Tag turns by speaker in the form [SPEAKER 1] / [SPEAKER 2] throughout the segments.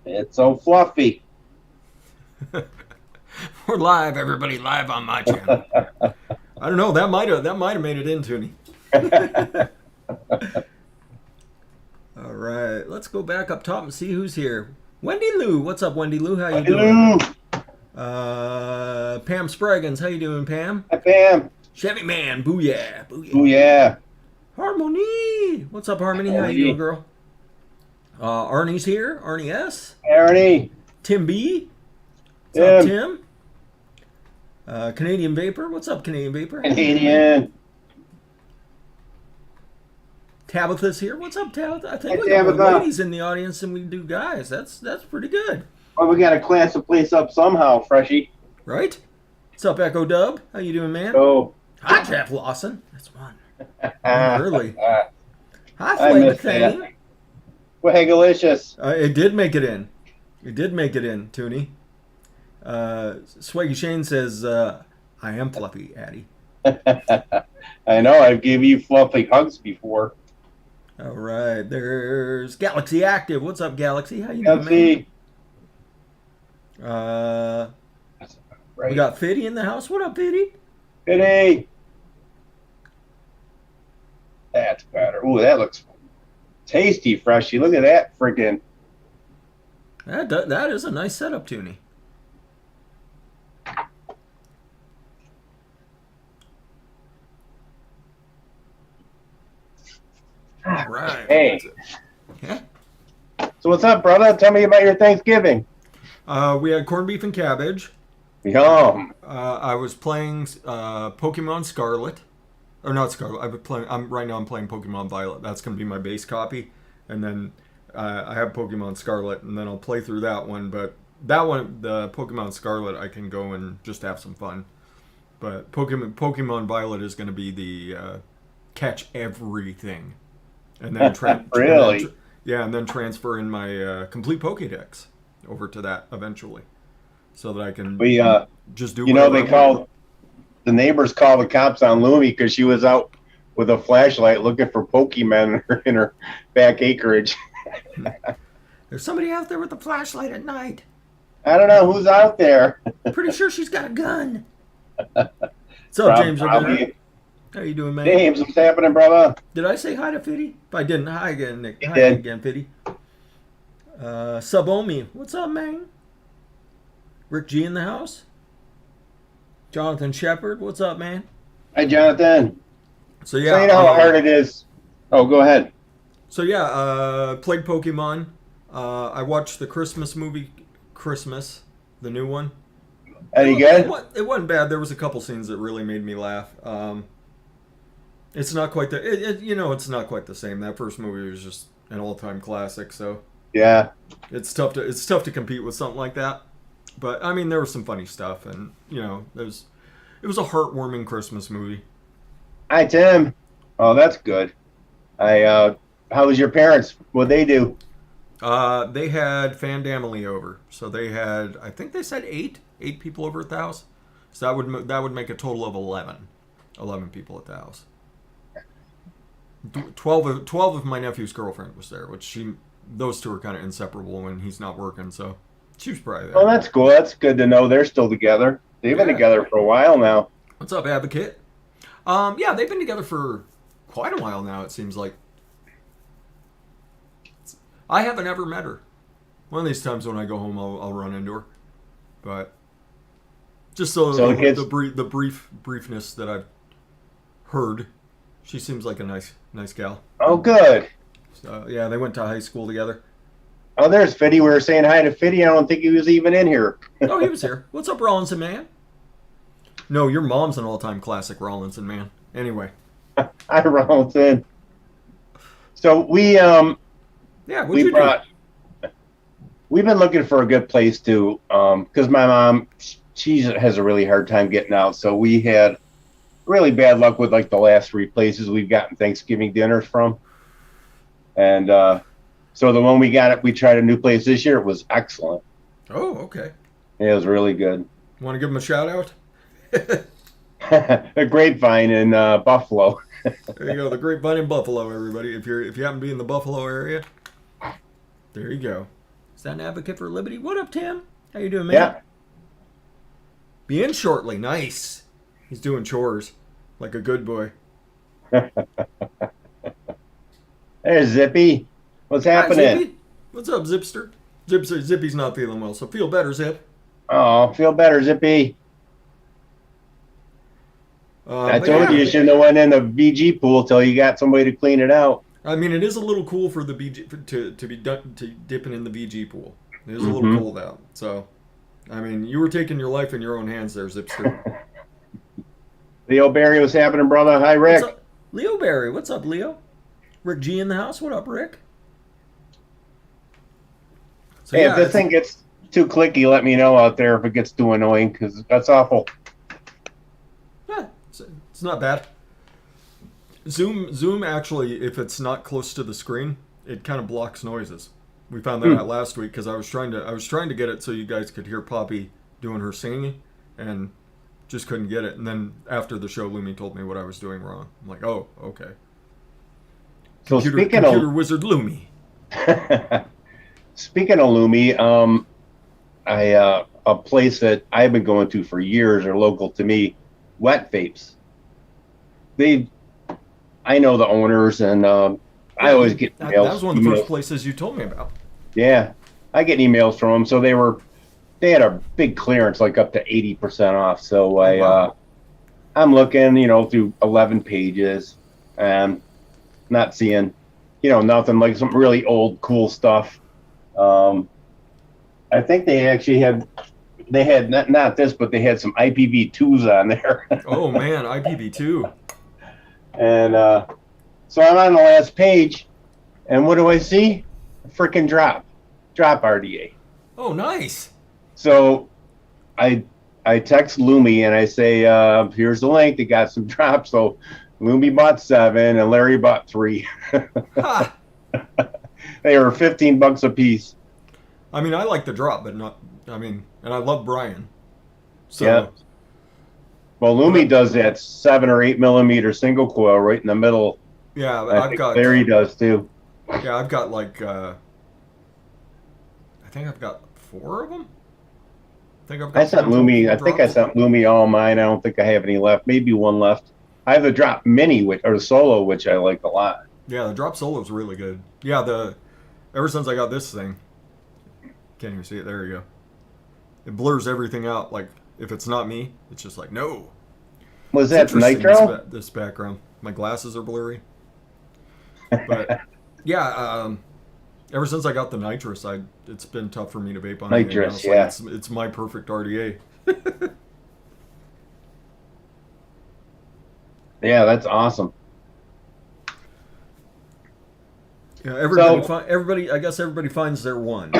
[SPEAKER 1] It's so fluffy.
[SPEAKER 2] We're live, everybody, live on my channel. I don't know. That might have made it into me. All right, let's go back up top and see who's here. Wendy Lou, what's up, Wendy Lou? How you doing?
[SPEAKER 1] Hello.
[SPEAKER 2] Pam Spraggins, how you doing, Pam?
[SPEAKER 1] Hi, Pam.
[SPEAKER 2] Chevy Man, booyah,
[SPEAKER 1] Oh,
[SPEAKER 2] booyah.
[SPEAKER 1] yeah.
[SPEAKER 2] Harmony, what's up, Harmony? How you doing, girl? Arnie's here. Arnie S.
[SPEAKER 1] Ernie.
[SPEAKER 2] Tim B. What's up,
[SPEAKER 1] Tim.
[SPEAKER 2] Tim? Canadian Vapor, what's up, Canadian Vapor?
[SPEAKER 1] Canadian.
[SPEAKER 2] Tabitha's here. What's up, Tabitha? I think
[SPEAKER 1] Hey,
[SPEAKER 2] we got more
[SPEAKER 1] Tabitha.
[SPEAKER 2] ladies in the audience than we do guys. That's pretty good,
[SPEAKER 1] Well, we got to class the place up somehow, Freshie.
[SPEAKER 2] right? What's up, Echo Dub? How you doing, man?
[SPEAKER 1] Oh.
[SPEAKER 2] Hi, Jeff Lawson. That's one.
[SPEAKER 1] Ah,
[SPEAKER 2] Early.
[SPEAKER 1] ah,
[SPEAKER 2] Hi,
[SPEAKER 1] I
[SPEAKER 2] Flame
[SPEAKER 1] missed
[SPEAKER 2] McCain.
[SPEAKER 1] that. Wagalicious.
[SPEAKER 2] It did make it in. It did make it in, Toonie. Swaggy Shane says, I am fluffy, Addy.
[SPEAKER 1] I know. I've given you fluffy hugs before.
[SPEAKER 2] All right, there's Galaxy Active. What's up, Galaxy? How you
[SPEAKER 1] Let's
[SPEAKER 2] doing,
[SPEAKER 1] see.
[SPEAKER 2] man? We
[SPEAKER 1] Right.
[SPEAKER 2] got Fiddy in the house. What up, Fiddy?
[SPEAKER 1] Goody. That's better. Ooh, that looks tasty, Freshie. Look at that freaking.
[SPEAKER 2] That is a nice setup, Toonie. All right.
[SPEAKER 1] Hey.
[SPEAKER 2] Yeah.
[SPEAKER 1] So what's up, brother? Tell me about your Thanksgiving.
[SPEAKER 2] We had corned beef and cabbage.
[SPEAKER 1] Yum.
[SPEAKER 2] I was playing Pokemon Scarlet, or not Scarlet. Right now I'm playing Pokemon Violet. That's gonna be my base copy, and then I have Pokemon Scarlet, and then I'll play through that one. But that one, the Pokemon Scarlet, I can go and just have some fun. But Pokemon Violet is gonna be the catch everything, and then
[SPEAKER 1] Really?
[SPEAKER 2] and then transfer in my complete Pokédex over to that eventually, so that I can
[SPEAKER 1] We
[SPEAKER 2] just do.
[SPEAKER 1] you know,
[SPEAKER 2] whatever
[SPEAKER 1] they
[SPEAKER 2] I want.
[SPEAKER 1] called the neighbors called the cops on Lumi because she was out with a flashlight looking for Pokemon in her back acreage.
[SPEAKER 2] There's somebody out there with a flashlight at night.
[SPEAKER 1] I don't know who's out there.
[SPEAKER 2] Pretty sure she's got a gun. What's up, James O'Connor?
[SPEAKER 1] Probably.
[SPEAKER 2] How you doing, man?
[SPEAKER 1] James, what's happening, brother?
[SPEAKER 2] Did I say hi to Fiddy? If I didn't, hi again, Nick.
[SPEAKER 1] You
[SPEAKER 2] Hi
[SPEAKER 1] did.
[SPEAKER 2] again, Fiddy. Subomi, what's up, man? Rick G in the house. Jonathan Shepard, what's up, man?
[SPEAKER 1] Hi, Jonathan.
[SPEAKER 2] So yeah,
[SPEAKER 1] So you know how hard it is. Oh, go ahead.
[SPEAKER 2] So yeah, played Pokemon. I watched the Christmas movie, Christmas, the new one.
[SPEAKER 1] Any good?
[SPEAKER 2] It wasn't bad. There was a couple scenes that really made me laugh. It's not quite it's not quite the same. That first movie was just an all-time classic. So
[SPEAKER 1] Yeah.
[SPEAKER 2] it's tough to compete with something like that. But I mean, there was some funny stuff, and it was a heartwarming Christmas movie.
[SPEAKER 1] Hi, Tim. Oh, that's good. How was your parents? What'd they do?
[SPEAKER 2] They had Fandamily over, so they had, I think they said eight people over at the house. So that would make a total of 11 people at the house. 12 of my nephew's girlfriend was there, which those two are kind of inseparable when he's not working, so she was probably there.
[SPEAKER 1] Oh, that's cool. That's good to know they're still together. They've been
[SPEAKER 2] Yeah.
[SPEAKER 1] together for a while now.
[SPEAKER 2] What's up, Advocate? Yeah, they've been together for quite a while now, it seems like. I haven't ever met her. One of these times when I go home, I'll run into her. But just
[SPEAKER 1] So the kids-
[SPEAKER 2] the briefness that I've heard, she seems like a nice gal.
[SPEAKER 1] Oh, good.
[SPEAKER 2] So yeah, they went to high school together.
[SPEAKER 1] Oh, there's Fiddy. We were saying hi to Fiddy. I don't think he was even in here.
[SPEAKER 2] Oh, he was here. What's up, Rollinson, man? No, your mom's an all-time classic, Rollinson, man. Anyway.
[SPEAKER 1] Hi, Rollinson. So
[SPEAKER 2] Yeah, what'd you do?
[SPEAKER 1] We've been looking for a good place to, because my mom, she has a really hard time getting out. So we had really bad luck with like the last 3 places we've gotten Thanksgiving dinners from. And so the one we tried a new place this year. It was excellent.
[SPEAKER 2] Oh, okay.
[SPEAKER 1] It was really good.
[SPEAKER 2] Want to give him a shout out?
[SPEAKER 1] A grapevine in Buffalo.
[SPEAKER 2] There you go, the Grapevine in Buffalo, everybody. If you happen to be in the Buffalo area, there you go. Is that an advocate for liberty? What up, Tim? How you doing, man?
[SPEAKER 1] Yeah.
[SPEAKER 2] Be in shortly. Nice. He's doing chores like a good boy.
[SPEAKER 1] There's Zippy. What's
[SPEAKER 2] Hi,
[SPEAKER 1] happening?
[SPEAKER 2] Zippy. What's up, Zipster? Zippy's not feeling well, so feel better, Zip.
[SPEAKER 1] Oh, feel better, Zippy. I
[SPEAKER 2] But
[SPEAKER 1] told
[SPEAKER 2] yeah,
[SPEAKER 1] you shouldn't have went in the VG pool till you got somebody to clean it out.
[SPEAKER 2] I mean, it is a little cool for the VG to dipping in the VG pool. It is a little
[SPEAKER 1] Mhm.
[SPEAKER 2] cold out, so I mean, you were taking your life in your own hands there, Zipster.
[SPEAKER 1] Leo Barry, what's happening, brother? Hi, Rick.
[SPEAKER 2] What's up, Leo Barry? What's up, Leo? Rick G in the house. What up, Rick? So
[SPEAKER 1] Hey,
[SPEAKER 2] yeah,
[SPEAKER 1] if this thing gets too clicky, let me know out there if it gets too annoying, because that's awful.
[SPEAKER 2] it's not bad. Zoom actually, if it's not close to the screen, it kind of blocks noises. We found that out last week because I was trying to get it so you guys could hear Poppy doing her singing, and just couldn't get it. And then after the show, Lumi told me what I was doing wrong. I'm like, oh, okay.
[SPEAKER 1] So
[SPEAKER 2] Computer wizard Lumi.
[SPEAKER 1] Speaking of Lumi, a place that I've been going to for years, are local to me, Wet Vapes. I know the owners, and I always get emails.
[SPEAKER 2] That was one of the first places you told me about.
[SPEAKER 1] Yeah, I get emails from them. So they had a big clearance, like up to 80% off. So
[SPEAKER 2] Wow.
[SPEAKER 1] I'm looking, through 11 pages, and not seeing, nothing, like some really old cool stuff. I think they actually had not this, but they had some IPv2s on there.
[SPEAKER 2] Oh man, IPv2.
[SPEAKER 1] And so I'm on the last page, and what do I see? A freaking drop RDA.
[SPEAKER 2] Oh, nice.
[SPEAKER 1] So I text Lumi and I say, here's the link. They got some drops. So Lumi bought 7 and Larry bought 3.
[SPEAKER 2] Ha.
[SPEAKER 1] They were $15 a piece.
[SPEAKER 2] I mean, I like the drop, but not. I mean, and I love Brian. So.
[SPEAKER 1] Yeah. Well, Lumi does that 7 or 8 millimeter single coil right in the middle.
[SPEAKER 2] Yeah,
[SPEAKER 1] I think Larry does too.
[SPEAKER 2] Yeah, I've got like. I think I've got 4 of them.
[SPEAKER 1] I sent Lumi. I think I sent Lumi all mine. I don't think I have any left. Maybe one left. I have the Drop Mini, or the Solo, which I like a lot.
[SPEAKER 2] Yeah, the Drop Solo is really good. Yeah, ever since I got this thing, can't even see it. There you go. It blurs everything out. Like if it's not me, it's just like no.
[SPEAKER 1] Was that Nitro?
[SPEAKER 2] This background. My glasses are blurry. But yeah, ever since I got the nitrous, it's been tough for me to vape on
[SPEAKER 1] nitrous.
[SPEAKER 2] Yeah, like it's my perfect RDA.
[SPEAKER 1] Yeah, that's awesome.
[SPEAKER 2] Yeah, everybody. I guess everybody finds their one.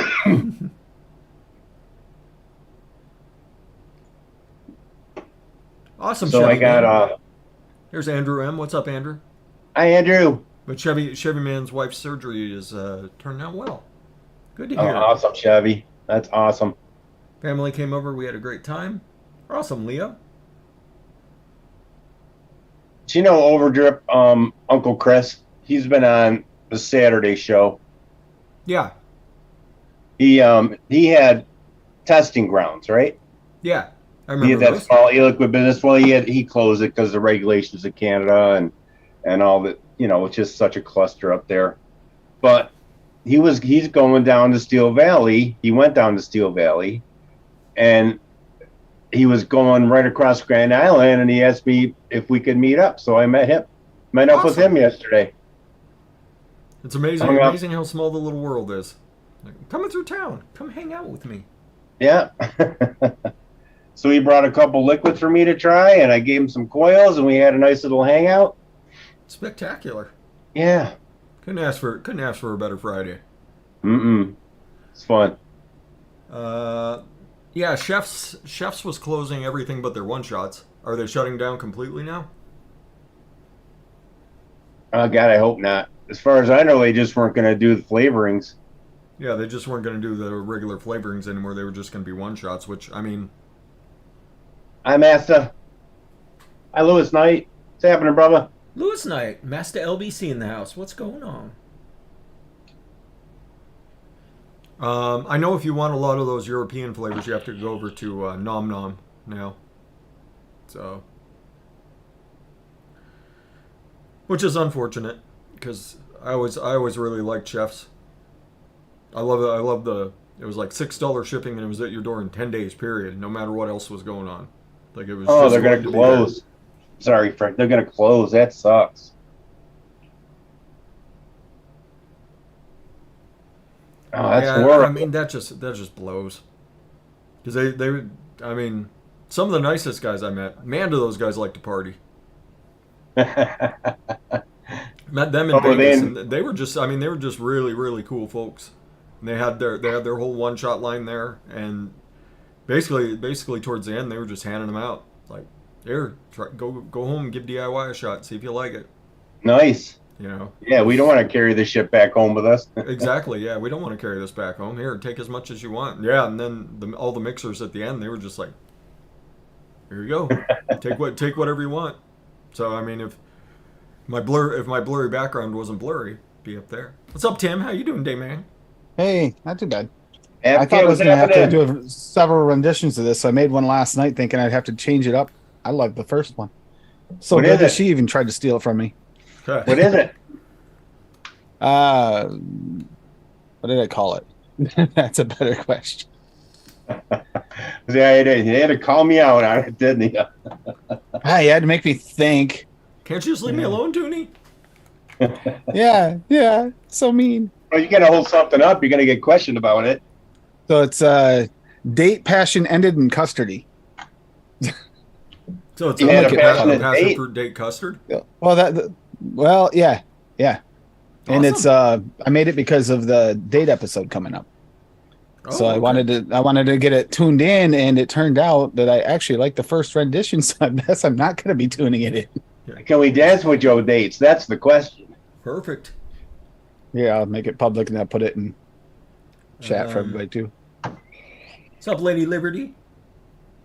[SPEAKER 2] Awesome.
[SPEAKER 1] So
[SPEAKER 2] Chevy
[SPEAKER 1] I got
[SPEAKER 2] Here's Andrew M. What's up, Andrew?
[SPEAKER 1] Hi, Andrew.
[SPEAKER 2] But Chevy Man's wife's surgery is turned out well. Good to hear.
[SPEAKER 1] Awesome, Chevy. That's awesome.
[SPEAKER 2] Family came over. We had a great time. Awesome, Leo.
[SPEAKER 1] Do you know Overdrip, Uncle Chris? He's been on the Saturday show.
[SPEAKER 2] Yeah.
[SPEAKER 1] He had testing grounds, right?
[SPEAKER 2] Yeah, I remember.
[SPEAKER 1] He had that small e-liquid business. Well, he closed it because of the regulations of Canada and all that. It's just such a cluster up there. But he's going down to Steel Valley. He went down to Steel Valley, and he was going right across Grand Island, and he asked me if we could meet up. So I met up with him yesterday.
[SPEAKER 2] It's amazing how small the little world is. Like, coming through town, come hang out with me.
[SPEAKER 1] Yeah. So he brought a couple liquids for me to try, and I gave him some coils, and we had a nice little hangout.
[SPEAKER 2] Spectacular.
[SPEAKER 1] Yeah.
[SPEAKER 2] Couldn't ask for a better Friday.
[SPEAKER 1] It's fun.
[SPEAKER 2] Yeah, Chefs was closing everything but their one shots. Are they shutting down completely now?
[SPEAKER 1] Oh God, I hope not. As far as I know, they just weren't going to do the flavorings.
[SPEAKER 2] Yeah, they just weren't going to do the regular flavorings anymore. They were just going to be one shots, which, I mean...
[SPEAKER 1] Hi, Master. Hi, Lewis Knight. What's happening, brother?
[SPEAKER 2] Lewis Knight, Master LBC in the house. What's going on? I know if you want a lot of those European flavors, you have to go over to Nom Nom now. So, which is unfortunate because I always really liked Chefs. I love it. I love the. It was like $6 shipping, and it was at your door in 10 days. Period. No matter what else was going on, like it was
[SPEAKER 1] Oh,
[SPEAKER 2] just
[SPEAKER 1] they're
[SPEAKER 2] going
[SPEAKER 1] gonna
[SPEAKER 2] to be there.
[SPEAKER 1] close. Sorry, Frank. They're gonna close. That sucks. Oh, that's
[SPEAKER 2] Yeah, I
[SPEAKER 1] horrible.
[SPEAKER 2] mean that just blows because I mean some of the nicest guys I met, man, do those guys like to party. Met them in
[SPEAKER 1] Oh,
[SPEAKER 2] Vegas,
[SPEAKER 1] then
[SPEAKER 2] and they were just I mean they were just really really cool folks. And they had their whole one shot line there, and basically towards the end they were just handing them out like here go home and give DIY a shot, see if you like it.
[SPEAKER 1] nice.
[SPEAKER 2] You know,
[SPEAKER 1] Yeah, we don't want to carry this shit back home with us.
[SPEAKER 2] exactly. Yeah, we don't want to carry this back home. Here, take as much as you want. Yeah, and then all the mixers at the end, they were just like, here you go, take whatever you want. So I mean, if my blurry background wasn't blurry, be up there. What's up, Tim? How you doing, day man?
[SPEAKER 3] Hey, not too bad. I thought
[SPEAKER 1] Okay,
[SPEAKER 3] I was
[SPEAKER 1] what's
[SPEAKER 3] going to have to
[SPEAKER 1] happening?
[SPEAKER 3] do several renditions of this. So I made one last night thinking I'd have to change it up. I love the first one. So
[SPEAKER 1] What
[SPEAKER 3] good
[SPEAKER 1] is
[SPEAKER 3] that
[SPEAKER 1] it?
[SPEAKER 3] she even tried to steal it from me.
[SPEAKER 1] What is it?
[SPEAKER 3] Uh, what did I call it? That's a better question.
[SPEAKER 1] Yeah, he had to call me out on it, didn't he?
[SPEAKER 3] Ah, you had to make me think.
[SPEAKER 2] Can't you just leave me alone, Toonie?
[SPEAKER 3] Yeah, so mean.
[SPEAKER 1] Well, you're gonna hold something up. You're gonna get questioned about it.
[SPEAKER 3] So it's date passion ended in custardy.
[SPEAKER 2] So it's
[SPEAKER 1] You
[SPEAKER 2] a
[SPEAKER 1] had
[SPEAKER 3] a
[SPEAKER 2] passion,
[SPEAKER 1] passionate
[SPEAKER 2] passion
[SPEAKER 1] date.
[SPEAKER 2] fruit date custard.
[SPEAKER 3] Well, yeah. And it's
[SPEAKER 2] Awesome.
[SPEAKER 3] I made it because of the date episode coming up. So
[SPEAKER 2] Oh,
[SPEAKER 3] I
[SPEAKER 2] okay.
[SPEAKER 3] wanted to get it tuned in, and it turned out that I actually like the first rendition. So I guess I'm not going to be tuning it in.
[SPEAKER 2] Yeah.
[SPEAKER 1] Can we dance with Joe dates? That's the question.
[SPEAKER 2] Perfect.
[SPEAKER 3] Yeah, I'll make it public and I'll put it in chat for
[SPEAKER 2] Um,
[SPEAKER 3] everybody too.
[SPEAKER 2] what's up, Lady Liberty?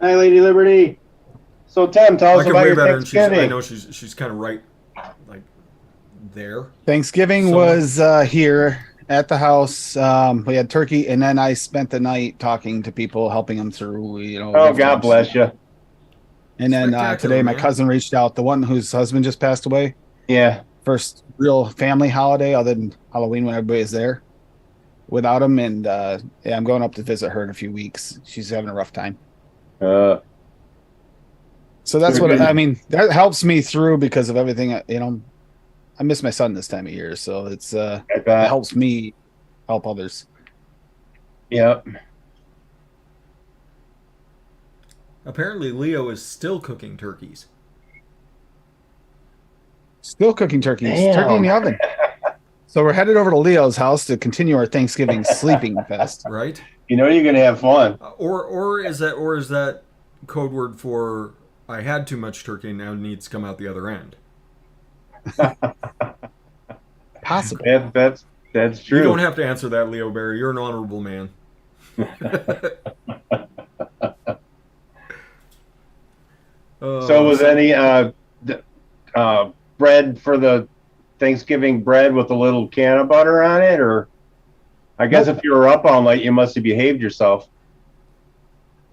[SPEAKER 1] Hi, Lady Liberty. So, Tim, tell
[SPEAKER 2] I
[SPEAKER 1] us
[SPEAKER 2] can
[SPEAKER 1] about
[SPEAKER 2] way
[SPEAKER 1] your
[SPEAKER 2] better, and I
[SPEAKER 1] Thanksgiving.
[SPEAKER 2] know she's kind of right, like there
[SPEAKER 3] Thanksgiving
[SPEAKER 2] somewhere.
[SPEAKER 3] was here at the house. We had turkey, and then I spent the night talking to people, helping them through,
[SPEAKER 1] Oh,
[SPEAKER 3] gift
[SPEAKER 1] God
[SPEAKER 3] dumps.
[SPEAKER 1] bless you.
[SPEAKER 3] And then
[SPEAKER 2] Spectacular,
[SPEAKER 3] today, my
[SPEAKER 2] man.
[SPEAKER 3] cousin reached out, the one whose husband just passed away.
[SPEAKER 1] Yeah.
[SPEAKER 3] First real family holiday other than Halloween when everybody is there without him. And yeah, I'm going up to visit her in a few weeks. She's having a rough time.
[SPEAKER 1] Uh,
[SPEAKER 3] So that's
[SPEAKER 1] They're
[SPEAKER 3] what I
[SPEAKER 1] good.
[SPEAKER 3] mean. That helps me through because of everything. I miss my son this time of year, so
[SPEAKER 1] I
[SPEAKER 3] it
[SPEAKER 1] bet.
[SPEAKER 3] helps me help others.
[SPEAKER 1] Yep.
[SPEAKER 2] Apparently, Leo is still cooking turkeys.
[SPEAKER 3] Still cooking turkeys, turkey in
[SPEAKER 1] Damn.
[SPEAKER 3] the oven. So we're headed over to Leo's house to continue our Thanksgiving sleeping fest.
[SPEAKER 2] Right?
[SPEAKER 1] You know you're gonna have fun.
[SPEAKER 2] Or is that code word for I had too much turkey and now it needs to come out the other end?
[SPEAKER 3] Possible.
[SPEAKER 1] That's
[SPEAKER 2] You don't
[SPEAKER 1] true.
[SPEAKER 2] have to answer that, Leo Barry. You're an honorable man.
[SPEAKER 1] So, was
[SPEAKER 2] So
[SPEAKER 1] any bread for the Thanksgiving bread with a little can of butter on it, or I guess
[SPEAKER 3] Nope.
[SPEAKER 1] if you were up all night, you must have behaved yourself.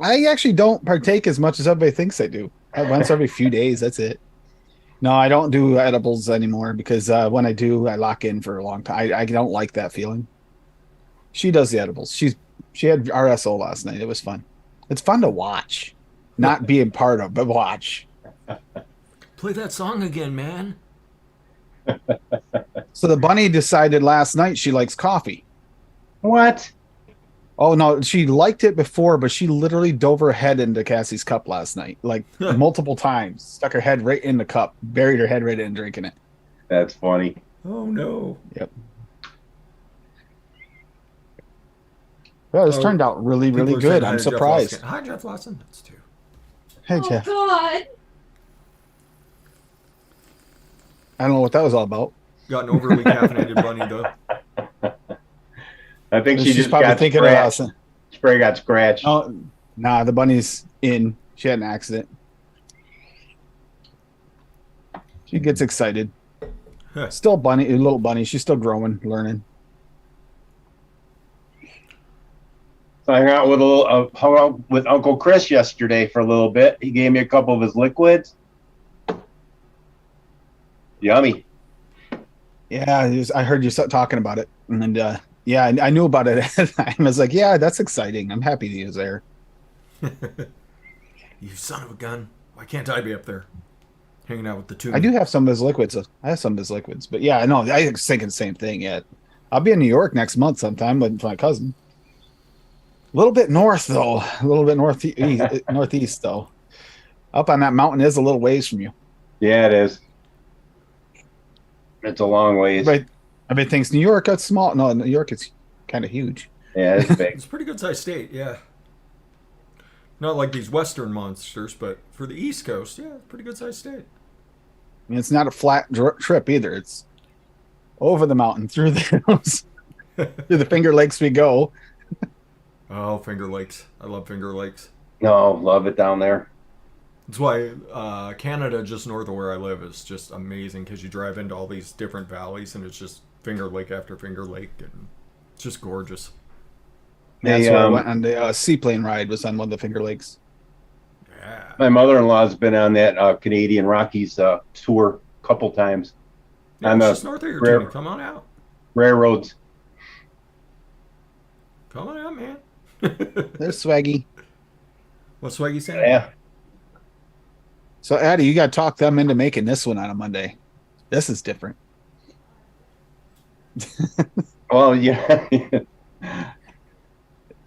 [SPEAKER 3] I actually don't partake as much as everybody thinks I do. Once every few days, that's it. No, I don't do edibles anymore because when I do, I lock in for a long time. I don't like that feeling. She does the edibles. She had RSO last night. It was fun. It's fun to watch, not being part of, but watch.
[SPEAKER 2] play that song again, man.
[SPEAKER 3] So the bunny decided last night she likes coffee.
[SPEAKER 1] What?
[SPEAKER 3] Oh no, she liked it before, but she literally dove her head into Cassie's cup last night, like multiple times. Stuck her head right in the cup, buried her head right in drinking it.
[SPEAKER 1] That's funny.
[SPEAKER 2] Oh no.
[SPEAKER 3] Yep. Well, this
[SPEAKER 2] Oh,
[SPEAKER 3] turned out really,
[SPEAKER 2] people
[SPEAKER 3] really
[SPEAKER 2] are saying
[SPEAKER 3] good.
[SPEAKER 2] hi
[SPEAKER 3] I'm
[SPEAKER 2] to Jeff Lawson.
[SPEAKER 3] surprised.
[SPEAKER 2] Hi, Jeff Lawson. That's two.
[SPEAKER 3] Hey,
[SPEAKER 4] Oh
[SPEAKER 3] Jeff.
[SPEAKER 4] God!
[SPEAKER 3] I don't know what that was all about.
[SPEAKER 2] Got an overly caffeinated bunny though.
[SPEAKER 1] I think she
[SPEAKER 3] She's
[SPEAKER 1] just
[SPEAKER 3] probably
[SPEAKER 1] got
[SPEAKER 3] thinking of
[SPEAKER 1] scratched.
[SPEAKER 3] us.
[SPEAKER 1] Spray got scratched.
[SPEAKER 3] Oh, nah, the bunny's in. She had an accident. She gets excited. Still a little bunny. She's still growing, learning.
[SPEAKER 1] hung out with hung out with Uncle Chris yesterday for a little bit. He gave me a couple of his liquids. Yummy.
[SPEAKER 3] Yeah, I heard you start talking about it, and yeah, I knew about it at the time. I was like, yeah, that's exciting. I'm happy he was there.
[SPEAKER 2] You son of a gun. Why can't I be up there hanging out with the two?
[SPEAKER 3] I do have some of his liquids. I have some of his liquids, but yeah, I know. I was thinking the same thing. Yeah, I'll be in New York next month sometime with my cousin. A little bit north though, a little bit northeast though. Up on that mountain is a little ways from you.
[SPEAKER 1] Yeah, it is. It's a long ways.
[SPEAKER 3] Everybody thinks New York is small. No, New York is kind of huge.
[SPEAKER 1] Yeah, it's big.
[SPEAKER 2] It's a pretty good sized state, yeah. Not like these Western monsters, but for the East Coast, yeah, pretty good sized state.
[SPEAKER 3] I mean, it's not a flat trip either. It's over the mountain through the hills, through the Finger Lakes we go.
[SPEAKER 2] Oh, Finger Lakes. I love Finger Lakes.
[SPEAKER 1] No, love it down there.
[SPEAKER 2] That's why Canada, just north of where I live, is just amazing because you drive into all these different valleys and it's just Finger Lake after Finger Lake, and it's just gorgeous.
[SPEAKER 3] That's where I went on the seaplane ride, was on one of the Finger Lakes.
[SPEAKER 2] Yeah.
[SPEAKER 1] My mother-in-law's been on that Canadian Rockies tour a couple times.
[SPEAKER 2] Yeah,
[SPEAKER 1] on
[SPEAKER 2] it's
[SPEAKER 1] the
[SPEAKER 2] just north of here, Tony. Come on out.
[SPEAKER 1] railroads.
[SPEAKER 2] Come on out, man.
[SPEAKER 3] There's Swaggy.
[SPEAKER 2] What's Swaggy saying?
[SPEAKER 1] Yeah.
[SPEAKER 3] So, Addy, you got to talk them into making this one on a Monday. This is different.
[SPEAKER 1] Well, yeah.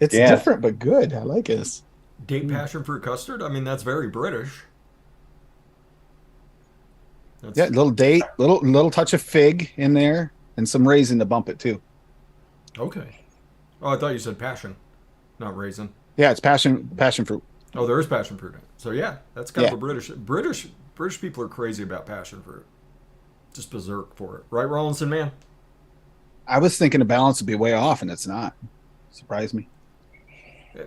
[SPEAKER 3] It's different, but good. I like this.
[SPEAKER 2] Date passion fruit custard? I mean, that's very British.
[SPEAKER 3] Yeah, little date, little touch of fig in there, and some raisin to bump it too.
[SPEAKER 2] Okay. Oh, I thought you said passion, not raisin.
[SPEAKER 3] Yeah, it's passion fruit.
[SPEAKER 2] Oh, there is passion fruit in it. So yeah, that's kind of a British people are crazy about passion fruit. Just berserk for it. Right, Rollinson, man?
[SPEAKER 3] I was thinking the balance would be way off, and it's not. Surprised me.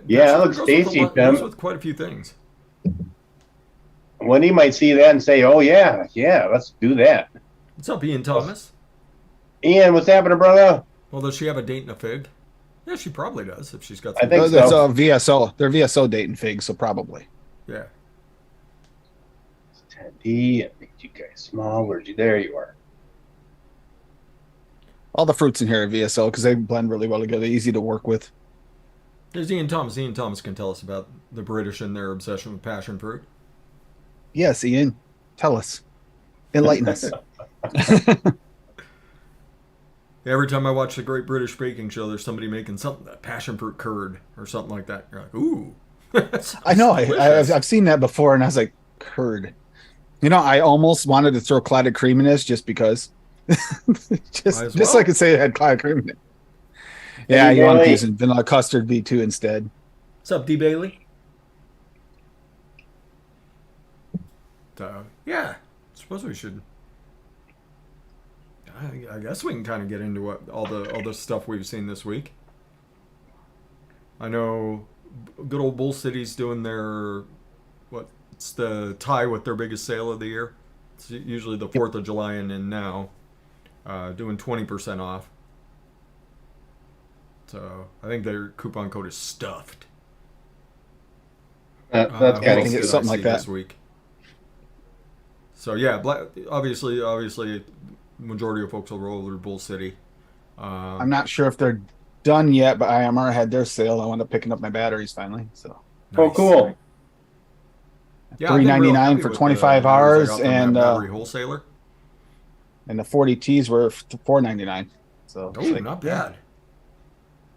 [SPEAKER 1] Yeah, it looks tasty, Tim.
[SPEAKER 2] With quite a few things.
[SPEAKER 1] Wendy might see that and say, "Oh yeah, let's do that."
[SPEAKER 2] What's up, Ian Thomas?
[SPEAKER 1] Ian, what's happening, brother?
[SPEAKER 2] Well, does she have a date and a fig? Yeah, she probably does if she's got.
[SPEAKER 1] I think
[SPEAKER 3] That's
[SPEAKER 1] so.
[SPEAKER 3] a VSO. They're VSO date and fig, so probably.
[SPEAKER 2] Yeah.
[SPEAKER 1] Teddy, I think you guys small. Where'd you? There you are.
[SPEAKER 3] All the fruits in here are VSO because they blend really well together, easy to work with.
[SPEAKER 2] There's Ian Thomas. Ian Thomas can tell us about the British and their obsession with passion fruit.
[SPEAKER 3] Yes, Ian, tell us, enlighten us.
[SPEAKER 2] Every time I watch the Great British Baking Show, there's somebody making something, passion fruit curd or something like that. You're like, ooh.
[SPEAKER 3] I know. I've seen that before, and I was like, curd. You know, I almost wanted to throw clotted cream in this just because. just so I could say it had clotted cream in it. Yeah, you want to use vanilla custard V2 instead.
[SPEAKER 2] What's up, D. Bailey? Yeah, I suppose we should. I guess we can kind of get into what all the stuff we've seen this week. I know good old Bull City's doing their it's the tie with their biggest sale of the year. It's usually the 4th of July and now doing 20% off. So I think their coupon code is stuffed.
[SPEAKER 1] That's kind of
[SPEAKER 3] something like that
[SPEAKER 2] this week. So yeah, obviously, majority of folks will roll through Bull City.
[SPEAKER 3] I'm not sure if they're done yet, but IMR had their sale. I wound up picking up my batteries finally. So.
[SPEAKER 1] Nice. Oh, cool.
[SPEAKER 2] Yeah,
[SPEAKER 3] $3.99 for 25 hours, and
[SPEAKER 2] battery wholesaler.
[SPEAKER 3] And the 40 Ts were $4.99. So
[SPEAKER 2] not bad.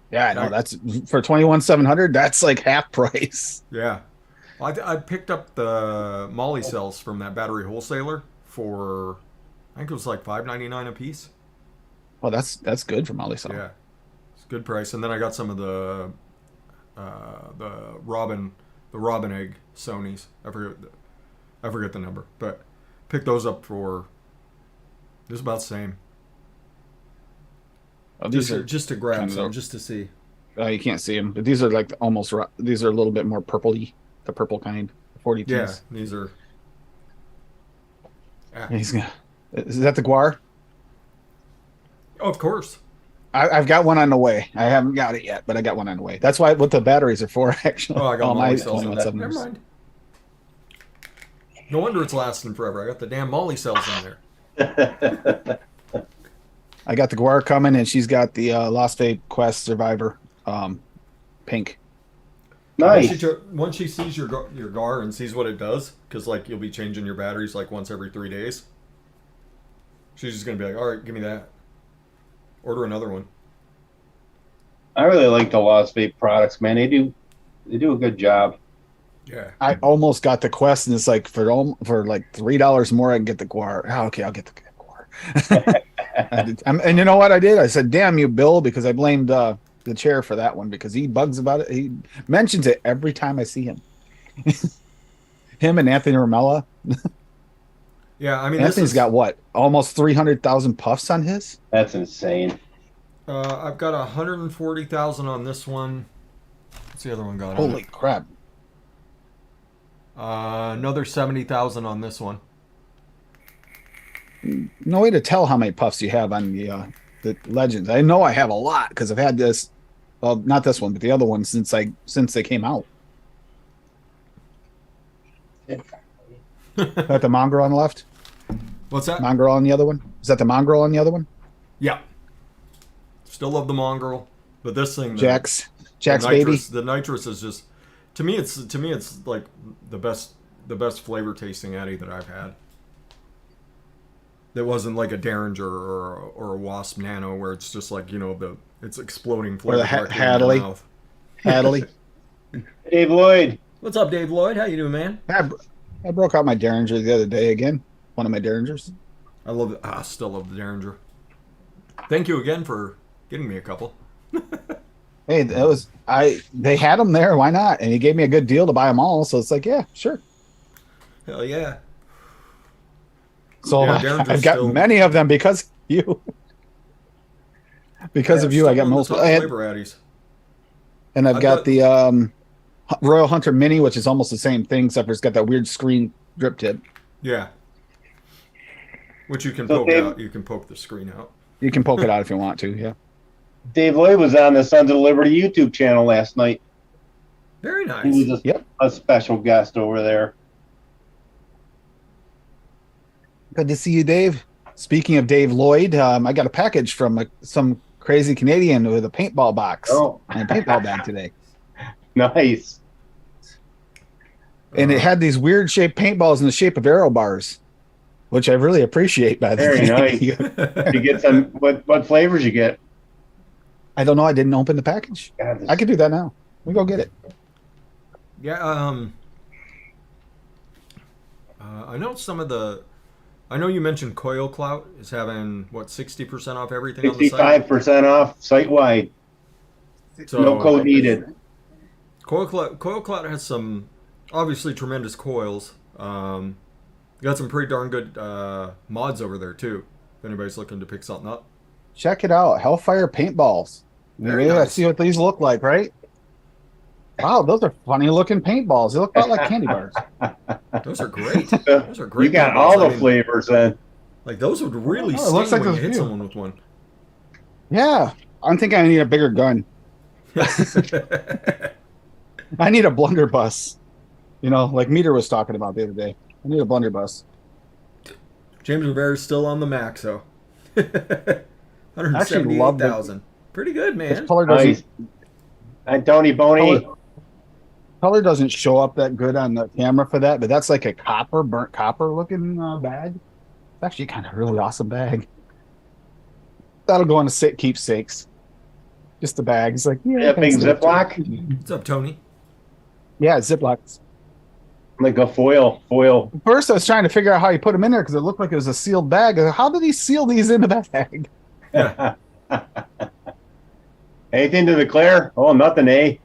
[SPEAKER 3] Yeah, I know. That's for 21,700. That's like half price.
[SPEAKER 2] Yeah, I picked up the Molly cells from that battery wholesaler for, I think it was like $5.99 a piece.
[SPEAKER 3] Well, that's good for Molly cell.
[SPEAKER 2] Yeah, it's a good price. And then I got some of the robin egg Sony's. I forget the number, but picked those up for just about the same.
[SPEAKER 3] Oh,
[SPEAKER 2] just to grab some, just to see.
[SPEAKER 3] You can't see them, but these are like these are a little bit more purpley, the purple kind. 40 Ts.
[SPEAKER 2] Yeah, these are.
[SPEAKER 3] Is that the guar?
[SPEAKER 2] Oh, of course.
[SPEAKER 3] I've got one on the way. I haven't got it yet, but I got one on the way. That's what the batteries are for, actually.
[SPEAKER 2] Oh, I got Molly cells in
[SPEAKER 3] 21
[SPEAKER 2] that.
[SPEAKER 3] cylinders.
[SPEAKER 2] Never mind. No wonder it's lasting forever. I got the damn Molly cells in there.
[SPEAKER 3] I got the Guar coming, and she's got the Lost Vape Quest Survivor pink.
[SPEAKER 1] Nice.
[SPEAKER 2] Once she sees your GAR and sees what it does, because like you'll be changing your batteries like once every 3 days, she's just gonna be like, all right, give me that. Order another one.
[SPEAKER 1] I really like the Lost Vape products, man. They do a good job.
[SPEAKER 2] Yeah.
[SPEAKER 3] I almost got the Quest, and it's like for like $3 more, I can get the Guar. Oh, okay, I'll get the Guar. And you know what I did? I said, "Damn you, Bill," because I blamed the chair for that one because he bugs about it. He mentions it every time I see him. Him and Anthony Romella.
[SPEAKER 2] Yeah, I mean,
[SPEAKER 3] Anthony's got what? Almost 300,000 puffs on his.
[SPEAKER 1] That's insane.
[SPEAKER 2] I've got 140,000 on this one. What's the other one got?
[SPEAKER 3] Holy crap!
[SPEAKER 2] Another 70,000 on this one.
[SPEAKER 3] No way to tell how many puffs you have on the Legends. I know I have a lot because I've had this. Well, not this one, but the other one since they came out. Is that the mongrel on the left?
[SPEAKER 2] What's that?
[SPEAKER 3] Mongrel on the other one? Is that the mongrel on the other one?
[SPEAKER 2] Yeah. Still love the mongrel, but this thing,
[SPEAKER 3] Jack's
[SPEAKER 2] nitrous,
[SPEAKER 3] baby.
[SPEAKER 2] The nitrous is just to me. It's like the best flavor tasting Addy that I've had. That wasn't like a Derringer or a Wasp Nano where it's just like it's exploding flavor.
[SPEAKER 3] Or the Hadley. Hadley.
[SPEAKER 1] Dave Lloyd.
[SPEAKER 2] What's up, Dave Lloyd? How you doing, man?
[SPEAKER 3] I broke out my Derringer the other day again. One of my Derringers.
[SPEAKER 2] I love it. I still love the Derringer. Thank you again for getting me a couple.
[SPEAKER 3] Hey, they had them there. Why not? And he gave me a good deal to buy them all. So it's like, yeah, sure.
[SPEAKER 2] Hell yeah.
[SPEAKER 3] So
[SPEAKER 2] Yeah,
[SPEAKER 3] I've got many of them because of you. Because of you, I got most.
[SPEAKER 2] Flavor Addies.
[SPEAKER 3] And I've got the Royal Hunter Mini, which is almost the same thing, except for it's got that weird screen drip tip.
[SPEAKER 2] Yeah. Which you can
[SPEAKER 1] So
[SPEAKER 2] poke
[SPEAKER 1] Dave-
[SPEAKER 2] out. You can poke the screen out.
[SPEAKER 3] You can poke it out if you want to, yeah.
[SPEAKER 1] Dave Lloyd was on the Sons of Liberty YouTube channel last night.
[SPEAKER 2] Very nice.
[SPEAKER 1] He was
[SPEAKER 3] Yep.
[SPEAKER 1] a special guest over there.
[SPEAKER 3] Good to see you, Dave. Speaking of Dave Lloyd, I got a package from some crazy Canadian with a paintball box
[SPEAKER 1] Oh,
[SPEAKER 3] and a paintball bag today.
[SPEAKER 1] nice.
[SPEAKER 3] And it had these weird shaped paintballs in the shape of arrow bars, which I really appreciate, by the
[SPEAKER 1] Very
[SPEAKER 3] way.
[SPEAKER 1] nice. You get some. What flavors you get?
[SPEAKER 3] I don't know. I didn't open the package.
[SPEAKER 1] God, this-
[SPEAKER 3] I could do that now. We go get it.
[SPEAKER 2] Yeah. I know some of the. I know you mentioned Coil Clout is having 60% off everything on the site.
[SPEAKER 1] 65% off site wide.
[SPEAKER 2] So
[SPEAKER 1] No code needed.
[SPEAKER 2] Coil Clout has some obviously tremendous coils. Got some pretty darn good mods over there too. If anybody's looking to pick something up.
[SPEAKER 3] Check it out. Hellfire paintballs.
[SPEAKER 2] Very
[SPEAKER 3] Maybe
[SPEAKER 2] nice.
[SPEAKER 3] Let's see what these look like, right? Wow, those are funny looking paintballs. They look about like candy bars.
[SPEAKER 2] Those are great. Those are great.
[SPEAKER 1] You got
[SPEAKER 2] paintballs.
[SPEAKER 1] all the
[SPEAKER 2] I mean,
[SPEAKER 1] flavors then.
[SPEAKER 2] Like those would really
[SPEAKER 3] Oh, it
[SPEAKER 2] sting
[SPEAKER 3] looks like
[SPEAKER 2] when you
[SPEAKER 3] there's a
[SPEAKER 2] hit
[SPEAKER 3] few.
[SPEAKER 2] someone with one.
[SPEAKER 3] Yeah. I'm thinking I need a bigger gun. I need a blunderbuss. Like Meter was talking about the other day. I need a blunderbuss.
[SPEAKER 2] James Rivera's still on the max, so
[SPEAKER 3] I actually love the
[SPEAKER 2] 178,000. Pretty good, man.
[SPEAKER 3] This color doesn't,
[SPEAKER 1] Nice. And Tony Boney.
[SPEAKER 3] color doesn't show up that good on the camera for that, but that's like a burnt copper looking bag. It's actually kind of a really awesome bag. That'll go on a keepsakes. Just the bag. It's like,
[SPEAKER 1] Yeah, big
[SPEAKER 3] thanks,
[SPEAKER 1] Ziploc.
[SPEAKER 2] What's up, Tony?
[SPEAKER 3] Yeah, Ziplocs.
[SPEAKER 1] Like a foil.
[SPEAKER 3] First, I was trying to figure out how you put them in there because it looked like it was a sealed bag. I was like, how did he seal these into that bag?
[SPEAKER 1] Anything to declare? Oh, nothing, eh?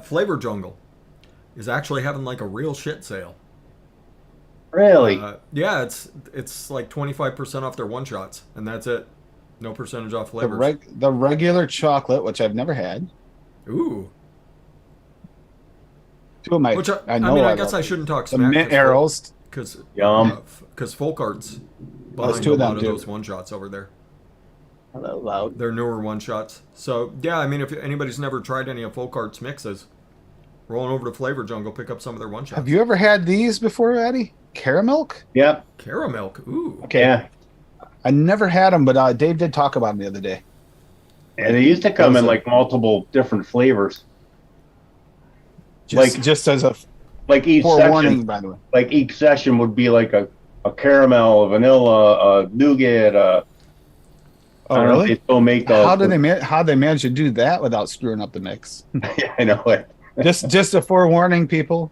[SPEAKER 2] Flavor Jungle is actually having like a real shit sale.
[SPEAKER 1] Really?
[SPEAKER 2] Yeah, it's like 25% off their one shots, and that's it. No percentage off flavors.
[SPEAKER 3] The regular chocolate, which I've never had.
[SPEAKER 2] Ooh.
[SPEAKER 3] Two of my,
[SPEAKER 2] Which I
[SPEAKER 3] know
[SPEAKER 2] guess I shouldn't talk
[SPEAKER 3] the
[SPEAKER 2] smack.
[SPEAKER 3] mint arrows.
[SPEAKER 2] Because
[SPEAKER 1] Yum.
[SPEAKER 2] Folk Arts
[SPEAKER 3] That's
[SPEAKER 2] buying
[SPEAKER 3] two
[SPEAKER 2] a
[SPEAKER 3] of them,
[SPEAKER 2] lot of
[SPEAKER 3] too.
[SPEAKER 2] those one shots over there.
[SPEAKER 3] Hello, loud.
[SPEAKER 2] They're newer one shots. So yeah, I mean, if anybody's never tried any of Folk Art's mixes, rolling over to Flavor Jungle, pick up some of their one shots.
[SPEAKER 3] Have you ever had these before, Eddie? Caramel?
[SPEAKER 1] Yep.
[SPEAKER 2] Caramel? Ooh.
[SPEAKER 3] Okay.
[SPEAKER 1] Yeah.
[SPEAKER 3] I never had them, but Dave did talk about them the other day.
[SPEAKER 1] And they used to come in like multiple different flavors.
[SPEAKER 3] Just as a
[SPEAKER 1] Like each
[SPEAKER 3] forewarning,
[SPEAKER 1] section,
[SPEAKER 3] by the way.
[SPEAKER 1] like each session would be like a caramel, a vanilla, a nougat. I don't know if they still make those.
[SPEAKER 3] How they manage to do that without screwing up the mix?
[SPEAKER 1] Yeah, I know it.
[SPEAKER 3] just a forewarning, people.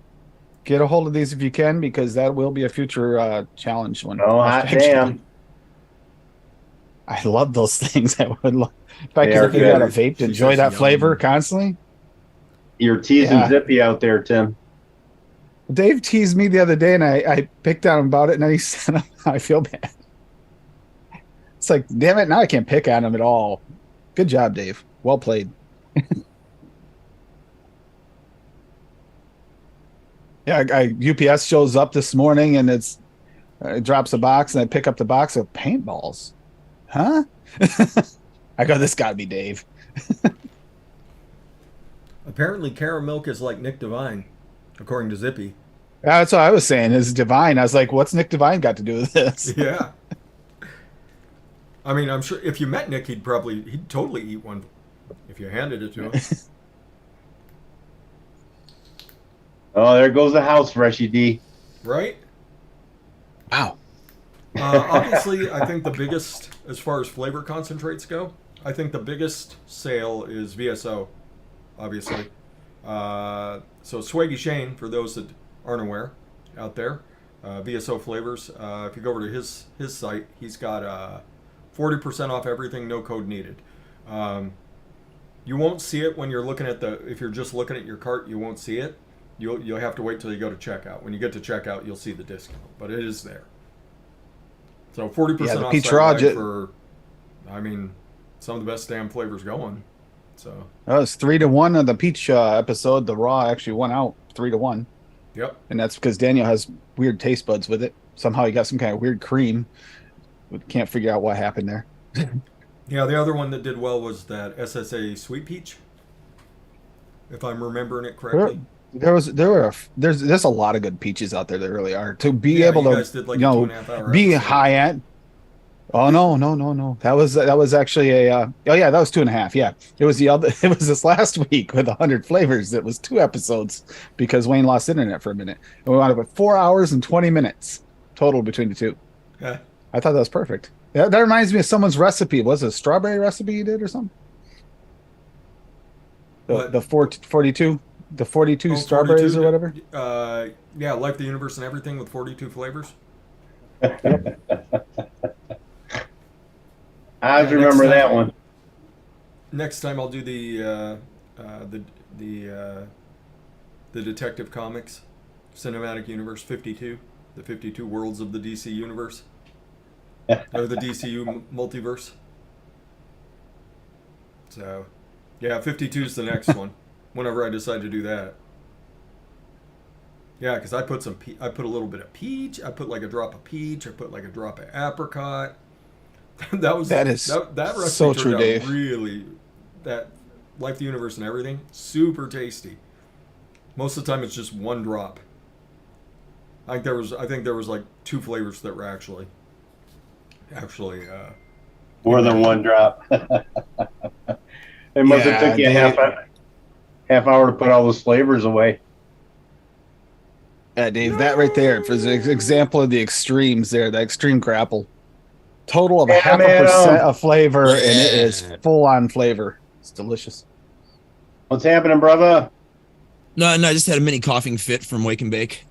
[SPEAKER 3] Get a hold of these if you can, because that will be a future challenge one.
[SPEAKER 1] Oh, hot damn.
[SPEAKER 3] I love those things. I would love. If I
[SPEAKER 1] They
[SPEAKER 3] could
[SPEAKER 1] are
[SPEAKER 3] figure out a
[SPEAKER 1] good.
[SPEAKER 3] vape to
[SPEAKER 2] She's
[SPEAKER 3] enjoy
[SPEAKER 2] just
[SPEAKER 3] that flavor
[SPEAKER 2] yummy.
[SPEAKER 3] constantly.
[SPEAKER 1] You're teasing
[SPEAKER 3] Yeah.
[SPEAKER 1] Zippy out there, Tim.
[SPEAKER 3] Dave teased me the other day, and I picked on him about it, and then he said, "I feel bad." It's like, damn it! Now I can't pick on him at all. Good job, Dave. Well played. Yeah, UPS shows up this morning, and it drops a box, and I pick up the box of paintballs. Huh? I go, this got to be Dave.
[SPEAKER 2] Apparently, Caramel is like Nick Devine, according to Zippy.
[SPEAKER 3] That's what I was saying. Is Divine? I was like, what's Nick Divine got to do with this?
[SPEAKER 2] Yeah. I mean, I'm sure if you met Nick, he'd totally eat one if you handed it to him.
[SPEAKER 1] Oh, there goes the house, Freshy D.
[SPEAKER 2] Right?
[SPEAKER 3] Wow.
[SPEAKER 2] Obviously, I think the biggest, as far as flavor concentrates go, I think the biggest sale is VSO, obviously. So Swaggy Shane, for those that aren't aware out there, VSO flavors. If you go over to his site, he's got 40% off everything, no code needed. You won't see it when you're looking at if you're just looking at your cart, you won't see it. You'll have to wait till you go to checkout. When you get to checkout, you'll see the discount, but it is there. So 40% off
[SPEAKER 3] peach
[SPEAKER 2] site-wide for, I mean, some of the best damn flavors going. So
[SPEAKER 3] That was 3-1 on the peach episode. The raw actually went out 3-1.
[SPEAKER 2] yep.
[SPEAKER 3] And that's because Daniel has weird taste buds with it. Somehow he got some kind of weird cream. We can't figure out what happened there.
[SPEAKER 2] Yeah, the other one that did well was that SSA Sweet Peach, if I'm remembering it correctly.
[SPEAKER 3] There's a lot of good peaches out there. There really are. To be
[SPEAKER 2] Yeah,
[SPEAKER 3] able
[SPEAKER 2] you
[SPEAKER 3] to,
[SPEAKER 2] guys did like
[SPEAKER 3] you
[SPEAKER 2] a
[SPEAKER 3] know,
[SPEAKER 2] 2.5 hour
[SPEAKER 3] be
[SPEAKER 2] episode.
[SPEAKER 3] high end. Oh no. That was actually a. Oh yeah, that was 2.5. Yeah, it was the other. It was this last week with 100 flavors. It was 2 episodes because Wayne lost internet for a minute, and we wound up with 4 hours and 20 minutes total between the two.
[SPEAKER 2] Yeah.
[SPEAKER 3] I thought that was perfect. That reminds me of someone's recipe. Was it a strawberry recipe you did or something?
[SPEAKER 2] What?
[SPEAKER 3] The 42
[SPEAKER 2] Oh,
[SPEAKER 3] strawberries
[SPEAKER 2] 42,
[SPEAKER 3] or whatever.
[SPEAKER 2] Yeah, Life, the Universe, and Everything with 42 flavors.
[SPEAKER 1] I
[SPEAKER 2] Yeah,
[SPEAKER 1] remember
[SPEAKER 2] next
[SPEAKER 1] that
[SPEAKER 2] time-
[SPEAKER 1] one.
[SPEAKER 2] Next time I'll do the Detective Comics Cinematic Universe 52, the 52 worlds of the DC universe, or the DCU multiverse. So, yeah, 52 is the next one. Whenever I decide to do that. Yeah, because I put I put a little bit of peach. I put like a drop of peach. I put like a drop of apricot. that recipe
[SPEAKER 3] so
[SPEAKER 2] turned
[SPEAKER 3] true,
[SPEAKER 2] out
[SPEAKER 3] Dave.
[SPEAKER 2] really, that Life, the Universe, and Everything, super tasty. Most of the time, it's just one drop. I think there was like 2 flavors that were actually.
[SPEAKER 1] More than one drop. It must have took you half hour to put all those flavors away.
[SPEAKER 3] Yeah, Dave, that right there for the example of the extremes there, the extreme grapple. Total of
[SPEAKER 1] Yeah,
[SPEAKER 3] 0.5% of flavor, and it
[SPEAKER 4] Yeah.
[SPEAKER 3] is full on flavor. It's delicious.
[SPEAKER 1] What's happening, brother?
[SPEAKER 4] No, I just had a mini coughing fit from Wake and Bake.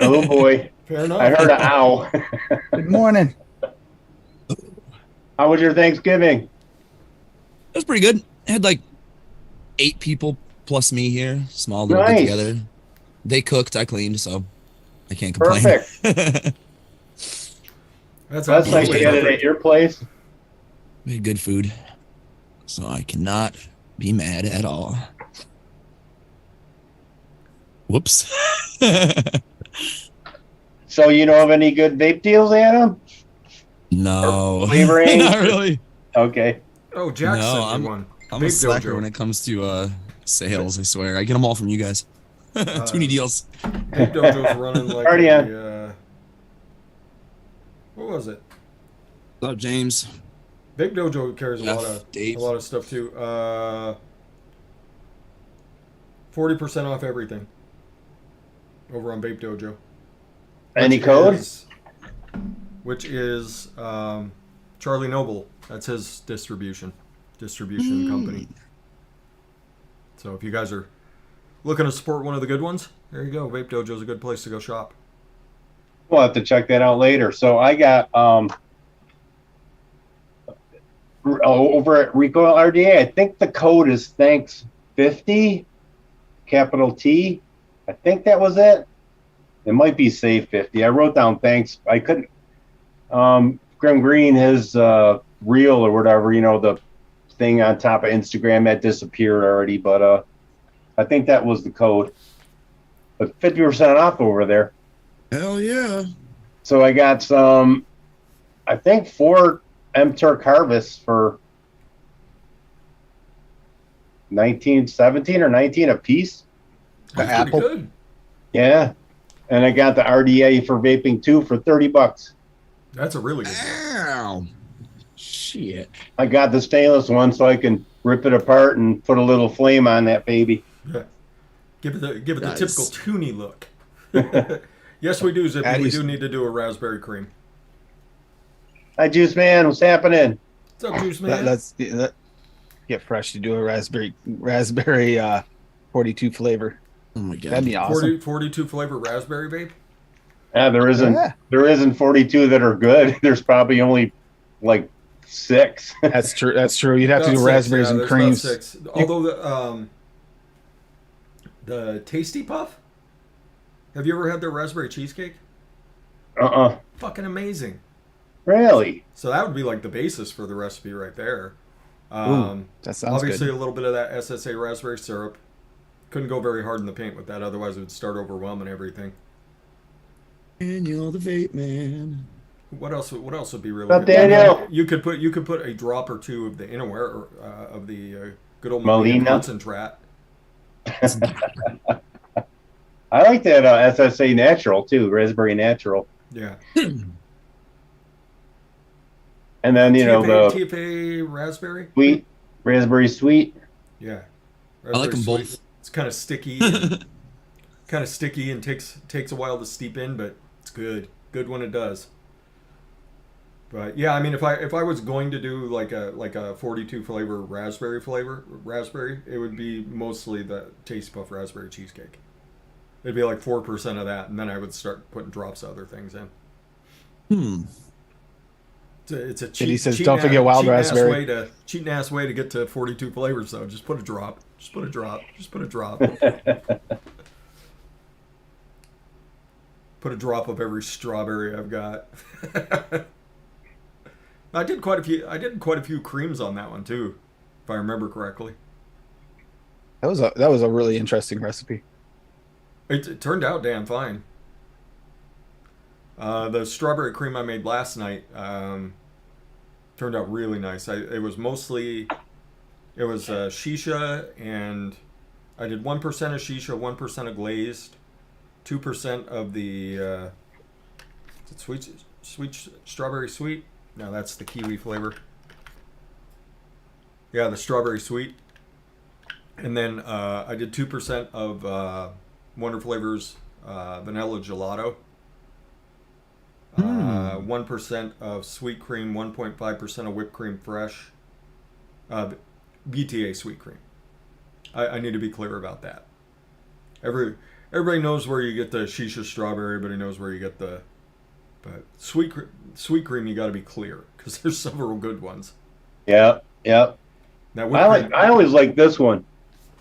[SPEAKER 1] Oh boy.
[SPEAKER 2] Fair enough.
[SPEAKER 1] I heard an ow.
[SPEAKER 3] Good morning.
[SPEAKER 1] How was your Thanksgiving?
[SPEAKER 4] It was pretty good. I had like 8 people plus me here. Small little
[SPEAKER 1] Nice.
[SPEAKER 4] get together. They cooked, I cleaned, so I can't complain.
[SPEAKER 1] Perfect.
[SPEAKER 2] That's
[SPEAKER 1] That's like
[SPEAKER 2] absolutely
[SPEAKER 1] you had it
[SPEAKER 2] perfect.
[SPEAKER 1] at your place.
[SPEAKER 4] We had good food, so I cannot be mad at all. Whoops.
[SPEAKER 1] So you know of any good vape deals, Adam?
[SPEAKER 4] No.
[SPEAKER 1] Flavoring?
[SPEAKER 4] Not really.
[SPEAKER 1] Okay.
[SPEAKER 2] Oh, Jack
[SPEAKER 4] No,
[SPEAKER 2] sent me one.
[SPEAKER 4] I'm a
[SPEAKER 2] Vape
[SPEAKER 4] slacker
[SPEAKER 2] Dojo.
[SPEAKER 4] when it comes to sales. I swear, I get them all from you guys. Toonie deals.
[SPEAKER 2] Vape Dojo's running like
[SPEAKER 1] Party on.
[SPEAKER 2] what was it?
[SPEAKER 4] What's up, James?
[SPEAKER 2] Vape Dojo carries a
[SPEAKER 4] Dave.
[SPEAKER 2] lot of stuff too. 40% off everything over on Vape Dojo.
[SPEAKER 1] Any code?
[SPEAKER 2] Which is Charlie Noble. That's his distribution company. So if you guys are looking to support one of the good ones, there you go. Vape Dojo's a good place to go shop.
[SPEAKER 1] We'll have to check that out later. So I got over at Recoil RDA, I think the code is thanks 50, capital T. I think that was it. It might be save 50. I wrote down thanks. I couldn't. Grim Green, his reel or whatever, the thing on top of Instagram that disappeared already, but I think that was the code. But 50% off over there.
[SPEAKER 4] Hell yeah.
[SPEAKER 1] So I got some, I think 4 M-Turk Harvests for 17 or 19 a piece.
[SPEAKER 3] The
[SPEAKER 2] That's pretty
[SPEAKER 3] Apple.
[SPEAKER 2] good.
[SPEAKER 1] Yeah. And I got the RDA for Vaping 2 for $30.
[SPEAKER 2] That's a really good.
[SPEAKER 4] Ow. Shit.
[SPEAKER 1] I got the stainless one so I can rip it apart and put a little flame on that baby.
[SPEAKER 2] Yeah. Give it the
[SPEAKER 4] Nice.
[SPEAKER 2] typical Toonie look. Yes, we do, Zippy. We
[SPEAKER 3] Addie's-
[SPEAKER 2] do need to do a raspberry cream.
[SPEAKER 1] Hi, Juice Man. What's happening?
[SPEAKER 2] What's up, Juice Man?
[SPEAKER 3] Get fresh to do a raspberry 42 flavor.
[SPEAKER 4] Oh my god.
[SPEAKER 3] That'd be awesome.
[SPEAKER 2] 42 flavor raspberry vape.
[SPEAKER 1] Yeah, there isn't 42 that are good. There's probably only like 6.
[SPEAKER 3] That's true. That's true. You'd have to
[SPEAKER 2] About
[SPEAKER 3] do
[SPEAKER 2] 6,
[SPEAKER 3] raspberries
[SPEAKER 2] yeah,
[SPEAKER 3] and
[SPEAKER 2] there's about
[SPEAKER 3] creams.
[SPEAKER 2] 6. Although the Tasty Puff. Have you ever had their raspberry cheesecake? Fucking amazing.
[SPEAKER 1] Really?
[SPEAKER 2] So that would be like the basis for the recipe right there.
[SPEAKER 3] Ooh, that sounds
[SPEAKER 2] Obviously,
[SPEAKER 3] good.
[SPEAKER 2] a little bit of that SSA raspberry syrup. Couldn't go very hard in the paint with that, otherwise it would start overwhelming everything.
[SPEAKER 4] And you're the vape man.
[SPEAKER 2] What else would be really
[SPEAKER 1] But
[SPEAKER 2] good?
[SPEAKER 1] Daniel-
[SPEAKER 2] You could put a drop or two of the innerwear of the good old
[SPEAKER 1] Molina?
[SPEAKER 2] concentrate.
[SPEAKER 1] I like that SSA Natural too, Raspberry Natural.
[SPEAKER 2] Yeah.
[SPEAKER 1] And then, the
[SPEAKER 2] TFA raspberry.
[SPEAKER 1] sweet, Raspberry Sweet.
[SPEAKER 2] Yeah.
[SPEAKER 4] I like them
[SPEAKER 2] Raspberry
[SPEAKER 4] both.
[SPEAKER 2] sweet. It's kind of sticky. And takes a while to steep in, but it's good. Good when it does. But yeah, I mean, if I was going to do like a 42 flavor raspberry, it would be mostly the Tasty Puff raspberry cheesecake. It'd be like 4% of that, and then I would start putting drops of other things in. It's a cheat.
[SPEAKER 3] And he says, "Don't forget wild raspberry."
[SPEAKER 2] Cheating ass way to get to 42 flavors though. Just put a drop. Just put a drop. Put a drop of every strawberry I've got. I did quite a few creams on that one too, if I remember correctly.
[SPEAKER 3] That was a really interesting recipe.
[SPEAKER 2] It turned out damn fine. The strawberry cream I made last night turned out really nice. It was shisha, and I did 1% of shisha, 1% of glazed, 2% of the is it sweet strawberry sweet. No, that's the kiwi flavor. Yeah, the strawberry sweet, and then I did 2% of Wonder Flavors vanilla gelato. 1% of sweet cream, 1.5% of whipped cream fresh. BTA sweet cream. I need to be clear about that. Everybody knows where you get the shisha strawberry. Everybody knows where you get but sweet cream, you got to be clear because there's several good ones.
[SPEAKER 1] Yeah.
[SPEAKER 2] Now,
[SPEAKER 1] I always like this one,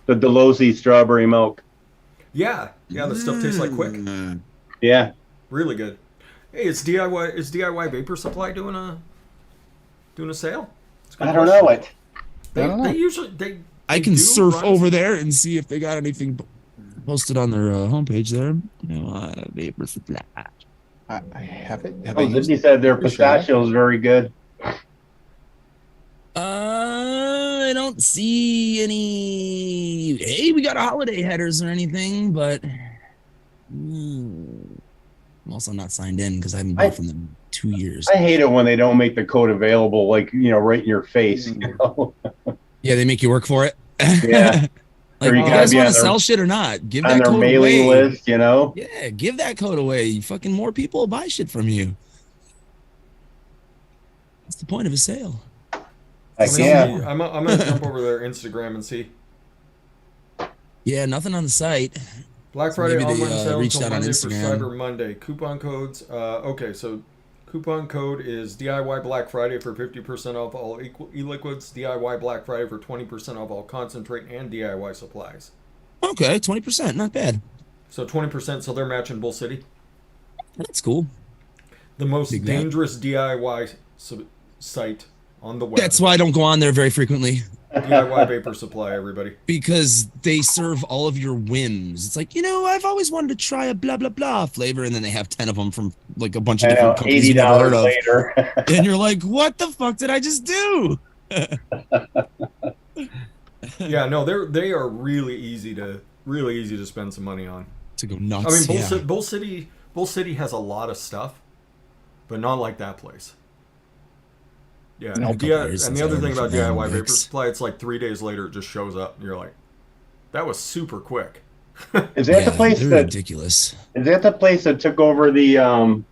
[SPEAKER 1] the Delosi strawberry milk.
[SPEAKER 2] Yeah, the stuff tastes like quick.
[SPEAKER 1] Yeah.
[SPEAKER 2] Really good. Hey, is DIY Vapor Supply doing a sale? It's a good
[SPEAKER 1] I don't
[SPEAKER 2] question.
[SPEAKER 1] know it.
[SPEAKER 2] They usually
[SPEAKER 4] I
[SPEAKER 2] they
[SPEAKER 4] can
[SPEAKER 2] do
[SPEAKER 4] surf
[SPEAKER 2] run-
[SPEAKER 4] over there and see if they got anything posted on their homepage there. Vapor Supply.
[SPEAKER 3] I have it. Have
[SPEAKER 1] Oh,
[SPEAKER 3] I used
[SPEAKER 1] Zippy
[SPEAKER 3] it?
[SPEAKER 1] said their
[SPEAKER 3] Pretty sure I have.
[SPEAKER 1] pistachio is very good.
[SPEAKER 4] I don't see any. Hey, we got a holiday headers or anything, but I'm also not signed in because I haven't bought from them in 2 years.
[SPEAKER 1] I hate it when they don't make the code available, like, right in your face.
[SPEAKER 4] Yeah, they make you work for it.
[SPEAKER 1] Yeah.
[SPEAKER 4] Like,
[SPEAKER 1] Or
[SPEAKER 4] you
[SPEAKER 1] you gotta
[SPEAKER 4] guys
[SPEAKER 1] be
[SPEAKER 4] want
[SPEAKER 1] on
[SPEAKER 4] to
[SPEAKER 1] their-
[SPEAKER 4] sell shit or not? Give
[SPEAKER 1] On
[SPEAKER 4] that
[SPEAKER 1] their
[SPEAKER 4] code
[SPEAKER 1] mailing
[SPEAKER 4] away.
[SPEAKER 1] list,
[SPEAKER 4] Yeah, give that code away. Fucking more people will buy shit from you. That's the point of a sale.
[SPEAKER 1] Like,
[SPEAKER 2] Let me
[SPEAKER 1] yeah.
[SPEAKER 2] see. I'm gonna jump over their Instagram and see.
[SPEAKER 4] Yeah, nothing on the site.
[SPEAKER 2] Black
[SPEAKER 4] So
[SPEAKER 2] Friday
[SPEAKER 4] maybe they,
[SPEAKER 2] online sales
[SPEAKER 4] reached
[SPEAKER 2] until
[SPEAKER 4] out on
[SPEAKER 2] Monday for
[SPEAKER 4] Instagram.
[SPEAKER 2] Cyber Monday. Coupon codes. Okay, so coupon code is DIY Black Friday for 50% off all e-liquids. DIY Black Friday for 20% off all concentrate and DIY supplies.
[SPEAKER 4] Okay, 20%, not bad.
[SPEAKER 2] So 20%. So they're matching Bull City.
[SPEAKER 4] That's cool.
[SPEAKER 2] The most
[SPEAKER 4] Dig that.
[SPEAKER 2] dangerous DIY site on the web.
[SPEAKER 4] That's why I don't go on there very frequently.
[SPEAKER 2] DIY Vapor Supply, everybody.
[SPEAKER 4] Because they serve all of your whims. It's like, I've always wanted to try a blah, blah, blah flavor. And then they have 10 of them from like a bunch of
[SPEAKER 1] I know,
[SPEAKER 4] different companies you've never heard
[SPEAKER 1] $80
[SPEAKER 4] of.
[SPEAKER 1] later.
[SPEAKER 4] And you're like, what the fuck did I just do?
[SPEAKER 2] Yeah, no, they are really easy to spend some money on.
[SPEAKER 4] To go nuts.
[SPEAKER 2] I mean,
[SPEAKER 4] yeah.
[SPEAKER 2] Bull City has a lot of stuff, but not like that place. Yeah,
[SPEAKER 4] No,
[SPEAKER 2] and,
[SPEAKER 4] couple years
[SPEAKER 2] and
[SPEAKER 4] since
[SPEAKER 2] the
[SPEAKER 4] I
[SPEAKER 2] other thing
[SPEAKER 4] ordered
[SPEAKER 2] about
[SPEAKER 4] from them,
[SPEAKER 2] DIY Vapor
[SPEAKER 4] Vicks.
[SPEAKER 2] Supply, it's like 3 days later it just shows up, and you're like, that was super quick.
[SPEAKER 1] Is that the place
[SPEAKER 4] they're
[SPEAKER 1] that
[SPEAKER 4] ridiculous.
[SPEAKER 1] is that the place that took over the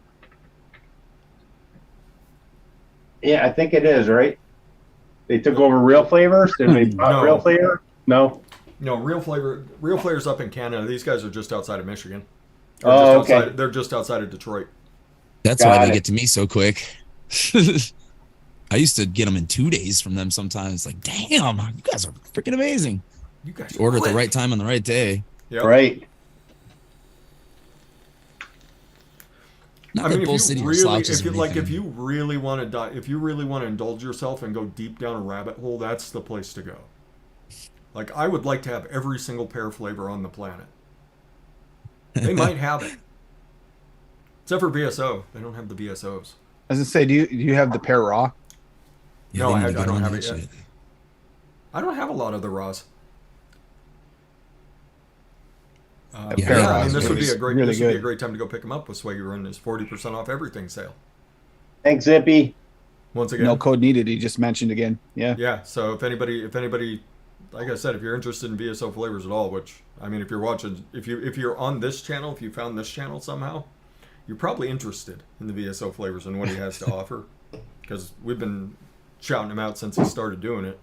[SPEAKER 1] Yeah, I think it is, right? They took over Real Flavors? Did they buy
[SPEAKER 2] No.
[SPEAKER 1] Real Flavor? No.
[SPEAKER 2] No, Real Flavor's up in Canada. These guys are just outside of Michigan.
[SPEAKER 1] Oh, okay.
[SPEAKER 2] They're just outside of Detroit.
[SPEAKER 4] That's
[SPEAKER 1] Got
[SPEAKER 4] why they
[SPEAKER 1] it.
[SPEAKER 4] get to me so quick. I used to get them in 2 days from them sometimes. Like, damn, you guys are freaking amazing.
[SPEAKER 2] You guys
[SPEAKER 4] Order at the
[SPEAKER 2] quick.
[SPEAKER 4] right time on the right day.
[SPEAKER 2] Yep.
[SPEAKER 1] Right.
[SPEAKER 4] Not
[SPEAKER 2] I
[SPEAKER 4] that
[SPEAKER 2] mean,
[SPEAKER 4] Bull
[SPEAKER 2] if
[SPEAKER 4] City
[SPEAKER 2] you
[SPEAKER 4] or
[SPEAKER 2] really,
[SPEAKER 4] slouches
[SPEAKER 2] if you
[SPEAKER 4] or
[SPEAKER 2] like, if
[SPEAKER 4] anything.
[SPEAKER 2] you really want to indulge yourself and go deep down a rabbit hole, that's the place to go. Like, I would like to have every single pear flavor on the planet. They might have it, except for VSO. They don't have the VSOs.
[SPEAKER 3] I was gonna say, do you have the pear raw?
[SPEAKER 4] Yeah,
[SPEAKER 2] No,
[SPEAKER 4] they
[SPEAKER 2] I
[SPEAKER 4] need to get
[SPEAKER 2] don't
[SPEAKER 4] on
[SPEAKER 2] have
[SPEAKER 4] that
[SPEAKER 2] it yet.
[SPEAKER 4] shit.
[SPEAKER 2] I don't have a lot of the raws.
[SPEAKER 3] Yeah,
[SPEAKER 2] Yeah,
[SPEAKER 3] raw
[SPEAKER 2] I mean,
[SPEAKER 3] is
[SPEAKER 2] this would be
[SPEAKER 3] really-
[SPEAKER 2] a great
[SPEAKER 3] really
[SPEAKER 2] this would be a
[SPEAKER 3] good.
[SPEAKER 2] great time to go pick them up with Swaggy Run is 40% off everything sale.
[SPEAKER 1] Thanks, Zippy.
[SPEAKER 2] Once again,
[SPEAKER 3] No code needed. He just mentioned again. Yeah.
[SPEAKER 2] yeah. So if anybody, like I said, if you're interested in VSO flavors at all, which I mean, if you're watching, if you're on this channel, if you found this channel somehow, you're probably interested in the VSO flavors and what he has to offer, because we've been shouting him out since he started doing it.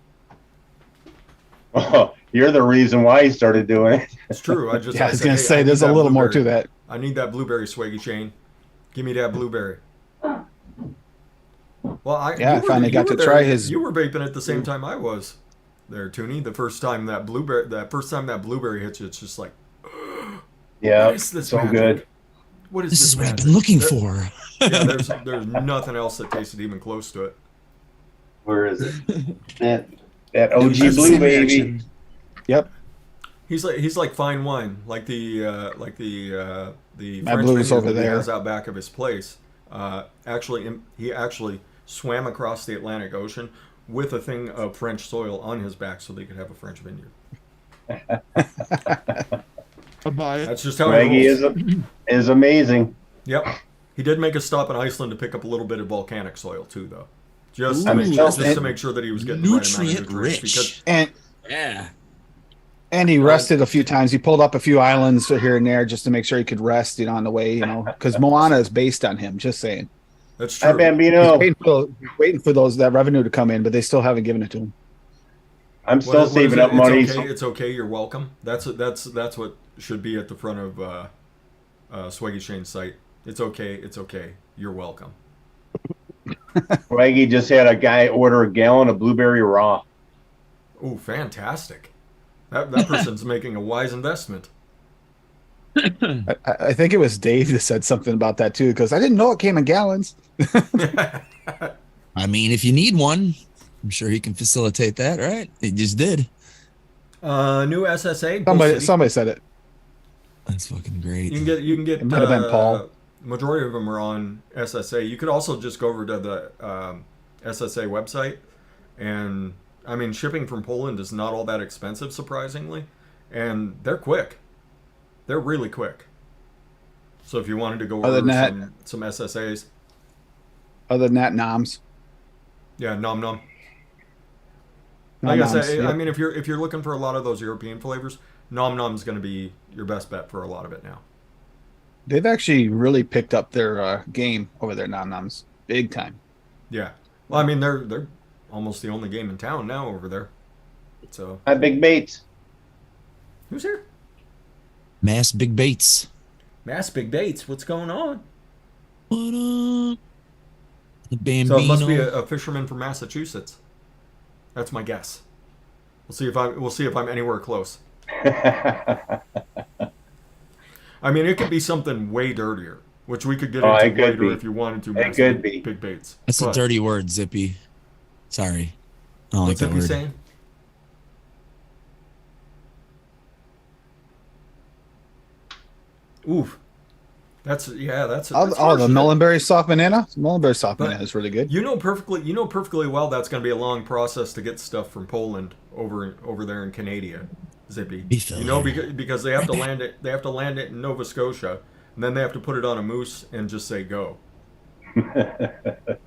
[SPEAKER 1] Oh, you're the reason why he started doing it.
[SPEAKER 2] It's true. I
[SPEAKER 3] Yeah, I was
[SPEAKER 2] said,
[SPEAKER 3] gonna
[SPEAKER 2] "Hey,
[SPEAKER 3] say
[SPEAKER 2] I
[SPEAKER 3] there's
[SPEAKER 2] need
[SPEAKER 3] a
[SPEAKER 2] that
[SPEAKER 3] little more to
[SPEAKER 2] blueberry.
[SPEAKER 3] that.
[SPEAKER 2] I need that blueberry, Swaggy Chain. Give me that blueberry." Well,
[SPEAKER 3] Yeah, I finally got to try his-
[SPEAKER 2] You were vaping at the same time I was. There, Toonie. The first time that blueberry hits you, it's just like,
[SPEAKER 1] Yeah,
[SPEAKER 2] what is this
[SPEAKER 1] so
[SPEAKER 2] magic?
[SPEAKER 1] good.
[SPEAKER 2] What is
[SPEAKER 4] This
[SPEAKER 2] this
[SPEAKER 4] is what I've
[SPEAKER 2] magic?
[SPEAKER 4] been looking
[SPEAKER 2] There-
[SPEAKER 4] for.
[SPEAKER 2] Yeah, there's nothing else that tasted even close to it.
[SPEAKER 1] Where is it? that OG
[SPEAKER 4] That's the
[SPEAKER 1] blue
[SPEAKER 4] same
[SPEAKER 1] baby.
[SPEAKER 4] reaction.
[SPEAKER 3] Yep.
[SPEAKER 2] He's like fine wine, like the
[SPEAKER 3] My
[SPEAKER 2] French
[SPEAKER 3] blue's
[SPEAKER 2] vineyard
[SPEAKER 3] over
[SPEAKER 2] that he
[SPEAKER 3] there.
[SPEAKER 2] has out back of his place. He actually swam across the Atlantic Ocean with a thing of French soil on his back so they could have a French vineyard.
[SPEAKER 4] I'll buy it.
[SPEAKER 2] That's just how
[SPEAKER 1] Maggie
[SPEAKER 2] he rolls.
[SPEAKER 1] is amazing.
[SPEAKER 2] Yep. He did make a stop in Iceland to pick up a little bit of volcanic soil too, though, just
[SPEAKER 4] Ooh,
[SPEAKER 2] to make sure that he was getting the right amount of
[SPEAKER 4] nutrient
[SPEAKER 2] nutrients.
[SPEAKER 4] rich.
[SPEAKER 3] And
[SPEAKER 4] Yeah.
[SPEAKER 3] he rested a few times. He pulled up a few islands here and there just to make sure he could rest, on the way, because Moana is based on him. Just saying.
[SPEAKER 2] That's
[SPEAKER 1] Hi,
[SPEAKER 2] true.
[SPEAKER 1] Bambino.
[SPEAKER 3] He's waiting for that revenue to come in, but they still haven't given it to him.
[SPEAKER 1] I'm still
[SPEAKER 2] What is
[SPEAKER 1] saving
[SPEAKER 2] it?
[SPEAKER 1] up money.
[SPEAKER 2] It's okay. It's okay. You're welcome. That's what should be at the front of Swaggy Shane's site. It's okay. It's okay. You're welcome.
[SPEAKER 1] Swaggy just had a guy order a gallon of blueberry raw.
[SPEAKER 2] Oh, fantastic! That person's making a wise investment.
[SPEAKER 3] I think it was Dave that said something about that too, because I didn't know it came in gallons.
[SPEAKER 4] I mean, if you need one, I'm sure he can facilitate that, right? He just did.
[SPEAKER 2] New SSA. Bull City.
[SPEAKER 3] Somebody said it.
[SPEAKER 4] That's fucking great.
[SPEAKER 2] You can get.
[SPEAKER 3] It might have been Paul.
[SPEAKER 2] Majority of them are on SSA. You could also just go over to the SSA website and I mean, shipping from Poland is not all that expensive, surprisingly, and they're quick. They're really quick. So if you wanted to go
[SPEAKER 3] Other
[SPEAKER 2] order
[SPEAKER 3] than that-
[SPEAKER 2] some SSAs,
[SPEAKER 3] Other than that, noms.
[SPEAKER 2] yeah, nom nom.
[SPEAKER 3] Nom
[SPEAKER 2] Like I
[SPEAKER 3] noms,
[SPEAKER 2] say,
[SPEAKER 3] yeah.
[SPEAKER 2] I mean, if you're looking for a lot of those European flavors, nom nom's going to be your best bet for a lot of it now.
[SPEAKER 3] They've actually really picked up their game over there, nom noms, big time.
[SPEAKER 2] Yeah. Well, I mean, they're almost the only game in town now over there. So
[SPEAKER 1] Hi, Big Bates.
[SPEAKER 2] who's here?
[SPEAKER 4] Mass Big Baits.
[SPEAKER 2] Mass Big Bates. What's going on?
[SPEAKER 4] What up? The Bambino.
[SPEAKER 2] So it must be a fisherman from Massachusetts. That's my guess. We'll see if I'm anywhere close. I mean, it could be something way dirtier, which we could get
[SPEAKER 1] Oh,
[SPEAKER 2] into
[SPEAKER 1] it could
[SPEAKER 2] later
[SPEAKER 1] be.
[SPEAKER 2] if you wanted to.
[SPEAKER 1] It
[SPEAKER 2] Mass
[SPEAKER 1] could
[SPEAKER 2] Big,
[SPEAKER 1] be.
[SPEAKER 2] Big Bates.
[SPEAKER 4] That's a
[SPEAKER 2] But
[SPEAKER 4] dirty word, Zippy. Sorry. I don't like
[SPEAKER 2] what's
[SPEAKER 4] that
[SPEAKER 2] Zippy
[SPEAKER 4] word.
[SPEAKER 2] saying? Oof. That's
[SPEAKER 3] Oh,
[SPEAKER 2] harsh,
[SPEAKER 3] the
[SPEAKER 2] isn't it?
[SPEAKER 3] Mullenberry soft banana. Mullenberry soft
[SPEAKER 2] But
[SPEAKER 3] banana is really good.
[SPEAKER 2] You know perfectly well that's going to be a long process to get stuff from Poland over there in Canada, Zippy.
[SPEAKER 4] Be filler.
[SPEAKER 2] You know, because they have to land it. They have to land it in Nova Scotia, and then they have to put it on a moose and just say go.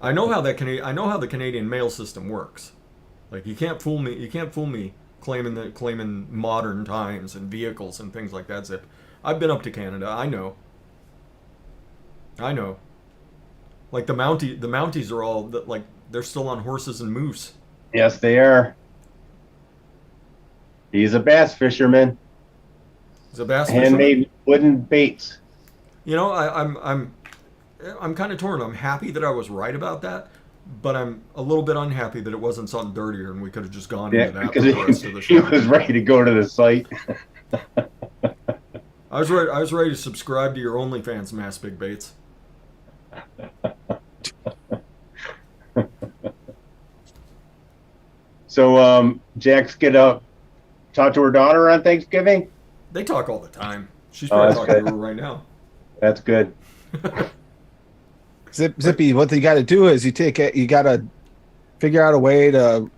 [SPEAKER 2] I know how the Canadian mail system works. Like you can't fool me. You can't fool me claiming modern times and vehicles and things like that, Zip. I've been up to Canada. I know. Like the Mounties are all like they're still on horses and moose.
[SPEAKER 1] Yes, they are. He's a bass fisherman.
[SPEAKER 2] Is a bass fisherman?
[SPEAKER 1] Handmade wooden baits.
[SPEAKER 2] You know, I'm kind of torn. I'm happy that I was right about that, but I'm a little bit unhappy that it wasn't something dirtier and we could have just gone
[SPEAKER 1] Yeah,
[SPEAKER 2] into that
[SPEAKER 1] because
[SPEAKER 2] for the rest of the
[SPEAKER 1] he
[SPEAKER 2] show.
[SPEAKER 1] was ready to go to the site.
[SPEAKER 2] I was ready to subscribe to your OnlyFans, Mass Big Baits.
[SPEAKER 1] So, Jack's talk to her daughter on Thanksgiving.
[SPEAKER 2] They talk all the time. She's
[SPEAKER 1] Oh,
[SPEAKER 2] probably
[SPEAKER 1] that's
[SPEAKER 2] talking to
[SPEAKER 1] good.
[SPEAKER 2] her right now.
[SPEAKER 1] That's good.
[SPEAKER 3] Zippy, what you got to do is you got to figure out a way to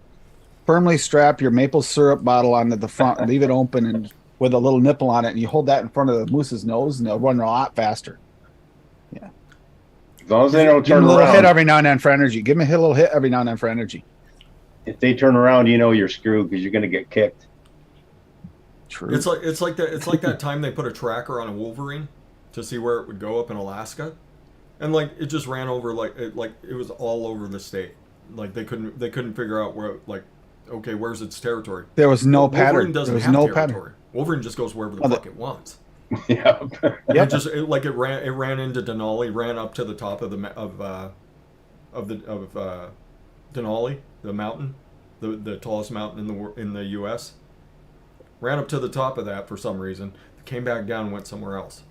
[SPEAKER 3] firmly strap your maple syrup bottle onto the front and leave it open and with a little nipple on it, and you hold that in front of the moose's nose, and they'll run a lot faster.
[SPEAKER 1] As long as they don't
[SPEAKER 3] Give them
[SPEAKER 1] turn
[SPEAKER 3] a little hit
[SPEAKER 1] around.
[SPEAKER 3] every now and then for energy. Give them a little hit every now and then for energy.
[SPEAKER 1] If they turn around, you know you're screwed because you're going to get kicked.
[SPEAKER 3] True.
[SPEAKER 2] It's like that time they put a tracker on a wolverine to see where it would go up in Alaska, and like it just ran over like it was all over the state. Like they couldn't figure out where okay, where's its territory?
[SPEAKER 3] There was no
[SPEAKER 2] Wolverine
[SPEAKER 3] pattern.
[SPEAKER 2] doesn't
[SPEAKER 3] There was
[SPEAKER 2] have
[SPEAKER 3] no
[SPEAKER 2] territory.
[SPEAKER 3] pattern.
[SPEAKER 2] Wolverine just goes wherever the
[SPEAKER 3] Oh,
[SPEAKER 2] fuck it wants.
[SPEAKER 1] Yeah.
[SPEAKER 2] It ran into Denali, ran up to the top of Denali, the mountain, the tallest mountain in the U.S. Ran up to the top of that for some reason, came back down and went somewhere else.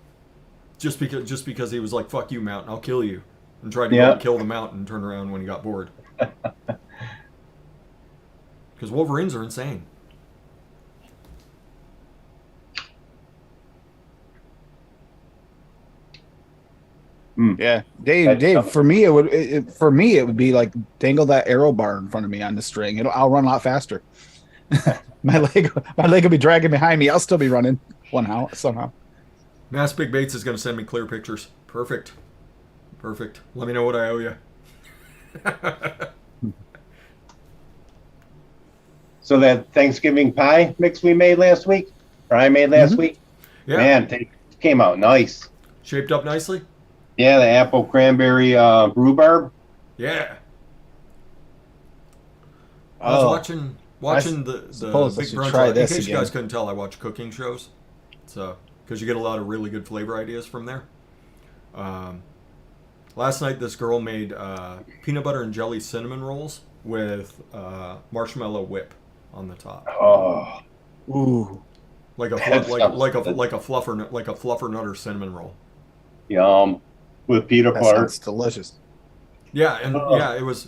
[SPEAKER 2] Just because he was like, "Fuck you, mountain, I'll kill you," and tried to go and kill the mountain and turn around when he got bored. Because Wolverines are insane.
[SPEAKER 3] Yeah, Dave. For me, it would be like dangle that arrow bar in front of me on the string. I'll run a lot faster. my leg will be dragging behind me. I'll still be running somehow.
[SPEAKER 2] Mass Big Baits is going to send me clear pictures. Perfect. Let me know what I owe you.
[SPEAKER 1] So that Thanksgiving pie mix we made last week, or I made last week,
[SPEAKER 2] Yeah.
[SPEAKER 1] man, it came out nice.
[SPEAKER 2] Shaped up nicely?
[SPEAKER 1] Yeah, the apple cranberry rhubarb.
[SPEAKER 2] Yeah. I was watching the
[SPEAKER 3] suppose I
[SPEAKER 2] Big
[SPEAKER 3] should
[SPEAKER 2] Brunch.
[SPEAKER 3] try
[SPEAKER 2] In
[SPEAKER 3] this
[SPEAKER 2] case you guys
[SPEAKER 3] again.
[SPEAKER 2] couldn't tell, I watch cooking shows. So, because you get a lot of really good flavor ideas from there. Last night, this girl made peanut butter and jelly cinnamon rolls with marshmallow whip on the top,
[SPEAKER 1] Oh,
[SPEAKER 3] Ooh,
[SPEAKER 2] like a
[SPEAKER 1] That
[SPEAKER 2] fluffer nutter cinnamon roll.
[SPEAKER 1] yum. With peanut
[SPEAKER 3] that
[SPEAKER 1] butter.
[SPEAKER 3] sounds delicious.
[SPEAKER 2] Yeah, and
[SPEAKER 1] Oh.
[SPEAKER 2] yeah, it was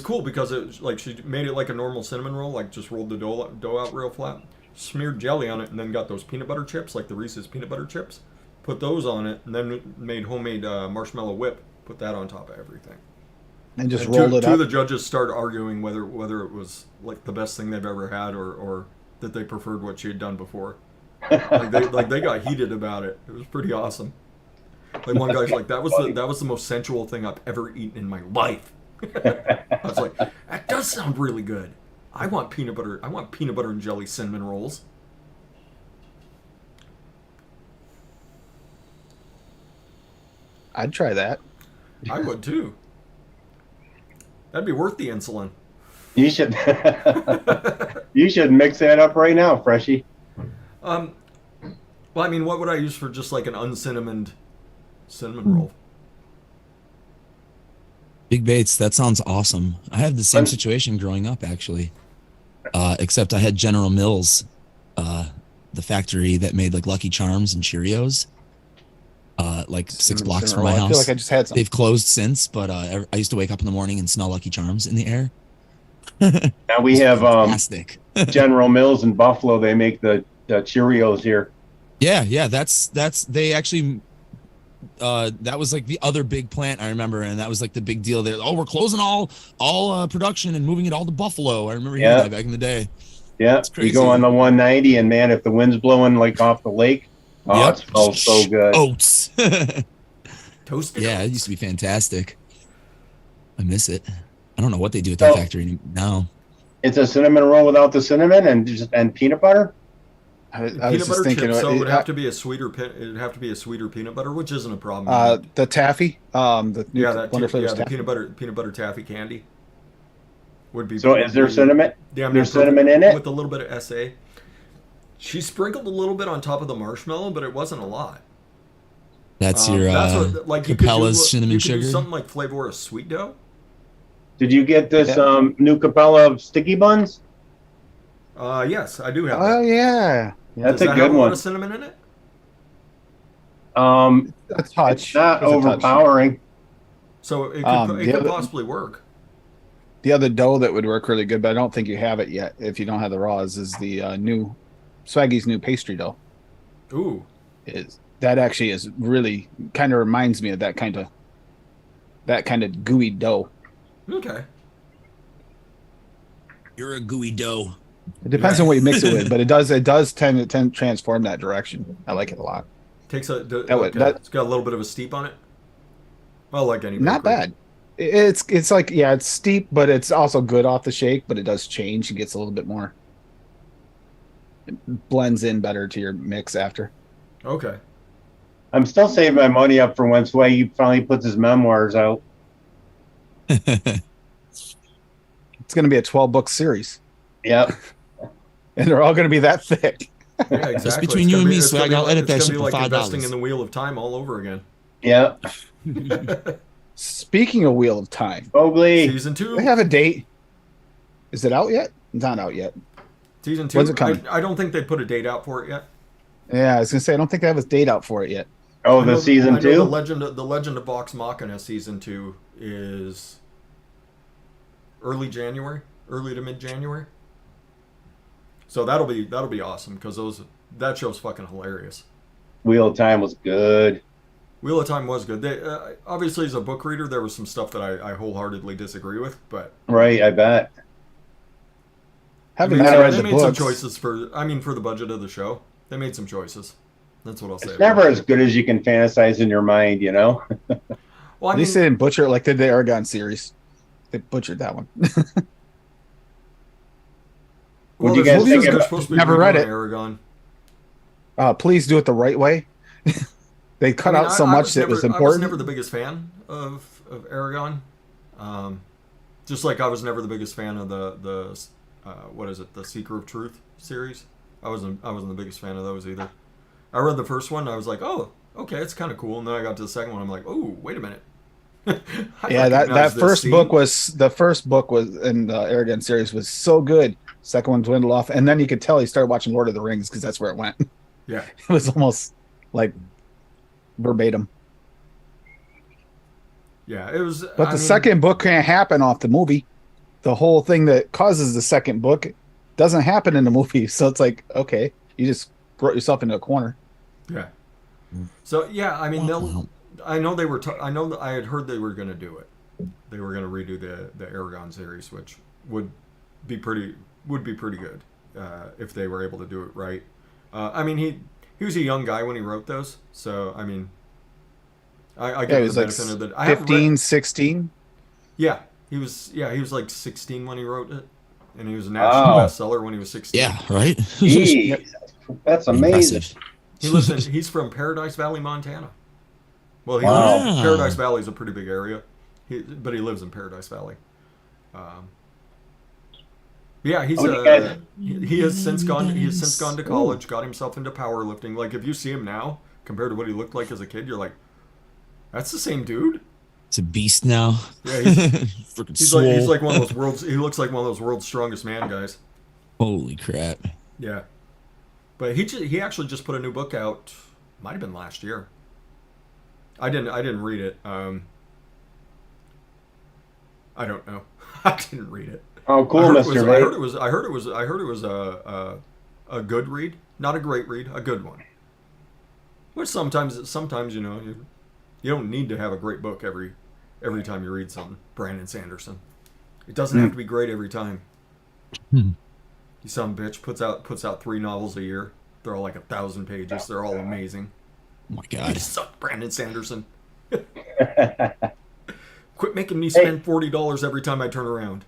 [SPEAKER 2] cool because it was like she made it like a normal cinnamon roll, like just rolled the dough out real flat, smeared jelly on it, and then got those peanut butter chips, like the Reese's peanut butter chips, put those on it, and then made homemade marshmallow whip, put that on top of everything.
[SPEAKER 3] and just
[SPEAKER 2] And
[SPEAKER 3] rolled it
[SPEAKER 2] two
[SPEAKER 3] up.
[SPEAKER 2] of the judges started arguing whether it was like the best thing they've ever had, or that they preferred what she had done before. They got heated about it. It was pretty awesome. Like one guy's like, that was the most sensual thing I've ever eaten in my life. I was like, that does sound really good. I want peanut butter and jelly cinnamon rolls.
[SPEAKER 3] I'd try that.
[SPEAKER 2] I would too. That'd be worth the insulin.
[SPEAKER 1] You should you should mix that up right now, Freshie.
[SPEAKER 2] Well, I mean, what would I use for just like an uncinamoned cinnamon roll?
[SPEAKER 4] Big Bates, that sounds awesome. I had the same situation growing up, actually. Except I had General Mills, the factory that made like Lucky Charms and Cheerios, like 6 blocks from my house.
[SPEAKER 3] I feel like I just had some.
[SPEAKER 4] They've closed since, but I used to wake up in the morning and smell Lucky Charms in the air.
[SPEAKER 1] Now we have
[SPEAKER 4] Fantastic.
[SPEAKER 1] General Mills in Buffalo. They make the Cheerios here.
[SPEAKER 4] Yeah, that's they actually that was like the other big plant I remember, and that was like the big deal there. Oh, we're closing all production and moving it all to Buffalo. I remember hearing that back in the day.
[SPEAKER 1] Yeah, you go on the 190, and man, if the wind's blowing like off the lake, it smells so good.
[SPEAKER 4] Oats.
[SPEAKER 2] Toasted.
[SPEAKER 4] Yeah, it used to be fantastic. I miss it. I don't know what they do at that factory now.
[SPEAKER 1] It's a cinnamon roll without the cinnamon and peanut butter.
[SPEAKER 3] I was
[SPEAKER 2] Peanut
[SPEAKER 3] just
[SPEAKER 2] butter
[SPEAKER 3] thinking,
[SPEAKER 2] chips, so it would have to be a sweeter. It'd have to be a sweeter peanut butter, which isn't a problem.
[SPEAKER 3] the taffy, the
[SPEAKER 2] peanut butter taffy candy would be.
[SPEAKER 1] So is there cinnamon?
[SPEAKER 2] Yeah,
[SPEAKER 1] there's cinnamon in it
[SPEAKER 2] with a little bit of SA. She sprinkled a little bit on top of the marshmallow, but it wasn't a lot.
[SPEAKER 4] That's your Capella's cinnamon sugar.
[SPEAKER 2] Do something like flavor a sweet dough.
[SPEAKER 1] Did you get this new Capella sticky buns?
[SPEAKER 2] Yes, I do have.
[SPEAKER 3] Oh
[SPEAKER 2] that.
[SPEAKER 3] yeah.
[SPEAKER 1] That's
[SPEAKER 2] Does
[SPEAKER 1] a
[SPEAKER 2] that
[SPEAKER 1] good
[SPEAKER 2] have a lot
[SPEAKER 1] one.
[SPEAKER 2] of cinnamon in it?
[SPEAKER 3] A touch.
[SPEAKER 1] It's not
[SPEAKER 3] Just a touch.
[SPEAKER 1] overpowering.
[SPEAKER 2] So it could possibly work.
[SPEAKER 3] The other dough that would work really good, but I don't think you have it yet. If you don't have the raws, is the new Swaggy's new pastry dough.
[SPEAKER 2] Ooh,
[SPEAKER 3] That actually is really kind of reminds me of that kind of gooey dough.
[SPEAKER 2] okay.
[SPEAKER 4] You're a gooey dough.
[SPEAKER 3] It depends on what you mix it with, but it does tend to transform that direction. I like it a lot.
[SPEAKER 2] It's got a little bit of a steep on it. Well, like any
[SPEAKER 3] Not
[SPEAKER 2] bakery.
[SPEAKER 3] bad. It's like it's steep, but it's also good off the shake. But it does change. It gets a little bit more. It blends in better to your mix after.
[SPEAKER 2] Okay.
[SPEAKER 1] I'm still saving my money up for when Swaggy finally puts his memoirs out.
[SPEAKER 3] It's going to be a 12-book series.
[SPEAKER 1] Yep.
[SPEAKER 3] And they're all going to be that thick.
[SPEAKER 2] Yeah, exactly.
[SPEAKER 4] Just between you and me, Swag, I'll edit that
[SPEAKER 2] It's
[SPEAKER 4] shit
[SPEAKER 2] gonna
[SPEAKER 4] for
[SPEAKER 2] be like investing
[SPEAKER 4] $5.
[SPEAKER 2] in the Wheel of Time all over again.
[SPEAKER 1] Yep.
[SPEAKER 3] Speaking of Wheel of Time,
[SPEAKER 1] Mowgli.
[SPEAKER 2] Season 2.
[SPEAKER 3] they have a date. Is it out yet? It's not out yet.
[SPEAKER 2] Season 2.
[SPEAKER 3] When's it coming?
[SPEAKER 2] I don't think they put a date out for it yet.
[SPEAKER 3] Yeah, I was going to say, I don't think they have a date out for it yet.
[SPEAKER 1] Oh,
[SPEAKER 2] I know-
[SPEAKER 1] season
[SPEAKER 2] I know
[SPEAKER 1] 2?
[SPEAKER 2] The Legend of Vox Machina Season 2 is early to mid January. So that'll be awesome because that show's fucking hilarious.
[SPEAKER 1] Wheel of Time was good.
[SPEAKER 2] Wheel of Time was good. They obviously, as a book reader, there was some stuff that I wholeheartedly disagree with, but
[SPEAKER 1] Right, I bet.
[SPEAKER 3] Haven't
[SPEAKER 2] they
[SPEAKER 3] read the
[SPEAKER 2] made some
[SPEAKER 3] books.
[SPEAKER 2] choices for the budget of the show. They made some choices. That's what I'll say.
[SPEAKER 1] It's never as good as you can fantasize in your mind, you know?
[SPEAKER 2] Well, I
[SPEAKER 3] At
[SPEAKER 2] mean,
[SPEAKER 3] least they didn't butcher it like they did the Aragon series. They butchered that one.
[SPEAKER 1] What'd you guys think
[SPEAKER 2] they're
[SPEAKER 1] of-
[SPEAKER 2] supposed to be
[SPEAKER 3] Never read
[SPEAKER 2] redoing
[SPEAKER 3] it.
[SPEAKER 2] Aragon.
[SPEAKER 3] Please do it the right way. They cut out so much that was
[SPEAKER 2] I was
[SPEAKER 3] important.
[SPEAKER 2] never the biggest fan of Aragon. Just like I was never the biggest fan of the what is it, the Seeker of Truth series. I wasn't the biggest fan of those either. I read the first one. I was like, oh, okay, it's kind of cool. And then I got to the second one. I'm like, oh, wait a minute.
[SPEAKER 3] Yeah, that first book was in the Aragon series was so good. Second one dwindled off, and then you could tell he started watching Lord of the Rings because that's where it went.
[SPEAKER 2] Yeah.
[SPEAKER 3] It was almost like verbatim.
[SPEAKER 2] Yeah, it was.
[SPEAKER 3] But the second book can't happen off the movie. The whole thing that causes the second book doesn't happen in the movie. So it's like, okay, you just brought yourself into a corner.
[SPEAKER 2] Yeah. So yeah, I mean, I know they were. I know that I had heard they were going to do it. they were going to redo the Aragon series, which would be pretty good if they were able to do it right. I mean, he was a young guy when he wrote those, so I mean, I give
[SPEAKER 3] Yeah,
[SPEAKER 2] him
[SPEAKER 3] he was
[SPEAKER 2] the
[SPEAKER 3] like
[SPEAKER 2] benefit of the. I haven't
[SPEAKER 3] 15, 16.
[SPEAKER 2] Yeah, he was like 16 when he wrote it, and he was a national
[SPEAKER 1] Wow.
[SPEAKER 2] bestseller when he was 16.
[SPEAKER 4] Yeah, right.
[SPEAKER 1] Jeez, that's amazing.
[SPEAKER 4] Impressive.
[SPEAKER 2] He's from Paradise Valley, Montana. Well, he
[SPEAKER 1] Wow.
[SPEAKER 2] lives in Paradise Valley is a pretty big area, but he lives in Paradise Valley. Yeah, he's
[SPEAKER 1] What do you guys-
[SPEAKER 2] he has since gone to college, got himself into powerlifting. Like if you see him now compared to what he looked like as a kid, you're like, that's the same dude.
[SPEAKER 4] It's a beast now.
[SPEAKER 2] Yeah,
[SPEAKER 4] Freaking
[SPEAKER 2] he's
[SPEAKER 4] swole.
[SPEAKER 2] like one of those world's. He looks like one of those world's strongest man guys.
[SPEAKER 4] Holy crap.
[SPEAKER 2] Yeah, but he actually just put a new book out. Might have been last year. I didn't read it. I don't know. I didn't read it.
[SPEAKER 1] Oh, cool, Mr.
[SPEAKER 2] I
[SPEAKER 1] Vape.
[SPEAKER 2] heard it was a good read, not a great read, a good one. Which sometimes you know you don't need to have a great book every time you read something. Brandon Sanderson. It doesn't have to be great every time. You some bitch puts out 3 novels a year. They're all like 1,000 pages. They're all amazing.
[SPEAKER 4] Oh my
[SPEAKER 2] You
[SPEAKER 4] god.
[SPEAKER 2] suck, Brandon Sanderson. Quit making me spend $40 every time I turn around.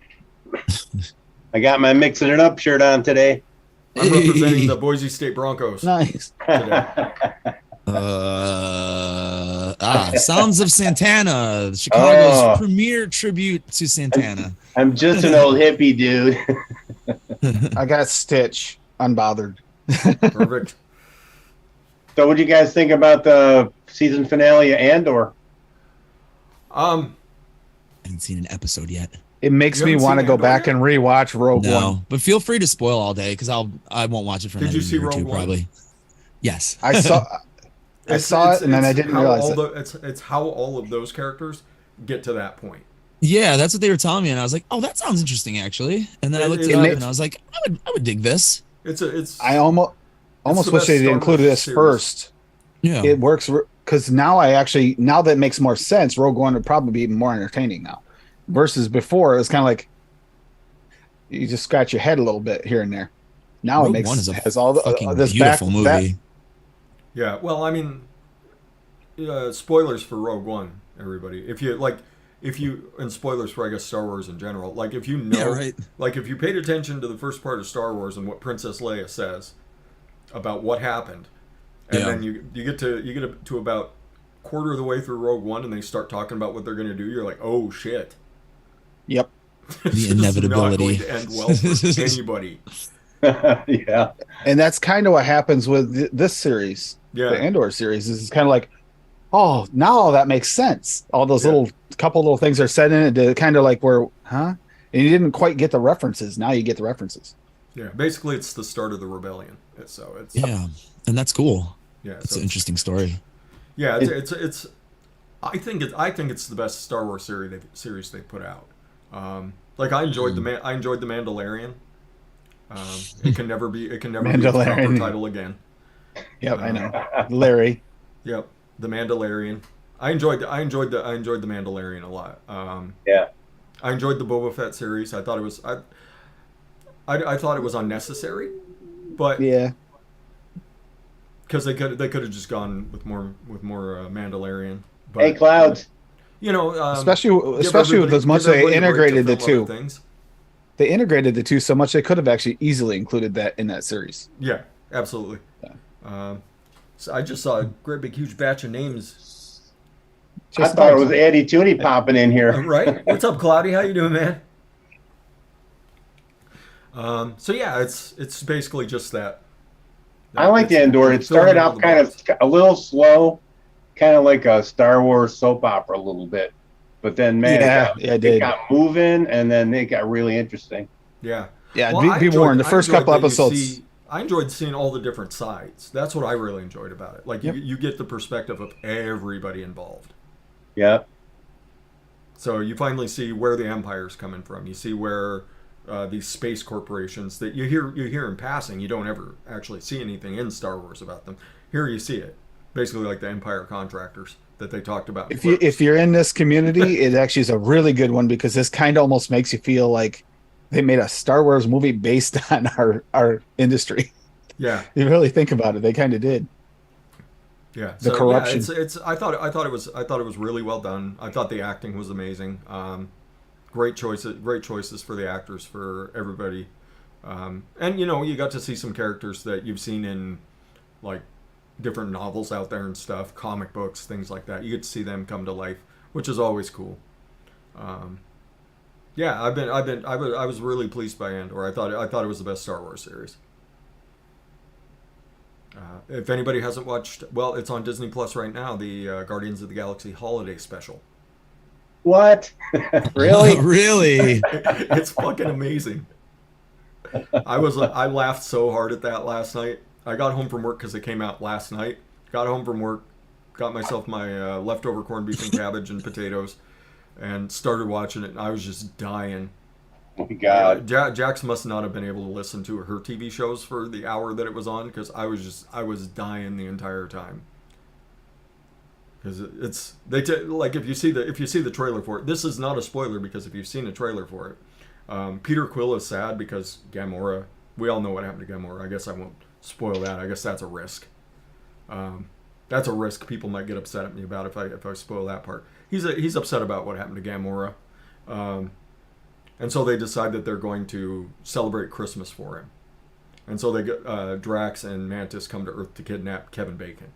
[SPEAKER 1] I got my mixing it up shirt on today.
[SPEAKER 2] I'm representing the Boise State Broncos
[SPEAKER 3] Nice.
[SPEAKER 2] today.
[SPEAKER 4] Sounds of Santana, Chicago's
[SPEAKER 1] Oh.
[SPEAKER 4] premier tribute to Santana.
[SPEAKER 1] I'm just an old hippie dude.
[SPEAKER 3] I got Stitch, unbothered.
[SPEAKER 2] Perfect.
[SPEAKER 1] So, what do you guys think about the season finale of Andor?
[SPEAKER 4] I haven't seen an episode yet.
[SPEAKER 3] It makes
[SPEAKER 2] You
[SPEAKER 3] me
[SPEAKER 2] haven't
[SPEAKER 3] want to
[SPEAKER 2] seen
[SPEAKER 3] go
[SPEAKER 2] Andor
[SPEAKER 3] back
[SPEAKER 2] yet?
[SPEAKER 3] and rewatch Rogue
[SPEAKER 4] No,
[SPEAKER 3] One.
[SPEAKER 4] but feel free to spoil all day because I won't watch it for
[SPEAKER 2] Did
[SPEAKER 4] another
[SPEAKER 2] you see
[SPEAKER 4] year or two
[SPEAKER 2] Rogue One?
[SPEAKER 4] probably. Yes.
[SPEAKER 3] I saw it and then I didn't
[SPEAKER 2] how
[SPEAKER 3] realize
[SPEAKER 2] all
[SPEAKER 3] it.
[SPEAKER 2] it's how all of those characters get to that point.
[SPEAKER 4] Yeah, that's what they were telling me, and I was like, "Oh, that sounds interesting, actually." And then I looked it up, and I was like, "I would dig this."
[SPEAKER 3] I almost
[SPEAKER 2] the
[SPEAKER 3] wish
[SPEAKER 2] best
[SPEAKER 3] they
[SPEAKER 2] Star
[SPEAKER 3] included
[SPEAKER 2] Wars
[SPEAKER 3] this
[SPEAKER 2] series.
[SPEAKER 3] first.
[SPEAKER 4] Yeah,
[SPEAKER 3] It works because now that makes more sense. Rogue One would probably be even more entertaining now, versus before it was kind of like you just scratch your head a little bit here and there. Now
[SPEAKER 4] Rogue
[SPEAKER 3] it
[SPEAKER 4] One is a
[SPEAKER 3] has all
[SPEAKER 4] fucking
[SPEAKER 3] this
[SPEAKER 4] beautiful movie.
[SPEAKER 2] Yeah, well, I mean, spoilers for Rogue One, everybody. And spoilers for I guess Star Wars in general. Like if you know,
[SPEAKER 4] Yeah, right.
[SPEAKER 2] like if you paid attention to the first part of Star Wars and what Princess Leia says about what happened, and
[SPEAKER 4] Yeah.
[SPEAKER 2] then you get to about quarter of the way through Rogue One, and they start talking about what they're going to do. You're like, oh shit.
[SPEAKER 3] Yep.
[SPEAKER 2] This is
[SPEAKER 4] inevitability.
[SPEAKER 2] not going to end well for anybody.
[SPEAKER 1] Yeah.
[SPEAKER 3] And that's kind of what happens with this series,
[SPEAKER 2] Yeah.
[SPEAKER 3] the Andor series. Is kind of like, oh, now all that makes sense. All those
[SPEAKER 2] Yeah.
[SPEAKER 3] couple little things are said in it to kind of like where, huh? And you didn't quite get the references. Now you get the references.
[SPEAKER 2] Yeah, basically it's the start of the rebellion. So it's
[SPEAKER 4] Yeah, and that's cool.
[SPEAKER 2] yeah,
[SPEAKER 4] It's
[SPEAKER 2] so
[SPEAKER 4] an interesting story.
[SPEAKER 2] yeah, it's I think it's the best Star Wars series they put out. Like I enjoyed I enjoyed the Mandalorian. It can never be the proper
[SPEAKER 3] Mandalorian.
[SPEAKER 2] title again.
[SPEAKER 3] Yep, I know. Larry.
[SPEAKER 2] Yep, the Mandalorian. I enjoyed the Mandalorian a lot.
[SPEAKER 1] Yeah.
[SPEAKER 2] I enjoyed the Boba Fett series. I thought it was I thought it was unnecessary, but
[SPEAKER 3] Yeah.
[SPEAKER 2] because they could have just gone with more Mandalorian. But,
[SPEAKER 1] Hey, Clouds.
[SPEAKER 2] you know,
[SPEAKER 3] Especially with
[SPEAKER 2] everybody-
[SPEAKER 3] as much
[SPEAKER 2] give everybody
[SPEAKER 3] they
[SPEAKER 2] a break
[SPEAKER 3] integrated
[SPEAKER 2] to
[SPEAKER 3] the
[SPEAKER 2] film other
[SPEAKER 3] two.
[SPEAKER 2] things.
[SPEAKER 3] They integrated the two so much they could have actually easily included that in that series.
[SPEAKER 2] Yeah, absolutely. So I just saw a great big huge batch of names.
[SPEAKER 1] I thought it was Eddie Tooney popping in here.
[SPEAKER 2] Right? What's up, Cloudy? How you doing, man? So yeah, it's basically just that.
[SPEAKER 1] I like the Andor. It started out kind of a little slow, kind of like a Star Wars soap opera a little bit. But then, man, it got moving, and then it got really interesting.
[SPEAKER 2] Yeah.
[SPEAKER 3] Yeah,
[SPEAKER 2] Well,
[SPEAKER 3] be warned. The first couple episodes.
[SPEAKER 2] I enjoyed seeing all the different sides. That's what I really enjoyed about it. Like you get the perspective of everybody involved.
[SPEAKER 1] Yeah.
[SPEAKER 2] So you finally see where the Empire's coming from. You see where these space corporations that you hear in passing. You don't ever actually see anything in Star Wars about them. Here you see it. Basically like the Empire contractors. that they talked about.
[SPEAKER 3] If you're in this community, it actually is a really good one because this kind of almost makes you feel like they made a Star Wars movie based on our industry.
[SPEAKER 2] Yeah,
[SPEAKER 3] You really think about it, they kind of did.
[SPEAKER 2] yeah.
[SPEAKER 3] The corruption.
[SPEAKER 2] Yeah, it's. I thought it was really well done. I thought the acting was amazing. Great choices for the actors, for everybody. And you got to see some characters that you've seen in like different novels out there and stuff, comic books, things like that. You get to see them come to life, which is always cool. Yeah, I was really pleased by Andor. I thought it was the best Star Wars series. If anybody hasn't watched, well, it's on Disney Plus right now, the Guardians of the Galaxy Holiday Special.
[SPEAKER 1] What? Really?
[SPEAKER 4] Really?
[SPEAKER 2] It's fucking amazing. I laughed so hard at that last night. I got home from work because it came out last night. Got home from work, got myself my leftover corned beef and cabbage and potatoes, and started watching it. And I was just dying.
[SPEAKER 1] Oh my God.
[SPEAKER 2] Jax must not have been able to listen to her TV shows for the hour that it was on because I was dying the entire time. Because like if you see the trailer for it, this is not a spoiler because if you've seen a trailer for it, Peter Quill is sad because Gamora. We all know what happened to Gamora. I guess I won't spoil that. I guess that's a risk. That's a risk people might get upset at me about if I spoil that part. He's upset about what happened to Gamora, and so they decide that they're going to celebrate Christmas for him, and so they get Drax and Mantis come to Earth to kidnap Kevin Bacon.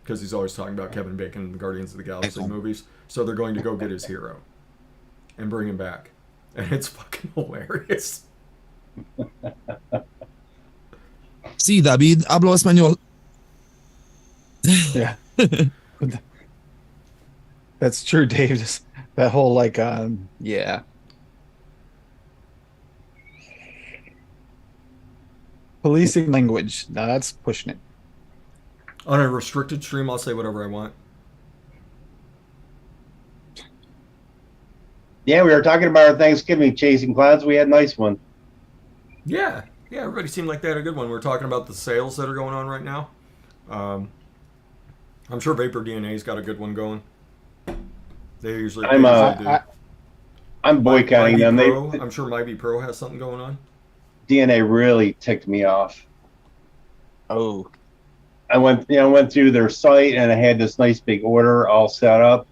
[SPEAKER 2] Because he's always talking about Kevin Bacon in the Guardians of the Galaxy movies. So they're going to go get his hero and bring him back. And it's fucking hilarious.
[SPEAKER 4] Sí, David, hablo español.
[SPEAKER 3] Yeah. That's true, Dave. That whole yeah. Policing language. Now that's pushing it.
[SPEAKER 2] On a restricted stream, I'll say whatever I want.
[SPEAKER 1] Yeah, we were talking about our Thanksgiving chasing clouds. We had a nice one.
[SPEAKER 2] Yeah, everybody seemed like they had a good one. We're talking about the sales that are going on right now. I'm sure Vapor DNA's got a good one going. They usually do.
[SPEAKER 1] I'm boycotting them.
[SPEAKER 2] I'm sure MyBee Pro has something going on.
[SPEAKER 1] DNA really ticked me off.
[SPEAKER 3] Oh.
[SPEAKER 1] I went through their site and I had this nice big order all set up,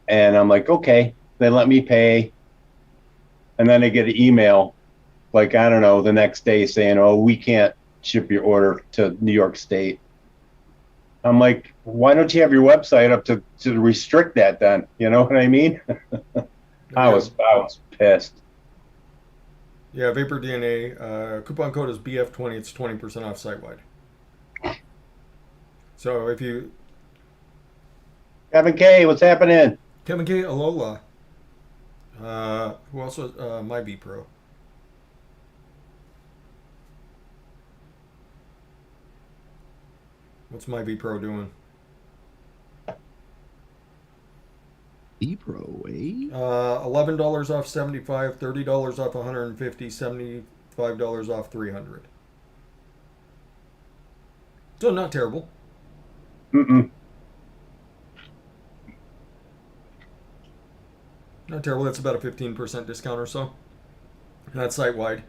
[SPEAKER 1] and I'm like, okay, they let me pay, and then I get an email, like I don't know, the next day saying, oh, we can't ship your order to New York State. I'm like, why don't you have your website up to restrict that then? You know what I mean? I was pissed.
[SPEAKER 2] Yeah, Vapor DNA coupon code is BF20. It's 20% off site wide. So if you...
[SPEAKER 1] Kevin K, what's happening?
[SPEAKER 2] Kevin K, Alola. Who else was... MyBee Pro. What's MyBee Pro doing?
[SPEAKER 4] B Pro, eh?
[SPEAKER 2] $11 off 75, $30 off 150, $75 off 300. So not terrible.
[SPEAKER 1] Mm-mm.
[SPEAKER 2] Not terrible. That's about a 15% discount or so. And that's site wide.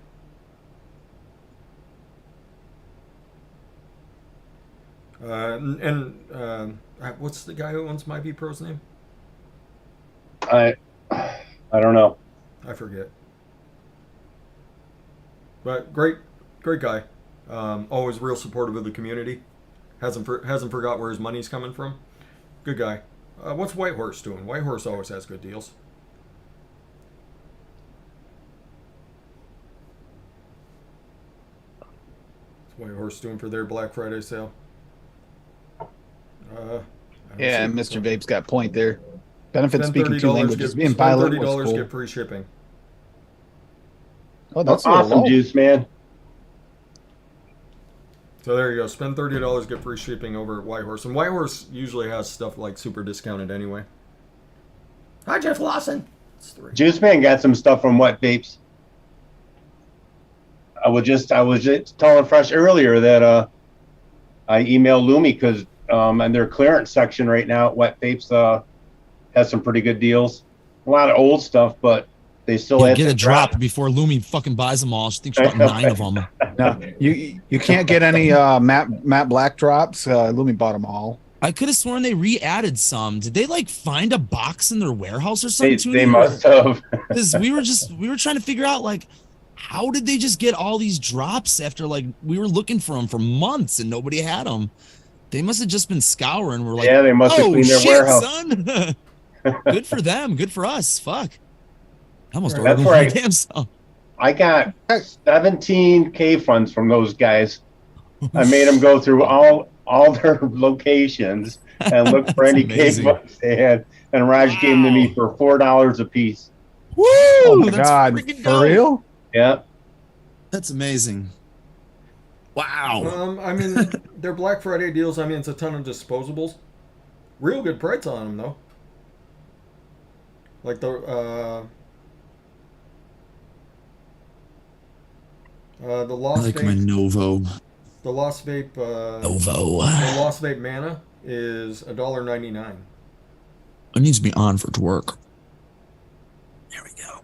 [SPEAKER 2] What's the guy who owns MyBee Pro's name?
[SPEAKER 1] I don't know.
[SPEAKER 2] I forget. But great guy. Always real supportive of the community. Hasn't forgot where his money's coming from. Good guy. What's Whitehorse doing? Whitehorse always has good deals. What's Whitehorse doing for their Black Friday sale?
[SPEAKER 3] Yeah, Mr. Vape's got a point there. Benefits speaking two languages. Being
[SPEAKER 2] spend
[SPEAKER 3] bilingual
[SPEAKER 2] $30,
[SPEAKER 3] is cool.
[SPEAKER 2] get free shipping.
[SPEAKER 3] Oh, that's
[SPEAKER 1] awesome, Juice Man.
[SPEAKER 2] So there you go. Spend $30, get free shipping over at Whitehorse. And Whitehorse usually has stuff like super discounted anyway. Hi, Jeff Lawson. It's 3.
[SPEAKER 1] Juice Man got some stuff from What Vapes. I was just telling Fresh earlier that I emailed Lumi because and their clearance section right now at Wet Vapes has some pretty good deals. A lot of old stuff, but they still
[SPEAKER 4] Yeah,
[SPEAKER 1] have
[SPEAKER 4] get
[SPEAKER 1] to
[SPEAKER 4] a drop before Lumi fucking buys them all. She thinks she bought 9 of them.
[SPEAKER 3] No, you can't get any matte black drops. Lumi bought them all.
[SPEAKER 4] I could have sworn they re-added some. Did they like find a box in their warehouse or something?
[SPEAKER 1] They must have.
[SPEAKER 4] Because we were trying to figure out like how did they just get all these drops after like we were looking for them for months and nobody had them. They must have just been scouring. We're like,
[SPEAKER 1] Yeah, they must have cleaned their
[SPEAKER 4] shit,
[SPEAKER 1] warehouse.
[SPEAKER 4] Son. Good for them. Good for us. Fuck. I almost
[SPEAKER 1] That's
[SPEAKER 4] ordered
[SPEAKER 1] right.
[SPEAKER 4] my damn self.
[SPEAKER 1] I got 17K funds from those guys. I made them go through all their locations and look for any K
[SPEAKER 4] amazing.
[SPEAKER 1] funds they had. And Raj gave them to me for $4 a piece.
[SPEAKER 4] Woo!
[SPEAKER 3] Oh my
[SPEAKER 4] That's
[SPEAKER 3] God,
[SPEAKER 4] freaking
[SPEAKER 3] for
[SPEAKER 4] dope.
[SPEAKER 3] real?
[SPEAKER 1] Yeah.
[SPEAKER 4] That's amazing. Wow.
[SPEAKER 2] I mean, their Black Friday deals. I mean, it's a ton of disposables. Real good price on them though. Like the Lost
[SPEAKER 4] I like my
[SPEAKER 2] Vape,
[SPEAKER 4] Novo.
[SPEAKER 2] the Lost Vape,
[SPEAKER 4] Novo.
[SPEAKER 2] the Lost Vape Mana is $1.99.
[SPEAKER 4] It needs to be on for it to work. There we go.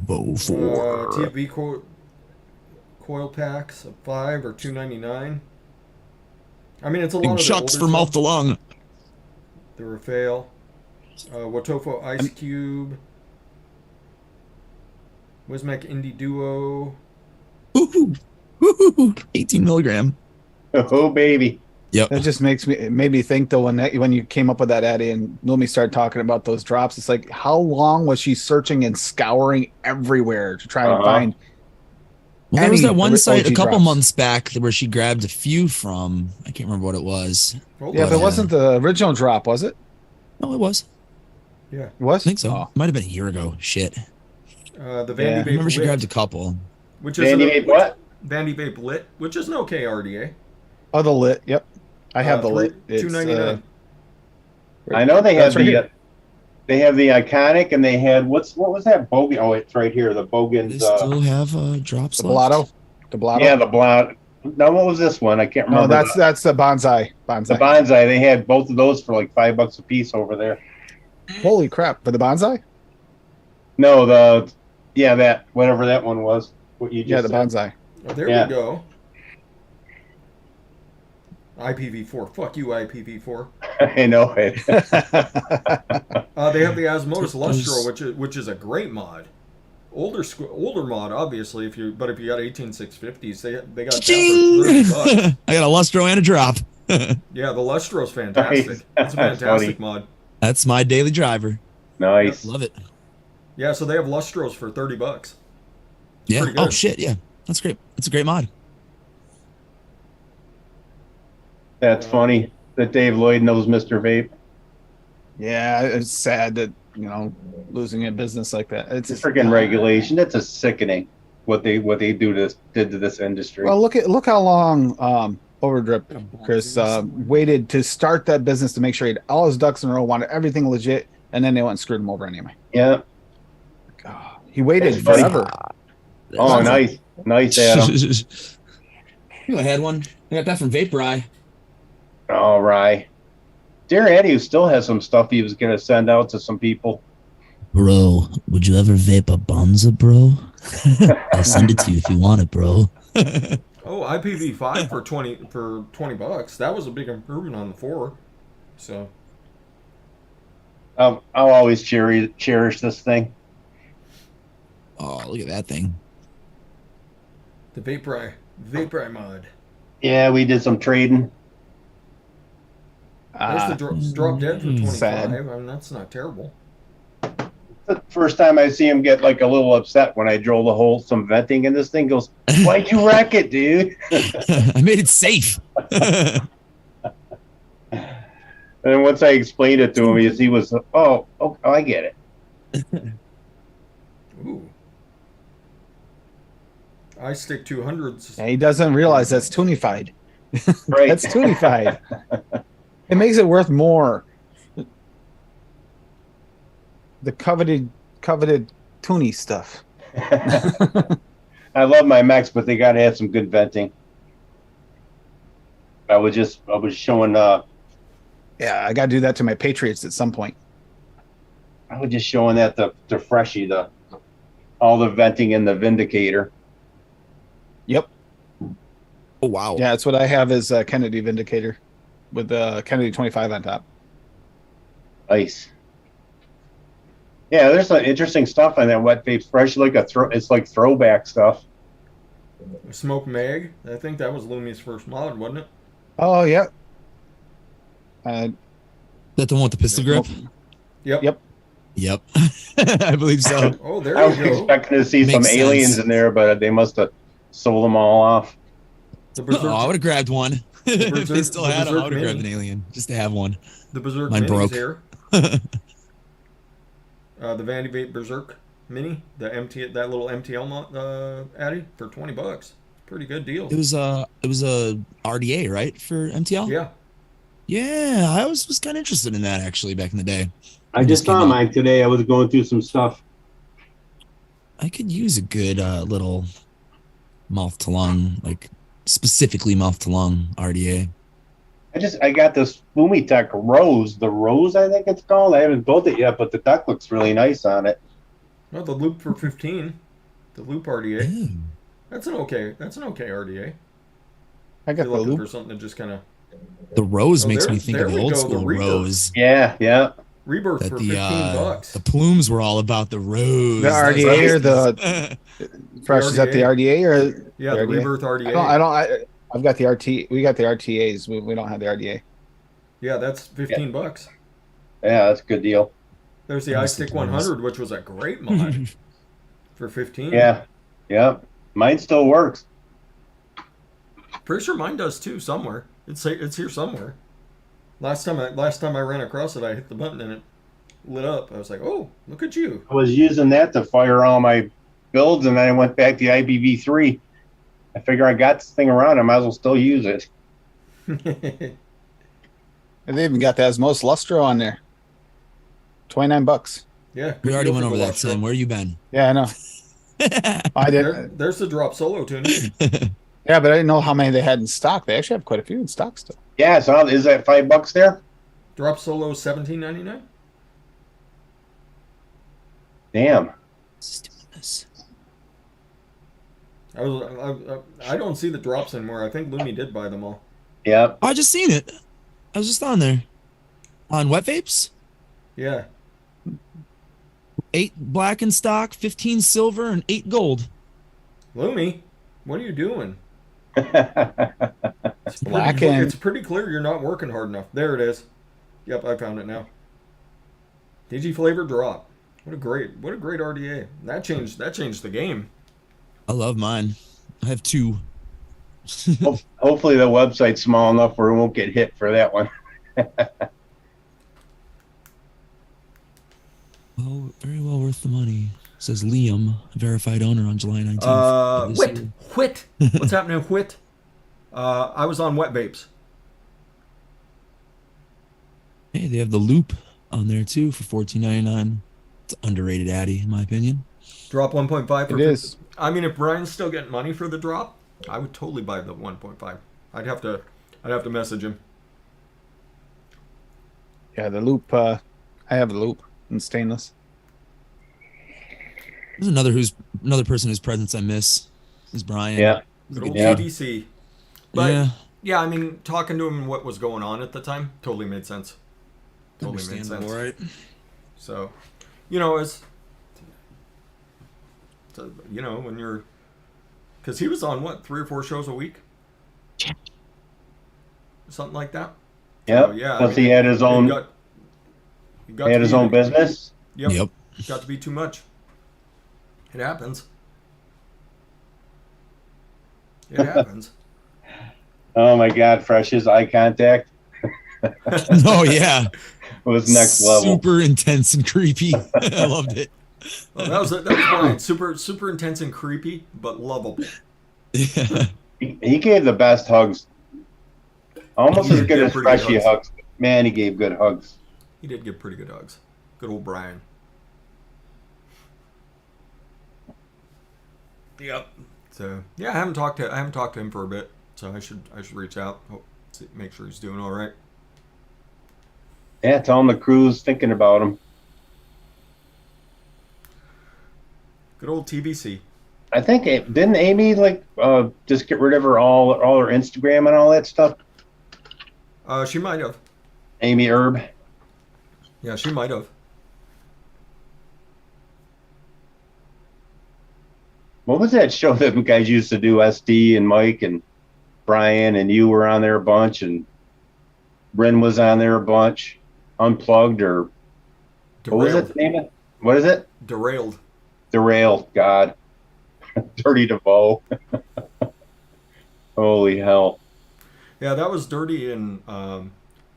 [SPEAKER 4] Novo 4.
[SPEAKER 2] TFB coil packs of 5 or $2.99. I mean, it's a lot
[SPEAKER 4] Big
[SPEAKER 2] of the
[SPEAKER 4] chucks
[SPEAKER 2] older
[SPEAKER 4] for mouth
[SPEAKER 2] stuff.
[SPEAKER 4] to lung.
[SPEAKER 2] The Rafael, Watofo Ice Cube, Wismac Indie Duo.
[SPEAKER 4] Woohoo. Woohoo. 18 milligram.
[SPEAKER 1] Oh, baby.
[SPEAKER 4] Yep.
[SPEAKER 3] That just made me think though when you came up with that Eddie and Lumi started talking about those drops. It's like how long was she searching and scouring everywhere to try and find?
[SPEAKER 4] Well, there was
[SPEAKER 3] any
[SPEAKER 4] that one site a
[SPEAKER 3] OG
[SPEAKER 4] couple
[SPEAKER 3] drops.
[SPEAKER 4] months back where she grabbed a few from. I can't remember what it was.
[SPEAKER 2] Hold
[SPEAKER 3] Yeah,
[SPEAKER 2] on.
[SPEAKER 3] but it wasn't the original drop, was it?
[SPEAKER 4] No, it was.
[SPEAKER 2] Yeah.
[SPEAKER 3] It was.
[SPEAKER 4] I think so.
[SPEAKER 3] Oh.
[SPEAKER 4] Might have been a year ago. Shit.
[SPEAKER 2] The
[SPEAKER 3] Yeah.
[SPEAKER 2] Vandy
[SPEAKER 4] I
[SPEAKER 2] Vape
[SPEAKER 4] remember she
[SPEAKER 2] Lit,
[SPEAKER 4] grabbed a couple.
[SPEAKER 2] which is
[SPEAKER 1] Vandy Vape what?
[SPEAKER 2] Vandy Vape Lit, which is an okay RDA.
[SPEAKER 3] Oh, the lit. Yep, I have the lit. It's,
[SPEAKER 2] $2.99.
[SPEAKER 1] I know they have
[SPEAKER 3] That's right here.
[SPEAKER 1] they have the iconic, and they had what was that Bogan? Oh, it's right here. The
[SPEAKER 4] They
[SPEAKER 1] Bogan's.
[SPEAKER 4] still have drops
[SPEAKER 3] The
[SPEAKER 4] left.
[SPEAKER 3] Blotto. The Blotto.
[SPEAKER 1] Yeah, the blonde. No, what was this one? I can't
[SPEAKER 3] No,
[SPEAKER 1] remember.
[SPEAKER 3] that's the bonsai.
[SPEAKER 1] the
[SPEAKER 3] Bonsai.
[SPEAKER 1] bonsai. They had both of those for like $5 a piece over there.
[SPEAKER 3] Holy crap! For the bonsai?
[SPEAKER 1] No, that whatever that one was. What you just
[SPEAKER 3] Yeah, the
[SPEAKER 1] said.
[SPEAKER 3] bonsai.
[SPEAKER 2] Oh, there
[SPEAKER 1] Yeah.
[SPEAKER 2] we go. IPv4. Fuck you, IPv4.
[SPEAKER 1] I know it.
[SPEAKER 2] They have the Osmosis
[SPEAKER 4] Those-
[SPEAKER 2] Lustro, which is a great mod. Older mod, obviously. If you got 18650s, they got that for
[SPEAKER 4] Ching!
[SPEAKER 2] $30.
[SPEAKER 4] I got a lustro and a drop.
[SPEAKER 2] Yeah, the Lustro's fantastic.
[SPEAKER 1] Nice.
[SPEAKER 2] It's a
[SPEAKER 1] That's
[SPEAKER 2] fantastic
[SPEAKER 1] funny.
[SPEAKER 2] mod.
[SPEAKER 4] That's my daily driver.
[SPEAKER 1] Nice.
[SPEAKER 4] Love it.
[SPEAKER 2] Yeah, so they have Lustros for $30.
[SPEAKER 4] Yeah.
[SPEAKER 2] Pretty
[SPEAKER 4] Oh
[SPEAKER 2] good.
[SPEAKER 4] shit. Yeah. That's great. That's a great mod.
[SPEAKER 1] That's funny that Dave Lloyd knows Mr. Vape.
[SPEAKER 3] Yeah, it's sad that losing a business like that. It's
[SPEAKER 1] It's freaking regulation. It's a sickening what they did to this industry.
[SPEAKER 3] Well, look how long Overdrip Chris waited to start that business to make sure he had all his ducks in a row, wanted everything legit, and then they went and screwed him over anyway.
[SPEAKER 1] Yeah.
[SPEAKER 3] God, he waited
[SPEAKER 1] That's funny.
[SPEAKER 3] forever.
[SPEAKER 1] Oh, nice, Adam.
[SPEAKER 4] I had one. I got that from Vapor.
[SPEAKER 1] All right. Dear Eddie still has some stuff he was gonna send out to some people.
[SPEAKER 4] Bro, would you ever vape a Bonza, bro? I'll send it to you if you want it, bro.
[SPEAKER 2] Oh, IPv5 for $20. That was a big improvement on the 4. So
[SPEAKER 1] I'll always cherish this thing.
[SPEAKER 4] Oh, look at that thing.
[SPEAKER 2] the Vapor mod.
[SPEAKER 1] Yeah, we did some trading.
[SPEAKER 2] There's the drop dead for 25.
[SPEAKER 3] sad.
[SPEAKER 2] I mean, that's not terrible.
[SPEAKER 1] The first time I see him get like a little upset when I drilled a hole, some venting in this thing. Goes, why'd you wreck it, dude?
[SPEAKER 4] I made it safe.
[SPEAKER 1] And once I explained it to him, he was, oh, I get it.
[SPEAKER 2] Ooh. I stick 200s.
[SPEAKER 3] And he doesn't realize that's tunified.
[SPEAKER 1] Right.
[SPEAKER 3] That's tunified. It makes it worth more. The coveted toonie stuff.
[SPEAKER 1] I love my mechs, but they got to have some good venting. I was showing
[SPEAKER 3] Yeah, I got to do that to my Patriots at some point.
[SPEAKER 1] I was just showing that the freshie, all the venting in the Vindicator.
[SPEAKER 3] Yep.
[SPEAKER 4] Oh wow.
[SPEAKER 3] Yeah, that's what I have is a Kennedy Vindicator with the Kennedy 25 on top.
[SPEAKER 1] Nice. Yeah, there's some interesting stuff on that wet vape fresh, it's like throwback stuff.
[SPEAKER 2] Smoke Mag. I think that was Lumi's first mod, wasn't it?
[SPEAKER 3] Oh, yeah.
[SPEAKER 4] That the one with the pistol grip?
[SPEAKER 2] Yep.
[SPEAKER 3] Yep.
[SPEAKER 4] Yep. I believe so.
[SPEAKER 2] Oh, there
[SPEAKER 1] I
[SPEAKER 2] you
[SPEAKER 1] was
[SPEAKER 2] go.
[SPEAKER 1] expecting to see some
[SPEAKER 4] Makes
[SPEAKER 1] aliens
[SPEAKER 4] sense.
[SPEAKER 1] in there, but they must have sold them all off.
[SPEAKER 2] The
[SPEAKER 4] Oh,
[SPEAKER 2] Berserk,
[SPEAKER 4] I would have grabbed one. If they
[SPEAKER 2] Berserk-
[SPEAKER 4] still
[SPEAKER 2] the
[SPEAKER 4] had them, I
[SPEAKER 2] Berserk
[SPEAKER 4] would have grabbed an
[SPEAKER 2] Mini.
[SPEAKER 4] alien just to have one.
[SPEAKER 2] the Berserk
[SPEAKER 4] Mine
[SPEAKER 2] Mini's
[SPEAKER 4] broke.
[SPEAKER 2] here. The Vandy Vape Berserk Mini, that little MTL Addy for $20. Pretty good deal.
[SPEAKER 4] It was a RDA, right, for MTL?
[SPEAKER 2] Yeah.
[SPEAKER 4] Yeah, I was kind of interested in that actually back in the day.
[SPEAKER 1] I
[SPEAKER 4] When
[SPEAKER 1] just
[SPEAKER 4] this came
[SPEAKER 1] saw
[SPEAKER 4] out.
[SPEAKER 1] mine today. I was going through some stuff.
[SPEAKER 4] I could use a good little mouth to lung, like specifically mouth to lung RDA.
[SPEAKER 1] I got this Fumitech Rose, the Rose I think it's called. I haven't built it yet, but the duck looks really nice on it.
[SPEAKER 2] No, the Loop for 15. The Loop RDA.
[SPEAKER 4] Ew.
[SPEAKER 2] That's an okay RDA.
[SPEAKER 3] I got
[SPEAKER 2] You're
[SPEAKER 3] the
[SPEAKER 2] looking
[SPEAKER 3] loop.
[SPEAKER 2] for something that just kind of
[SPEAKER 4] The rose
[SPEAKER 2] Oh,
[SPEAKER 4] makes
[SPEAKER 2] there-
[SPEAKER 4] me think
[SPEAKER 2] there
[SPEAKER 4] of the
[SPEAKER 2] we
[SPEAKER 4] old
[SPEAKER 2] go, the
[SPEAKER 4] school
[SPEAKER 2] Rebirth.
[SPEAKER 4] rose.
[SPEAKER 1] Yeah.
[SPEAKER 2] Rebirth
[SPEAKER 4] That
[SPEAKER 2] for
[SPEAKER 4] the
[SPEAKER 2] $15.
[SPEAKER 4] the plumes were all about the rose.
[SPEAKER 3] The
[SPEAKER 4] That was
[SPEAKER 3] RDA or
[SPEAKER 4] nice.
[SPEAKER 3] Fresh, is that the RDA or
[SPEAKER 2] Yeah, the
[SPEAKER 3] RDA?
[SPEAKER 2] Rebirth RDA.
[SPEAKER 3] I've got the RT. We got the RTAs. We don't have the RDA.
[SPEAKER 2] Yeah, that's $15.
[SPEAKER 1] Yeah, that's a good deal.
[SPEAKER 2] There's the
[SPEAKER 4] I missed the
[SPEAKER 2] iStick
[SPEAKER 4] plumes.
[SPEAKER 2] 100, which was a great mod for 15.
[SPEAKER 1] Yeah. Mine still works.
[SPEAKER 2] Pretty sure mine does too somewhere. It's here somewhere. Last time I ran across it, I hit the button and it lit up. I was like, "Oh, look at you!"
[SPEAKER 1] I was using that to fire all my builds, and then I went back to IBV3. I figure I got this thing around. I might as well still use it.
[SPEAKER 3] And they even got the Osmos Lustro on there. $29.
[SPEAKER 2] Yeah,
[SPEAKER 4] We
[SPEAKER 2] good
[SPEAKER 4] already
[SPEAKER 2] deal
[SPEAKER 4] went
[SPEAKER 2] for
[SPEAKER 4] over
[SPEAKER 2] the
[SPEAKER 4] that,
[SPEAKER 2] Lustro.
[SPEAKER 4] Sam. Where you been?
[SPEAKER 3] Yeah, I know. I did.
[SPEAKER 2] There's the drop solo tuning.
[SPEAKER 3] Yeah, but I didn't know how many they had in stock. They actually have quite a few in stock still.
[SPEAKER 1] Yeah, so is that $5 there?
[SPEAKER 2] Drop solo $17.99.
[SPEAKER 1] Damn.
[SPEAKER 4] Stupidness.
[SPEAKER 2] I don't see the drops anymore. I think Lumi did buy them all.
[SPEAKER 1] Yeah.
[SPEAKER 4] Oh, I just seen it. I was just on there. On wet vapes?
[SPEAKER 2] Yeah.
[SPEAKER 4] 8 black in stock, 15 silver, and 8 gold.
[SPEAKER 2] Lumi, what are you doing?
[SPEAKER 3] Black and
[SPEAKER 2] It's pretty clear you're not working hard enough. There it is. Yep, I found it now. DG flavor drop. What a great RDA. That changed the game.
[SPEAKER 4] I love mine. I have 2.
[SPEAKER 1] Hopefully the website's small enough where it won't get hit for that one.
[SPEAKER 4] Well, very well worth the money. Says Liam, verified owner on July 19th. of this year.
[SPEAKER 2] Whit. What's happening, Whit? I was on Wet Vapes.
[SPEAKER 4] Hey, they have the loop on there too for $14.99. It's underrated Addy, in my opinion.
[SPEAKER 2] Drop 1.5 for
[SPEAKER 3] it is.
[SPEAKER 2] I mean, if Brian's still getting money for the drop, I would totally buy the 1.5. I'd have to message him.
[SPEAKER 3] Yeah, the loop. I have the loop in stainless.
[SPEAKER 4] There's another person whose presence I miss. Is Brian.
[SPEAKER 1] Yeah.
[SPEAKER 4] He's a
[SPEAKER 2] Good
[SPEAKER 4] good
[SPEAKER 2] old
[SPEAKER 4] dude.
[SPEAKER 2] TDC. But
[SPEAKER 4] Yeah.
[SPEAKER 2] yeah, I mean, talking to him and what was going on at the time totally made sense. Totally made sense.
[SPEAKER 4] Understandable, right?
[SPEAKER 2] So, when you're, because he was on what, 3 or 4 shows a week, something like that.
[SPEAKER 1] Yep.
[SPEAKER 2] So, yeah.
[SPEAKER 1] Plus he had his own.
[SPEAKER 2] He
[SPEAKER 1] He had his own business.
[SPEAKER 2] Yep. Got to be too much. It happens. It happens.
[SPEAKER 1] Oh my God, Fresh's eye contact
[SPEAKER 4] Oh yeah.
[SPEAKER 1] was next level.
[SPEAKER 4] Super intense and creepy. I loved it.
[SPEAKER 2] Well, that was Brian. Super intense and creepy, but lovable.
[SPEAKER 4] Yeah.
[SPEAKER 1] He gave the best hugs. Almost
[SPEAKER 2] He
[SPEAKER 1] as
[SPEAKER 2] did
[SPEAKER 1] good
[SPEAKER 2] give
[SPEAKER 1] as
[SPEAKER 2] pretty good
[SPEAKER 1] Freshie hugs. Man, he gave good hugs.
[SPEAKER 2] He did give pretty good hugs. Good old Brian. Yep. So yeah, I haven't talked to him for a bit, so I should reach out, make sure he's doing all right.
[SPEAKER 1] Yeah, tell him the crew's thinking about him.
[SPEAKER 2] Good old TBC.
[SPEAKER 1] I think didn't Amy like just get rid of all her Instagram and all that stuff?
[SPEAKER 2] She might have.
[SPEAKER 1] Amy Herb.
[SPEAKER 2] Yeah, she might have.
[SPEAKER 1] What was that show that you guys used to do? SD and Mike and Brian and you were on there a bunch, and Ren was on there a bunch. Unplugged or
[SPEAKER 2] Derailed.
[SPEAKER 1] what was it? Name it? What is it?
[SPEAKER 2] Derailed.
[SPEAKER 1] Derailed. God, Dirty DeVoe. Holy hell!
[SPEAKER 2] Yeah, that was Dirty and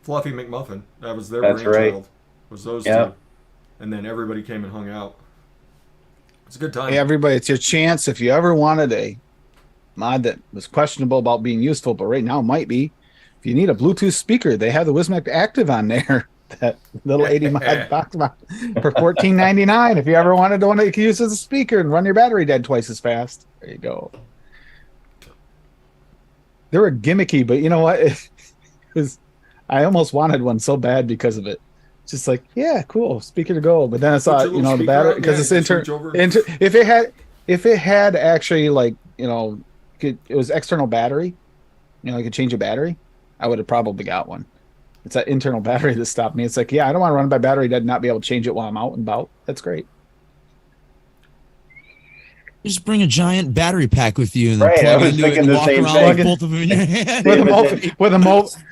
[SPEAKER 2] Fluffy McMuffin. That was their
[SPEAKER 1] That's
[SPEAKER 2] brainchild.
[SPEAKER 1] right.
[SPEAKER 2] Was those
[SPEAKER 1] Yeah.
[SPEAKER 2] two, and then everybody came and hung out. It's a good time.
[SPEAKER 3] Hey, everybody, it's your chance. If you ever wanted a mod that was questionable about being useful, but right now might be, if you need a Bluetooth speaker, they have the Wismac Active on there. That little 80 mod box mod for $14.99. If you ever wanted one that you can use as a speaker and run your battery dead twice as fast, there you go. They were gimmicky, but you know what? I almost wanted one so bad because of it. Just like, yeah, cool, speaker to go. But then I saw,
[SPEAKER 2] Put your
[SPEAKER 3] you know,
[SPEAKER 2] little
[SPEAKER 3] the
[SPEAKER 2] speaker
[SPEAKER 3] battery
[SPEAKER 2] out,
[SPEAKER 3] because
[SPEAKER 2] yeah,
[SPEAKER 3] it's
[SPEAKER 2] you can switch over.
[SPEAKER 3] if it had actually like, you know, it was external battery, you know, I could change a battery, I would have probably got one. It's that internal battery that stopped me. It's like, yeah, I don't want to run by battery dead and not be able to change it while I'm out and about. That's great.
[SPEAKER 4] Just bring a giant battery pack with you and then
[SPEAKER 1] Right, I
[SPEAKER 4] plug
[SPEAKER 1] was
[SPEAKER 4] into it
[SPEAKER 1] thinking
[SPEAKER 4] and
[SPEAKER 1] the
[SPEAKER 4] walk
[SPEAKER 1] same
[SPEAKER 4] around with
[SPEAKER 1] thing.
[SPEAKER 4] both of them in your hand.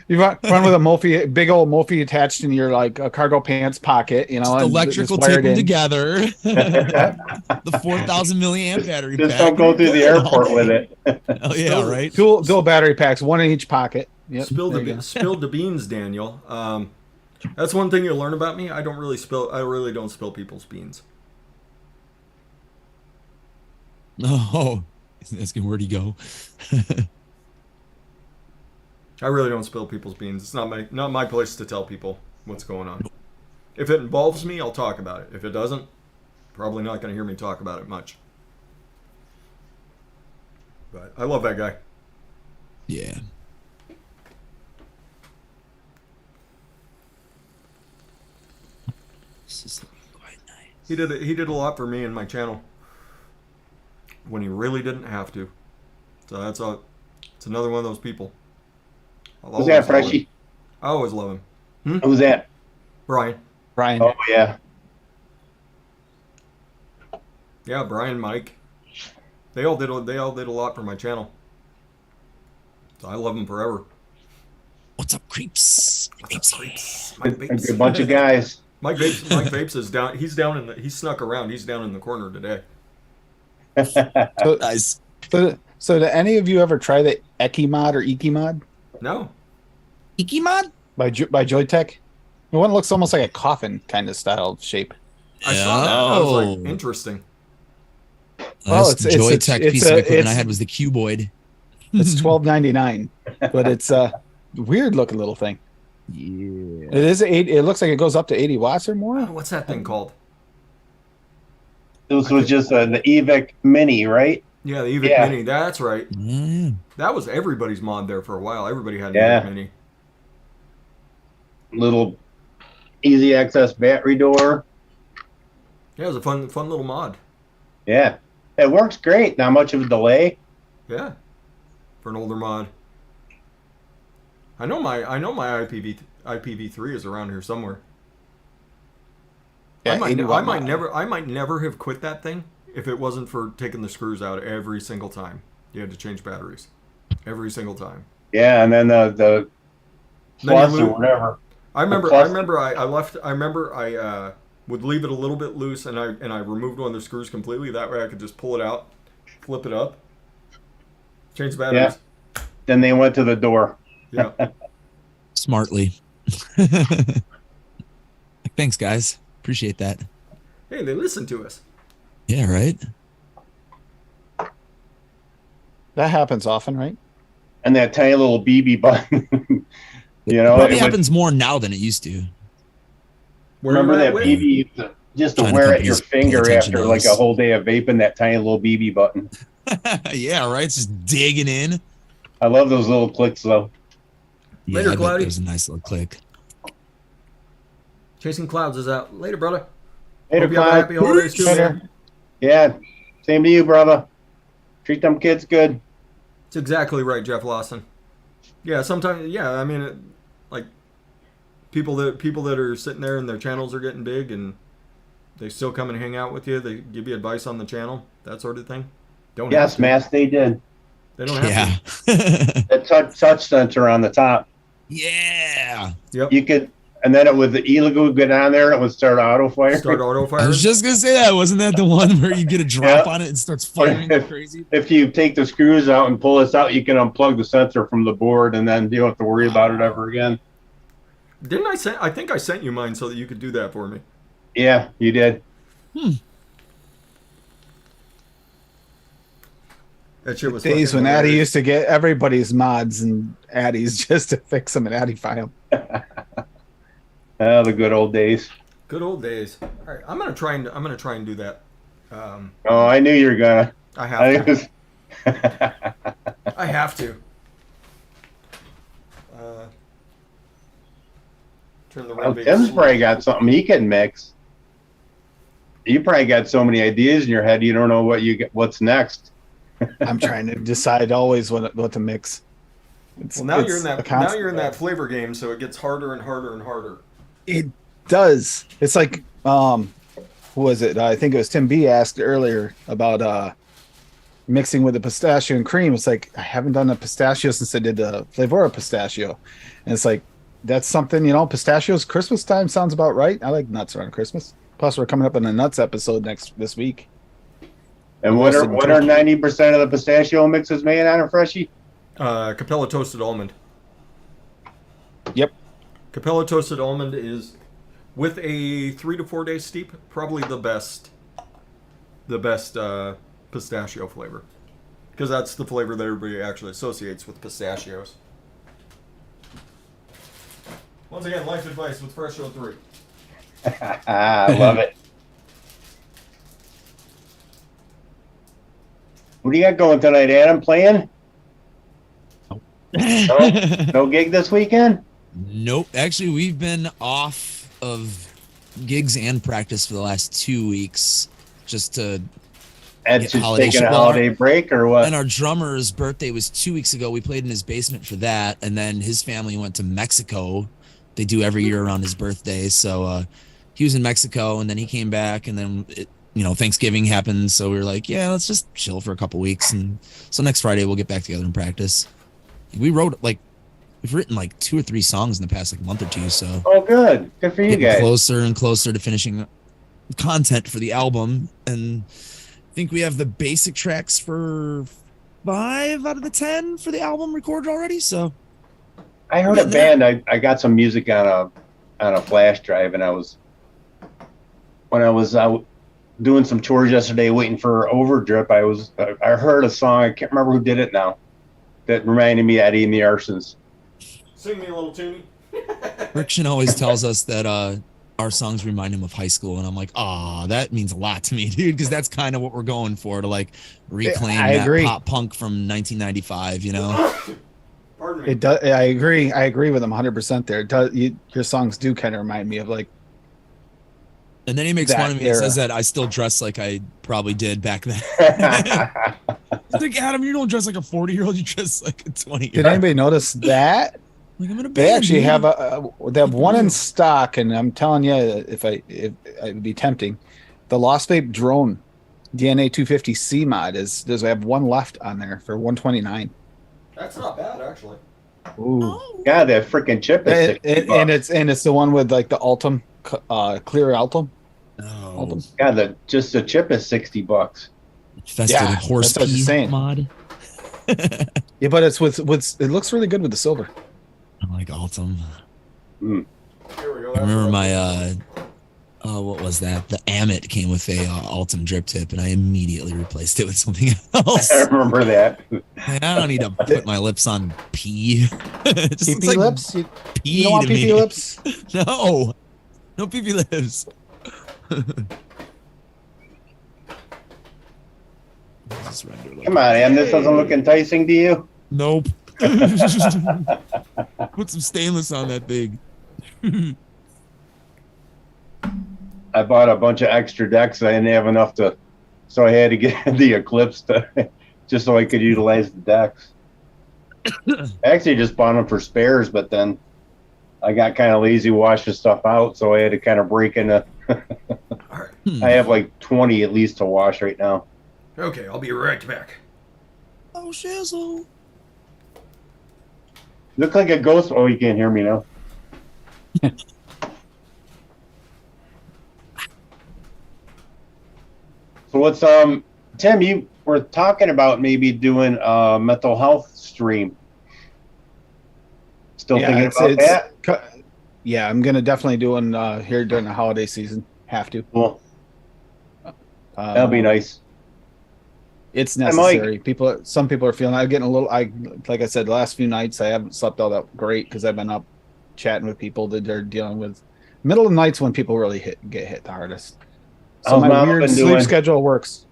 [SPEAKER 3] You run with a Mophie, big old Mophie attached in your like a cargo pants pocket, you know,
[SPEAKER 4] Just
[SPEAKER 3] and
[SPEAKER 4] electrical
[SPEAKER 3] just wired
[SPEAKER 4] tape them
[SPEAKER 3] in.
[SPEAKER 4] together. The 4,000 milliamp battery
[SPEAKER 1] Just
[SPEAKER 4] pack.
[SPEAKER 1] don't go through the airport with it.
[SPEAKER 4] Oh yeah, right.
[SPEAKER 3] Dual battery packs, one in each pocket. Yep,
[SPEAKER 2] Spilled
[SPEAKER 3] there you go.
[SPEAKER 2] spilled the beans, Daniel. That's one thing you'll learn about me. I really don't spill people's beans.
[SPEAKER 4] Oh, that's good. Where'd he go?
[SPEAKER 2] I really don't spill people's beans. It's not my place to tell people what's going on. If it involves me, I'll talk about it. If it doesn't, probably not going to hear me talk about it much. But I love that guy.
[SPEAKER 4] Yeah. This is quite nice.
[SPEAKER 2] He did a lot for me and my channel when he really didn't have to. So it's another one of those people.
[SPEAKER 1] Who's that, Freshie?
[SPEAKER 2] I always love him.
[SPEAKER 1] Who's that?
[SPEAKER 2] Brian.
[SPEAKER 3] Brian.
[SPEAKER 1] Oh yeah.
[SPEAKER 2] Yeah, Brian, Mike. They all did a lot for my channel. So I love them forever.
[SPEAKER 4] What's up, creeps?
[SPEAKER 2] What's up, creeps? Mike
[SPEAKER 1] A
[SPEAKER 2] Vapes.
[SPEAKER 1] good bunch of guys.
[SPEAKER 2] Mike Vapes is down. He snuck around. He's down in the corner today.
[SPEAKER 4] Nice.
[SPEAKER 3] So did any of you ever try the Eki mod or Iki mod
[SPEAKER 2] No.
[SPEAKER 4] Iki mod?
[SPEAKER 3] by Joytech? The one looks almost like a coffin kind of style shape.
[SPEAKER 2] I saw that. I was like,
[SPEAKER 4] Oh.
[SPEAKER 2] interesting.
[SPEAKER 3] Oh,
[SPEAKER 4] Last
[SPEAKER 3] it's-
[SPEAKER 4] Joytech
[SPEAKER 3] it's
[SPEAKER 4] piece
[SPEAKER 3] a-
[SPEAKER 4] of equipment I
[SPEAKER 3] it's-
[SPEAKER 4] had was the Cuboid.
[SPEAKER 3] It's $12.99, but it's a weird looking little thing.
[SPEAKER 4] Yeah.
[SPEAKER 3] It is it looks like it goes up to 80 watts or more.
[SPEAKER 2] What's that thing called?
[SPEAKER 1] This was just the Evic Mini, right?
[SPEAKER 2] Yeah, the Evic
[SPEAKER 1] Yeah.
[SPEAKER 2] Mini. That's right.
[SPEAKER 4] Yeah.
[SPEAKER 2] That was everybody's mod there for a while. Everybody had an
[SPEAKER 1] Yeah.
[SPEAKER 2] Evic Mini.
[SPEAKER 1] Little easy access battery door.
[SPEAKER 2] Yeah, it was a fun little mod.
[SPEAKER 1] Yeah, it works great. Not much of a delay.
[SPEAKER 2] Yeah, for an older mod. I know my IPv3 is around here somewhere.
[SPEAKER 3] Yeah,
[SPEAKER 2] I
[SPEAKER 3] 80 watt mod.
[SPEAKER 2] might never have quit that thing if it wasn't for taking the screws out every single time. You had to change batteries every single time.
[SPEAKER 1] Yeah, and then the
[SPEAKER 2] Then
[SPEAKER 1] plus
[SPEAKER 2] you
[SPEAKER 1] or
[SPEAKER 2] lose-
[SPEAKER 1] whatever.
[SPEAKER 2] I remember
[SPEAKER 1] plus-
[SPEAKER 2] I would leave it a little bit loose and I removed one of the screws completely. That way I could just pull it out, flip it up, change the batteries.
[SPEAKER 1] Then they went to the door.
[SPEAKER 2] Yeah.
[SPEAKER 4] Smartly. Thanks, guys. Appreciate that.
[SPEAKER 2] Hey, they listen to us.
[SPEAKER 4] Yeah, right?
[SPEAKER 3] That happens often, right?
[SPEAKER 1] And that tiny little BB button. You know,
[SPEAKER 4] Probably
[SPEAKER 1] it was-
[SPEAKER 4] happens more now than it used to.
[SPEAKER 2] Where
[SPEAKER 1] remember
[SPEAKER 2] you at
[SPEAKER 1] that
[SPEAKER 2] with?
[SPEAKER 1] BB used to just to
[SPEAKER 4] China
[SPEAKER 1] wear at your
[SPEAKER 4] companies pay
[SPEAKER 1] finger
[SPEAKER 4] attention
[SPEAKER 1] after
[SPEAKER 4] to
[SPEAKER 1] like
[SPEAKER 4] us.
[SPEAKER 1] a whole day of vaping, that tiny little BB button.
[SPEAKER 4] Yeah, right? It's just digging in.
[SPEAKER 1] I love those little clicks though.
[SPEAKER 4] Yeah,
[SPEAKER 2] Later,
[SPEAKER 4] I bet
[SPEAKER 2] Cloudy.
[SPEAKER 4] there's a nice little click.
[SPEAKER 2] Chasing Clouds is out. Later, brother.
[SPEAKER 1] Later,
[SPEAKER 2] Hope you have a
[SPEAKER 1] Clyde.
[SPEAKER 2] happy holidays too,
[SPEAKER 3] Later.
[SPEAKER 2] man.
[SPEAKER 1] Yeah, same to you, brother. Treat them kids good.
[SPEAKER 2] It's exactly right, Jeff Lawson. Yeah, sometimes. Yeah, I mean, like people that are sitting there and their channels are getting big and they still come and hang out with you. They give you advice on the channel, that sort of thing. Don't have
[SPEAKER 1] Yes,
[SPEAKER 2] to.
[SPEAKER 1] Mass, they did.
[SPEAKER 2] They don't have
[SPEAKER 4] Yeah.
[SPEAKER 2] to.
[SPEAKER 1] The touch sensor on the top.
[SPEAKER 4] Yeah.
[SPEAKER 2] Yep.
[SPEAKER 1] You could, and then it would the illegal would get on there and it would start auto fire.
[SPEAKER 2] Start auto
[SPEAKER 4] I
[SPEAKER 2] fire.
[SPEAKER 4] was just gonna say that. Wasn't that the one where you get a drop
[SPEAKER 1] Yeah.
[SPEAKER 4] on it and starts firing like crazy?
[SPEAKER 1] If you take the screws out and pull this out, you can unplug the sensor from the board, and then you don't have to worry about it ever again.
[SPEAKER 2] Didn't I send? I think I sent you mine so that you could do that for me.
[SPEAKER 1] Yeah, you did.
[SPEAKER 2] That shit was
[SPEAKER 3] Days
[SPEAKER 2] fucking
[SPEAKER 3] when Addy
[SPEAKER 2] hilarious.
[SPEAKER 3] used to get everybody's mods and Addies just to fix them and Addify them.
[SPEAKER 1] Oh, the good old days.
[SPEAKER 2] Good old days. All right, I'm gonna try and do that.
[SPEAKER 1] Oh, I knew you were gonna.
[SPEAKER 2] I
[SPEAKER 1] I
[SPEAKER 2] have to.
[SPEAKER 1] was,
[SPEAKER 2] I have to. Turn the
[SPEAKER 1] well,
[SPEAKER 2] red
[SPEAKER 1] Tim's probably got something he can mix. You probably got so many ideas in your head, you don't know what's next.
[SPEAKER 3] I'm trying to decide always what to mix.
[SPEAKER 2] Well, now
[SPEAKER 3] It's
[SPEAKER 2] you're in
[SPEAKER 3] a
[SPEAKER 2] that. Now
[SPEAKER 3] constant
[SPEAKER 2] you're in that
[SPEAKER 3] battle.
[SPEAKER 2] flavor game, so it gets harder and harder and harder.
[SPEAKER 3] It does. It's like who was it? I think it was Tim B asked earlier about mixing with the pistachio and cream. It's like I haven't done a pistachio since I did the Flavora pistachio, and it's like that's something, you know. Pistachios Christmas time sounds about right. I like nuts around Christmas. Plus, we're coming up on a nuts episode this week.
[SPEAKER 1] And what are 90% of the pistachio mixes made on a freshie?
[SPEAKER 2] Capella toasted almond.
[SPEAKER 3] Yep.
[SPEAKER 2] Capella toasted almond is, with a 3 to 4 day steep, probably the best pistachio flavor, because that's the flavor that everybody actually associates with pistachios. Once again, life advice with fresh03.
[SPEAKER 1] I love it. What do you got going tonight, Adam? Playing? No gig this weekend?
[SPEAKER 4] Nope. Actually, we've been off of gigs and practice for the last 2 weeks just to
[SPEAKER 1] Ed's
[SPEAKER 4] get
[SPEAKER 1] just
[SPEAKER 4] holiday
[SPEAKER 1] taking a
[SPEAKER 4] shit.
[SPEAKER 1] holiday break or what?
[SPEAKER 4] And our drummer's birthday was 2 weeks ago. We played in his basement for that, and then his family went to Mexico. They do every year around his birthday. So he was in Mexico, and then he came back, and then Thanksgiving happened. So we were like, yeah, let's just chill for a couple weeks, and so next Friday we'll get back together and practice. We've written like 2 or 3 songs in the past month or two. So
[SPEAKER 1] Oh, good for you
[SPEAKER 4] getting
[SPEAKER 1] guys.
[SPEAKER 4] closer and closer to finishing content for the album, and I think we have the basic tracks for 5 out of the 10 for the album recorded already. So
[SPEAKER 1] I heard a band. I got some music on a flash drive, and when I was out doing some chores yesterday, waiting for Overdrip. I heard a song. I can't remember who did it now. That reminded me of Eddie and the Arsons.
[SPEAKER 2] Sing me a little tune.
[SPEAKER 4] Friction always tells us that our songs remind him of high school, and I'm like, that means a lot to me, dude, because that's kind of what we're going for, to like reclaim
[SPEAKER 3] I
[SPEAKER 4] that
[SPEAKER 3] agree.
[SPEAKER 4] pop punk from 1995, you know.
[SPEAKER 2] Pardon me.
[SPEAKER 3] It does. I agree with him 100% there. It does, your songs do kind of remind me of like.
[SPEAKER 4] And then he makes
[SPEAKER 3] That
[SPEAKER 4] fun of me and
[SPEAKER 3] era.
[SPEAKER 4] says that I still dress like I probably did back then. He's like, Adam, you don't dress like a 40-year-old, you dress like a 20-year-old.
[SPEAKER 3] Did anybody notice that?
[SPEAKER 4] Like, I'm in a band,
[SPEAKER 3] They actually
[SPEAKER 4] dude.
[SPEAKER 3] have they have one in stock, and I'm telling you, if it would be tempting, the Lost Vape drone DNA 250C mod does have one left on there for 129.
[SPEAKER 2] That's not bad, actually.
[SPEAKER 3] Ooh.
[SPEAKER 1] God, that freaking chip is
[SPEAKER 3] And it's the one with like the Altum clear Altum.
[SPEAKER 4] Oh,
[SPEAKER 3] Altum.
[SPEAKER 1] God, just the chip is $60.
[SPEAKER 4] festive
[SPEAKER 3] Yeah,
[SPEAKER 4] horse
[SPEAKER 3] that's what I was
[SPEAKER 4] pee
[SPEAKER 3] saying.
[SPEAKER 4] mod.
[SPEAKER 3] Yeah, but it's with it looks really good with the silver.
[SPEAKER 4] I like Altum.
[SPEAKER 1] Mm.
[SPEAKER 2] Here we go.
[SPEAKER 4] I remember my what was that? The Amit came with a Altum drip tip, and I immediately replaced it with something else.
[SPEAKER 1] I remember that.
[SPEAKER 4] Man, I don't need to put my lips on pee. It just looks
[SPEAKER 3] PP
[SPEAKER 4] like
[SPEAKER 3] lips?
[SPEAKER 4] pee
[SPEAKER 3] You don't want
[SPEAKER 4] to me.
[SPEAKER 3] PP lips?
[SPEAKER 4] No, no PP lips.
[SPEAKER 1] Come on, Em. This doesn't look enticing to you.
[SPEAKER 4] Nope. Put some stainless on that thing.
[SPEAKER 1] I bought a bunch of extra decks. I didn't have enough so I had to get the Eclipse just so I could utilize the decks. I actually just bought them for spares, but then I got kind of lazy washing stuff out, so I had to kind of break into.
[SPEAKER 2] All right.
[SPEAKER 1] I have like 20 at least to wash right now.
[SPEAKER 2] Okay, I'll be right back.
[SPEAKER 4] Oh, shizzle.
[SPEAKER 1] Look like a ghost. Oh, you can't hear me now. So what's Tim? You were talking about maybe doing a mental health stream. Still thinking about that?
[SPEAKER 3] Yeah, I'm gonna definitely do one here during the holiday season. Have to.
[SPEAKER 1] Cool. That'll be nice.
[SPEAKER 3] It's necessary. Some people are feeling. I'm getting a little. Like I said, the last few nights I haven't slept all that great because I've been up chatting with people that they're dealing with. Middle of the nights when people really get hit the hardest. So
[SPEAKER 1] How's
[SPEAKER 3] my
[SPEAKER 1] Mama
[SPEAKER 3] weird
[SPEAKER 1] been
[SPEAKER 3] sleep
[SPEAKER 1] doing?
[SPEAKER 3] schedule works.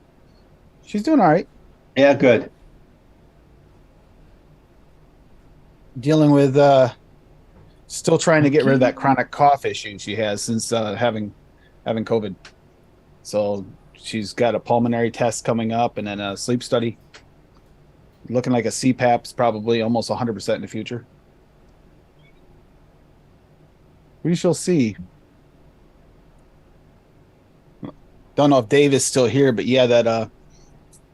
[SPEAKER 3] She's doing all right.
[SPEAKER 1] Yeah, good.
[SPEAKER 3] Dealing with still trying to get rid of that chronic cough issue she has since having COVID. So she's got a pulmonary test coming up and then a sleep study. Looking like a CPAP's probably almost 100% in the future. We shall see. Don't know if Dave is still here, but yeah, that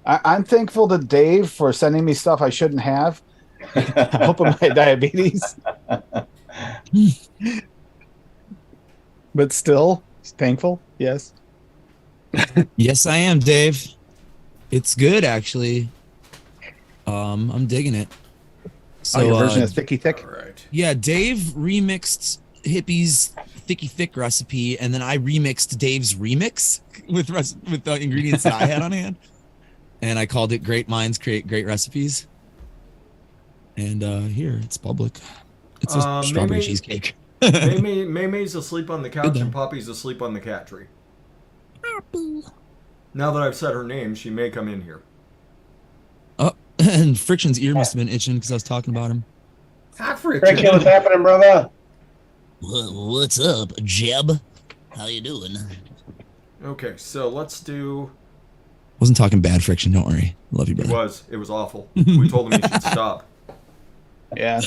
[SPEAKER 3] I'm thankful to Dave for sending me stuff I shouldn't have. Helping my diabetes. But still thankful, yes.
[SPEAKER 4] Yes, I am, Dave. It's good, actually. I'm digging it. So,
[SPEAKER 3] your version of Thicky Thick?
[SPEAKER 2] All right.
[SPEAKER 4] Yeah, Dave remixed Hippie's Thicky Thick recipe, and then I remixed Dave's remix with the ingredients that I had on hand. And I called it Great Minds Create Great Recipes. And here, it's public. It's a strawberry cheesecake.
[SPEAKER 2] May's asleep on the couch and Poppy's asleep on the cat tree. Now that I've said her name, she may come in here.
[SPEAKER 4] Oh, and Friction's ear must have been itching because I was talking about him.
[SPEAKER 2] Hi, Friction.
[SPEAKER 1] Friction, what's happening, brother?
[SPEAKER 5] What's up, Jeb? How you doing?
[SPEAKER 2] Okay, so let's do...
[SPEAKER 4] Wasn't talking bad, Friction. Don't worry. Love you, brother.
[SPEAKER 2] It was awful. We told him he should stop.
[SPEAKER 3] Yeah.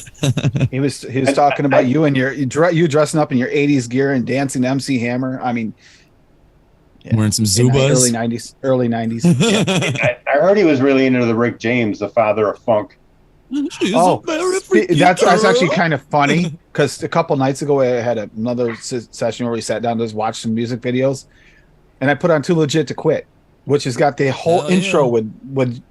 [SPEAKER 3] He was talking about you and you dressing up in your 80s gear and dancing to MC Hammer. I mean, yeah,
[SPEAKER 4] wearing some Zubas.
[SPEAKER 3] Early 90s.
[SPEAKER 1] I heard he was really into the Rick James, the father of funk.
[SPEAKER 3] That's actually kind of funny because a couple nights ago I had another session where we sat down to just watch some music videos, and I put on Too Legit to Quit, which has got the whole intro with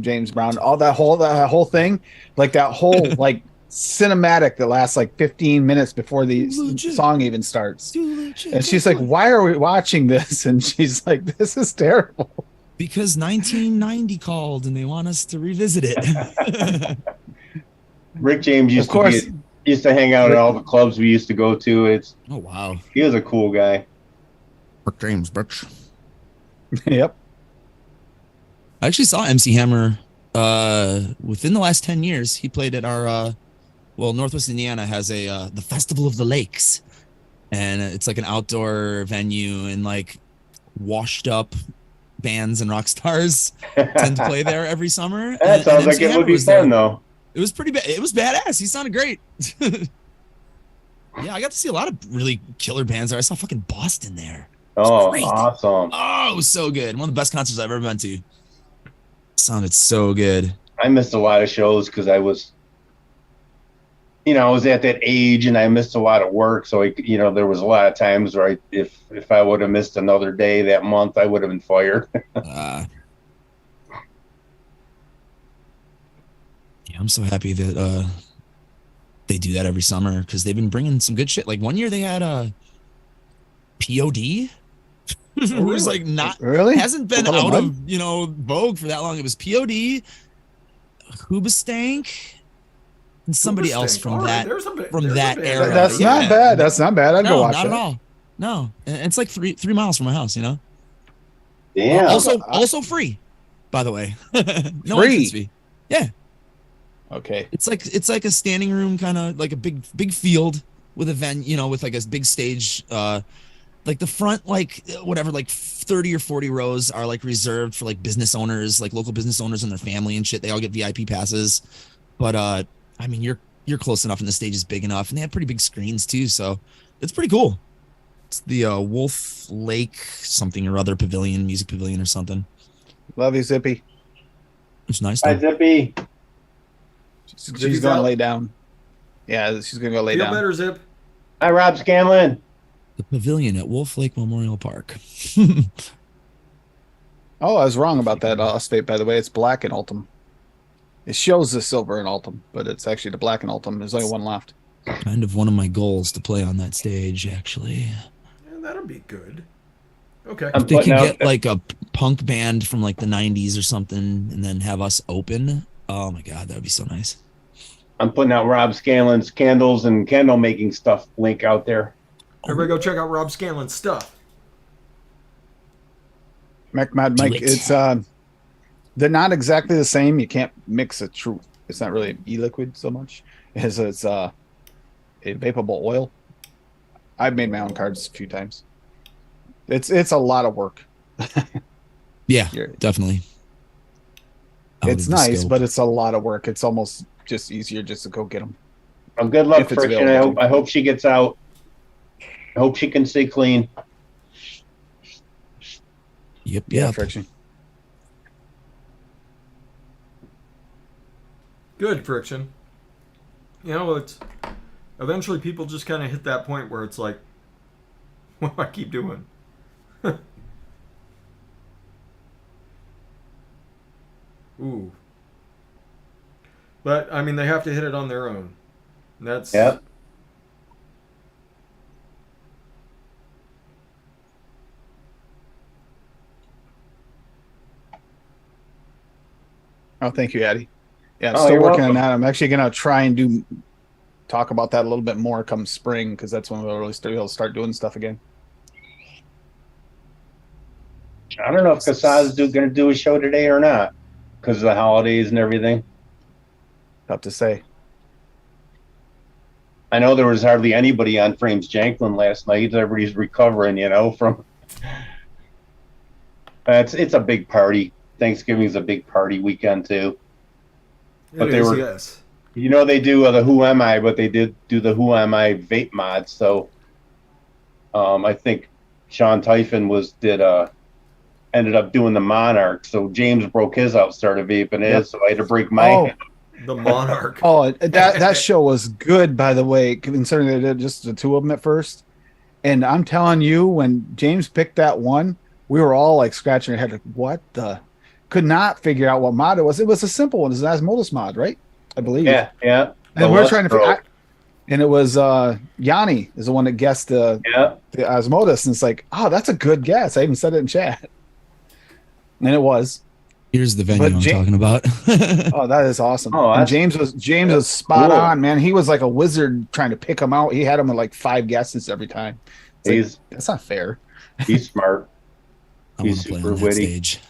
[SPEAKER 3] James Brown, all that whole thing, like that whole like cinematic that lasts like 15 minutes before the song even starts. And she's like, "Why are we watching this?" And she's like, "This is terrible."
[SPEAKER 4] Because 1990 called and they want us to revisit it.
[SPEAKER 1] Rick James used to hang out at all the clubs we used to go to.
[SPEAKER 4] Oh wow,
[SPEAKER 1] he was a cool guy.
[SPEAKER 4] Rick James, bitch.
[SPEAKER 3] Yep.
[SPEAKER 4] I actually saw MC Hammer within the last 10 years. He played at our Northwest Indiana has the Festival of the Lakes, and it's like an outdoor venue, and like washed up bands and rock stars tend to play there every summer.
[SPEAKER 1] That sounds like it would be fun, though.
[SPEAKER 4] It was pretty bad. It was badass. He sounded great. Yeah, I got to see a lot of really killer bands there. I saw fucking Boston there.
[SPEAKER 1] Oh,
[SPEAKER 4] great.
[SPEAKER 1] awesome.
[SPEAKER 4] Oh, it was so good. One of the best concerts I've ever been to. Sounded so good.
[SPEAKER 1] I missed a lot of shows because I was at that age and I missed a lot of work. So, there was a lot of times where if I would have missed another day that month, I would have been fired.
[SPEAKER 4] Yeah, I'm so happy that they do that every summer because they've been bringing some good shit. Like one year they had POD. It was like hasn't been out of vogue for that long. It was POD, Hoobastank, and somebody else from that era.
[SPEAKER 3] That's not bad. That's not bad. I'd go watch
[SPEAKER 4] not
[SPEAKER 3] it.
[SPEAKER 4] At all. No, and it's like three miles from my house.
[SPEAKER 1] Yeah.
[SPEAKER 4] Also free, by the way. No
[SPEAKER 3] free.
[SPEAKER 4] entrance fee. Yeah.
[SPEAKER 3] Okay.
[SPEAKER 4] It's like a standing room, kind of like a big field with a with like a big stage. Like the front, like whatever, like 30 or 40 rows are like reserved for like business owners, like local business owners and their family and shit. They all get VIP passes. But I mean, you're close enough and the stage is big enough, and they have pretty big screens too, so it's pretty cool. It's the Wolf Lake something or other pavilion, music pavilion or something.
[SPEAKER 3] Love you, Zippy.
[SPEAKER 4] It's nice
[SPEAKER 1] Hi,
[SPEAKER 4] though.
[SPEAKER 1] Zippy.
[SPEAKER 3] She's
[SPEAKER 2] Zippy's
[SPEAKER 3] going to
[SPEAKER 2] out?
[SPEAKER 3] lay down. Yeah, she's going to go lay
[SPEAKER 2] Feel
[SPEAKER 3] down.
[SPEAKER 2] better, Zip.
[SPEAKER 1] Hi, Rob Scanlon.
[SPEAKER 4] The pavilion at Wolf Lake Memorial Park.
[SPEAKER 3] Oh, I was wrong about that Vape, by the way. It's black in Ultim. It shows the silver in Ultim, but it's actually the black in Ultim. There's only one left.
[SPEAKER 4] Kind of one of my goals to play on that stage, actually.
[SPEAKER 2] Yeah, that'll be good. Okay.
[SPEAKER 1] I'm
[SPEAKER 4] If they could
[SPEAKER 1] putting out-
[SPEAKER 4] get like a punk band from like the 90s or something and then have us open, oh my God, that would be so nice.
[SPEAKER 1] I'm putting out Rob Scanlon's candles and candle making stuff link out there.
[SPEAKER 2] Everybody go check out Rob Scanlon's stuff.
[SPEAKER 3] Mech Mad
[SPEAKER 4] Do
[SPEAKER 3] Mike,
[SPEAKER 4] it.
[SPEAKER 3] it's they're not exactly the same. You can't mix a true. It's not really e-liquid so much as it's a vapable oil. I've made my own cards a few times. It's a lot of work.
[SPEAKER 4] Yeah,
[SPEAKER 3] You're-
[SPEAKER 4] definitely. Out
[SPEAKER 3] It's
[SPEAKER 4] of the
[SPEAKER 3] nice,
[SPEAKER 4] scope.
[SPEAKER 3] but it's a lot of work. It's almost just easier just to go get them.
[SPEAKER 1] Well, good luck,
[SPEAKER 3] If it's
[SPEAKER 1] Friction.
[SPEAKER 3] available.
[SPEAKER 1] I hope she gets out. I hope she can stay clean.
[SPEAKER 4] Yep,
[SPEAKER 3] Yeah,
[SPEAKER 4] yep.
[SPEAKER 3] Friction.
[SPEAKER 2] Good, Friction. You know, it's eventually people just kind of hit that point where it's like, what do I keep doing? Ooh. But, I mean, they have to hit it on their own. And that's...
[SPEAKER 1] Yep.
[SPEAKER 3] Oh, thank you, Addie. Yeah, I'm
[SPEAKER 1] Oh,
[SPEAKER 3] still
[SPEAKER 1] you're
[SPEAKER 3] working on
[SPEAKER 1] welcome.
[SPEAKER 3] that. I'm actually gonna try and talk about that a little bit more come spring because that's when we'll really start doing stuff again.
[SPEAKER 1] I don't know if Kassad's going to do a show today or not because of the holidays and everything.
[SPEAKER 3] Tough to say.
[SPEAKER 1] I know there was hardly anybody on Frames Janklin last night. Everybody's recovering, from. It's a big party. Thanksgiving is a big party weekend too. But
[SPEAKER 2] It
[SPEAKER 1] they
[SPEAKER 2] is,
[SPEAKER 1] were-
[SPEAKER 2] yes.
[SPEAKER 1] They do the Who Am I, but they did do the Who Am I vape mod. So, I think Sean Typhon ended up doing the Monarch. So James broke his out, started vaping
[SPEAKER 3] Yep.
[SPEAKER 1] his. So I had to break mine.
[SPEAKER 2] The Monarch.
[SPEAKER 3] Oh, that show was good, by the way, considering they did just the two of them at first. And I'm telling you, when James picked that one, we were all like scratching our head, like, what the? Could not figure out what mod it was. It was a simple one. It was an Asmodus mod, right? I believe.
[SPEAKER 1] Yeah.
[SPEAKER 3] And we're trying to
[SPEAKER 1] Lustro.
[SPEAKER 3] figure. And it was Yanni is the one that guessed the
[SPEAKER 1] Yeah.
[SPEAKER 3] Asmodus, and it's like, oh, that's a good guess. I even said it in chat, and it was.
[SPEAKER 4] Here's the venue
[SPEAKER 3] But
[SPEAKER 4] I'm
[SPEAKER 3] Ja-
[SPEAKER 4] talking about.
[SPEAKER 3] Oh, that is awesome.
[SPEAKER 1] Oh,
[SPEAKER 3] And
[SPEAKER 1] that's-
[SPEAKER 3] James was spot
[SPEAKER 1] cool.
[SPEAKER 3] on, man. He was like a wizard trying to pick him out. He had him with like 5 guesses every time. It's like,
[SPEAKER 1] He's
[SPEAKER 3] that's not fair.
[SPEAKER 1] smart.
[SPEAKER 4] I want
[SPEAKER 1] He's
[SPEAKER 4] to play
[SPEAKER 1] super
[SPEAKER 4] on that
[SPEAKER 1] witty.
[SPEAKER 4] stage.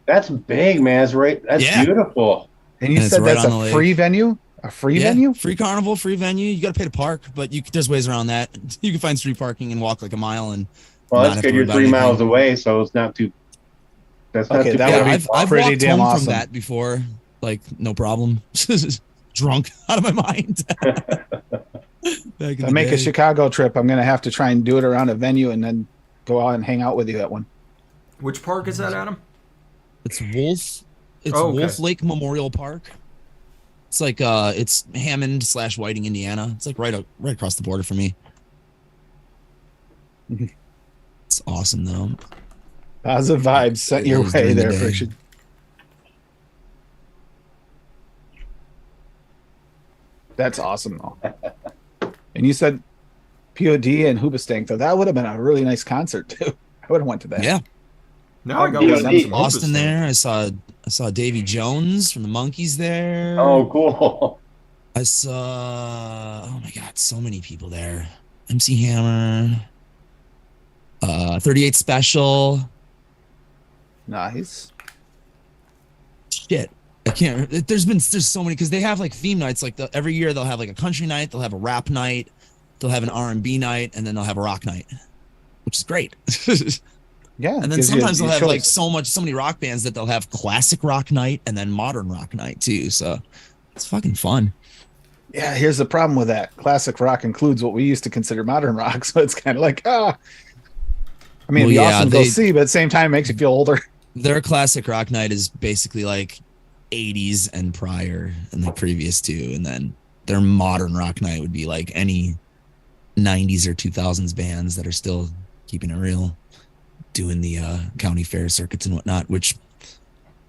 [SPEAKER 1] That's big, man. That's right. That's
[SPEAKER 4] Yeah.
[SPEAKER 1] beautiful.
[SPEAKER 3] And you
[SPEAKER 4] And it's
[SPEAKER 3] said
[SPEAKER 4] right
[SPEAKER 3] that's
[SPEAKER 4] on
[SPEAKER 3] a
[SPEAKER 4] the lake.
[SPEAKER 3] free venue? A free venue?
[SPEAKER 4] Free carnival, free venue. You got to pay to park, but there's ways around that. You can find street parking and walk like a mile and
[SPEAKER 1] Well,
[SPEAKER 4] not
[SPEAKER 1] that's
[SPEAKER 4] have
[SPEAKER 1] good.
[SPEAKER 4] to
[SPEAKER 1] You're
[SPEAKER 4] worry
[SPEAKER 1] 3
[SPEAKER 4] about
[SPEAKER 1] miles
[SPEAKER 4] anything.
[SPEAKER 1] away, so it's not too. That's not
[SPEAKER 3] Okay,
[SPEAKER 1] too
[SPEAKER 3] that
[SPEAKER 4] Yeah,
[SPEAKER 3] would
[SPEAKER 1] bad.
[SPEAKER 3] be
[SPEAKER 4] I've
[SPEAKER 3] pretty
[SPEAKER 4] walked
[SPEAKER 3] damn
[SPEAKER 4] home
[SPEAKER 3] awesome.
[SPEAKER 4] from that before, like no problem. Drunk out of my mind. Back in
[SPEAKER 3] To
[SPEAKER 4] the
[SPEAKER 3] make
[SPEAKER 4] day.
[SPEAKER 3] a Chicago trip, I'm going to have to try and do it around a venue and then go out and hang out with you at one.
[SPEAKER 2] Which park is that, Adam?
[SPEAKER 4] It's Wolf. It's
[SPEAKER 2] Oh, okay.
[SPEAKER 4] Wolf Lake Memorial Park. It's like it's Hammond/Whiting, Indiana. It's like right across the border for me. It's awesome though.
[SPEAKER 3] Positive vibes sent
[SPEAKER 4] It
[SPEAKER 3] your
[SPEAKER 4] is
[SPEAKER 3] way
[SPEAKER 4] during the
[SPEAKER 3] there,
[SPEAKER 4] day.
[SPEAKER 3] Friction. That's awesome, though. And you said POD and Hoobastank, though. That would have been a really nice concert, too. I would have went to that.
[SPEAKER 4] Yeah,
[SPEAKER 2] Now I got
[SPEAKER 1] Yeah,
[SPEAKER 2] to
[SPEAKER 1] Steve.
[SPEAKER 2] some
[SPEAKER 4] Austin
[SPEAKER 2] Hoobastank.
[SPEAKER 4] there. I saw Davy Jones from the Monkees there.
[SPEAKER 1] Oh, cool.
[SPEAKER 4] I saw, oh my God, so many people there. MC Hammer, 38 Special.
[SPEAKER 3] Nice.
[SPEAKER 4] Shit. I can't. There's so many because they have like theme nights. Like every year they'll have like a country night, they'll have a rap night, they'll have an R&B night, and then they'll have a rock night, which is great.
[SPEAKER 3] Yeah.
[SPEAKER 4] And then sometimes they'll have like so many rock bands that they'll have classic rock night and then modern rock night too. So it's fucking fun.
[SPEAKER 3] Yeah, here's the problem with that. Classic rock includes what we used to consider modern rock, so it's kind of like, I mean, it'd be awesome to go see, but at the same time, it makes you feel older.
[SPEAKER 4] Their classic rock night is basically like 80s and prior and the previous two, and then their modern rock night would be like any 90s or 2000s bands that are still keeping it real, doing the county fair circuits and whatnot, which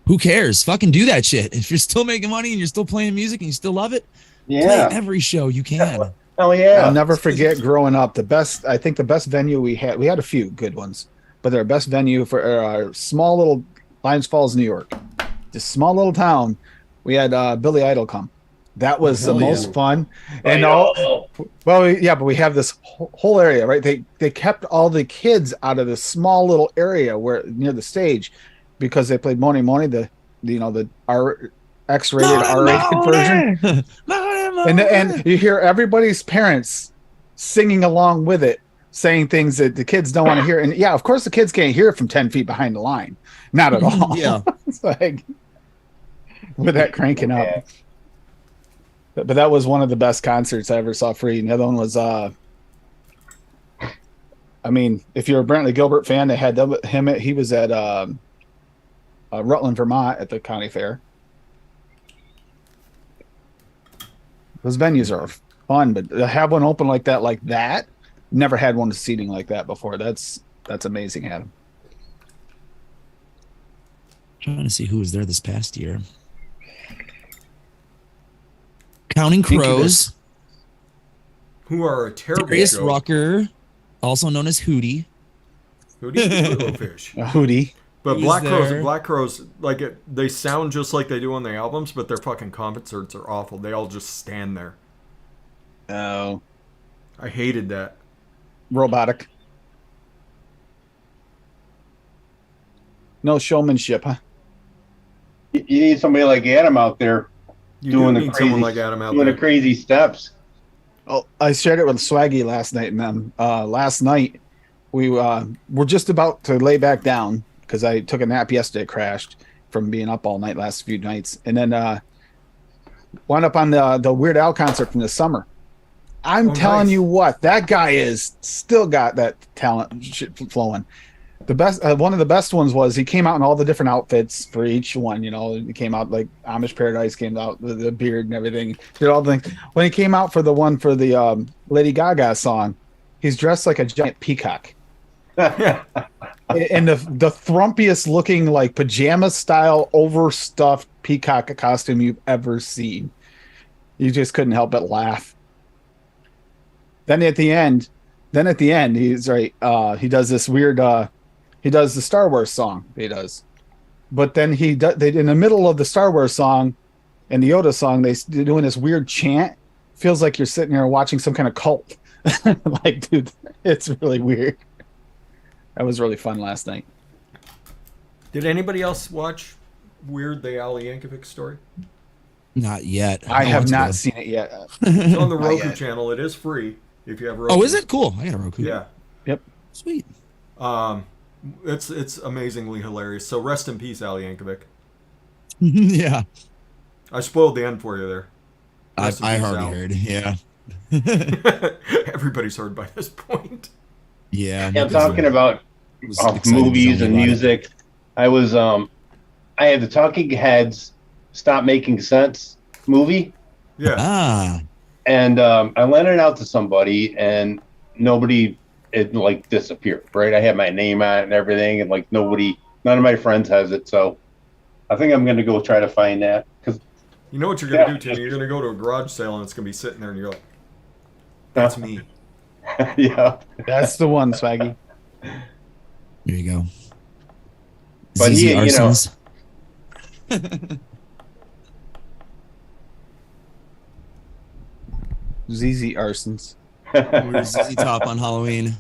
[SPEAKER 4] who cares? Fucking do that shit. If you're still making money and you're still playing music and you still love it, play every show you can.
[SPEAKER 1] Oh yeah.
[SPEAKER 3] I'll never forget growing up. I think the best venue we had a few good ones, but our best venue for our small little Lions Falls, New York, this small little town, we had Billy Idol come. That was the most fun. And but we have this whole area, right? They kept all the kids out of this small little area near the stage, because they played Money Money, the X-rated, R-rated version. And you hear everybody's parents singing along with it, saying things that the kids don't want to hear. And yeah, of course the kids can't hear it from 10 feet behind the line. Not at all.
[SPEAKER 4] Yeah.
[SPEAKER 3] It's like, with that cranking up. But that was one of the best concerts I ever saw free. And the other one was, if you're a Brantley Gilbert fan, they had him. He was at Rutland, Vermont at the county fair. Those venues are fun, but to have one open like that, never had one seating like that before. That's amazing, Adam.
[SPEAKER 4] Trying to see who was there this past year. Counting Crows.
[SPEAKER 2] Who are a terrible
[SPEAKER 4] Darius
[SPEAKER 2] show.
[SPEAKER 4] Rucker, also known as Hootie.
[SPEAKER 2] Hootie? Little fish.
[SPEAKER 3] Hootie.
[SPEAKER 2] But Black Crows, like they sound just like they do on the albums, but their fucking concerts are awful. They all just stand there.
[SPEAKER 3] Oh.
[SPEAKER 2] I hated that.
[SPEAKER 3] Robotic. No showmanship, huh?
[SPEAKER 1] You need somebody like Adam out there doing the crazy steps.
[SPEAKER 3] Oh, I shared it with Swaggy last night, man. Last night we were just about to lay back down because I took a nap yesterday, crashed from being up all night last few nights, and then wound up on the Weird Al concert from the summer. I'm telling you what, that guy is still got that talent flowing. The best, one of the best ones was he came out in all the different outfits for each one. You know, he came out like Amish Paradise, came out with the beard and everything. Did all the things. When he came out for the one for the Lady Gaga song, he's dressed like a giant peacock. And the thrumpiest looking, like pajama style overstuffed peacock costume you've ever seen. You just couldn't help but laugh. Then at the end, he's right. He does this weird. He does the Star Wars song. He does, but then they in the middle of the Star Wars song and the Yoda song, they're doing this weird chant. Feels like you're sitting there watching some kind of cult. Like, dude, it's really weird. That was really fun last night.
[SPEAKER 2] Did anybody else watch Weird the Al Yankovic story?
[SPEAKER 4] Not yet.
[SPEAKER 3] I have not seen it yet.
[SPEAKER 2] It's on the Roku channel. It is free if you have Roku.
[SPEAKER 4] Oh, is it? Cool. I got a Roku.
[SPEAKER 2] Yeah.
[SPEAKER 3] Yep.
[SPEAKER 4] Sweet.
[SPEAKER 2] It's amazingly hilarious. So rest in peace, Al Yankovic.
[SPEAKER 4] Yeah.
[SPEAKER 2] I spoiled the end for you there.
[SPEAKER 4] I already heard. Yeah.
[SPEAKER 2] Everybody's heard by this point.
[SPEAKER 4] Yeah.
[SPEAKER 1] I'm talking about movies and music. I was I had the Talking Heads Stop Making Sense movie.
[SPEAKER 2] Yeah.
[SPEAKER 4] Ah.
[SPEAKER 1] And I lent it out to somebody, and it like disappeared, right? I had my name on it and everything, and like none of my friends has it, so I think I'm gonna go try to find that. Because
[SPEAKER 2] you know what you're gonna do, Tim? You're gonna go to a garage sale and it's gonna be sitting there, and you're like, "That's me."
[SPEAKER 1] Yeah,
[SPEAKER 3] that's the one, Swaggy.
[SPEAKER 4] There you go.
[SPEAKER 1] But
[SPEAKER 4] ZZ Arsons.
[SPEAKER 3] ZZ Arsons.
[SPEAKER 4] Where's ZZ Top on Halloween?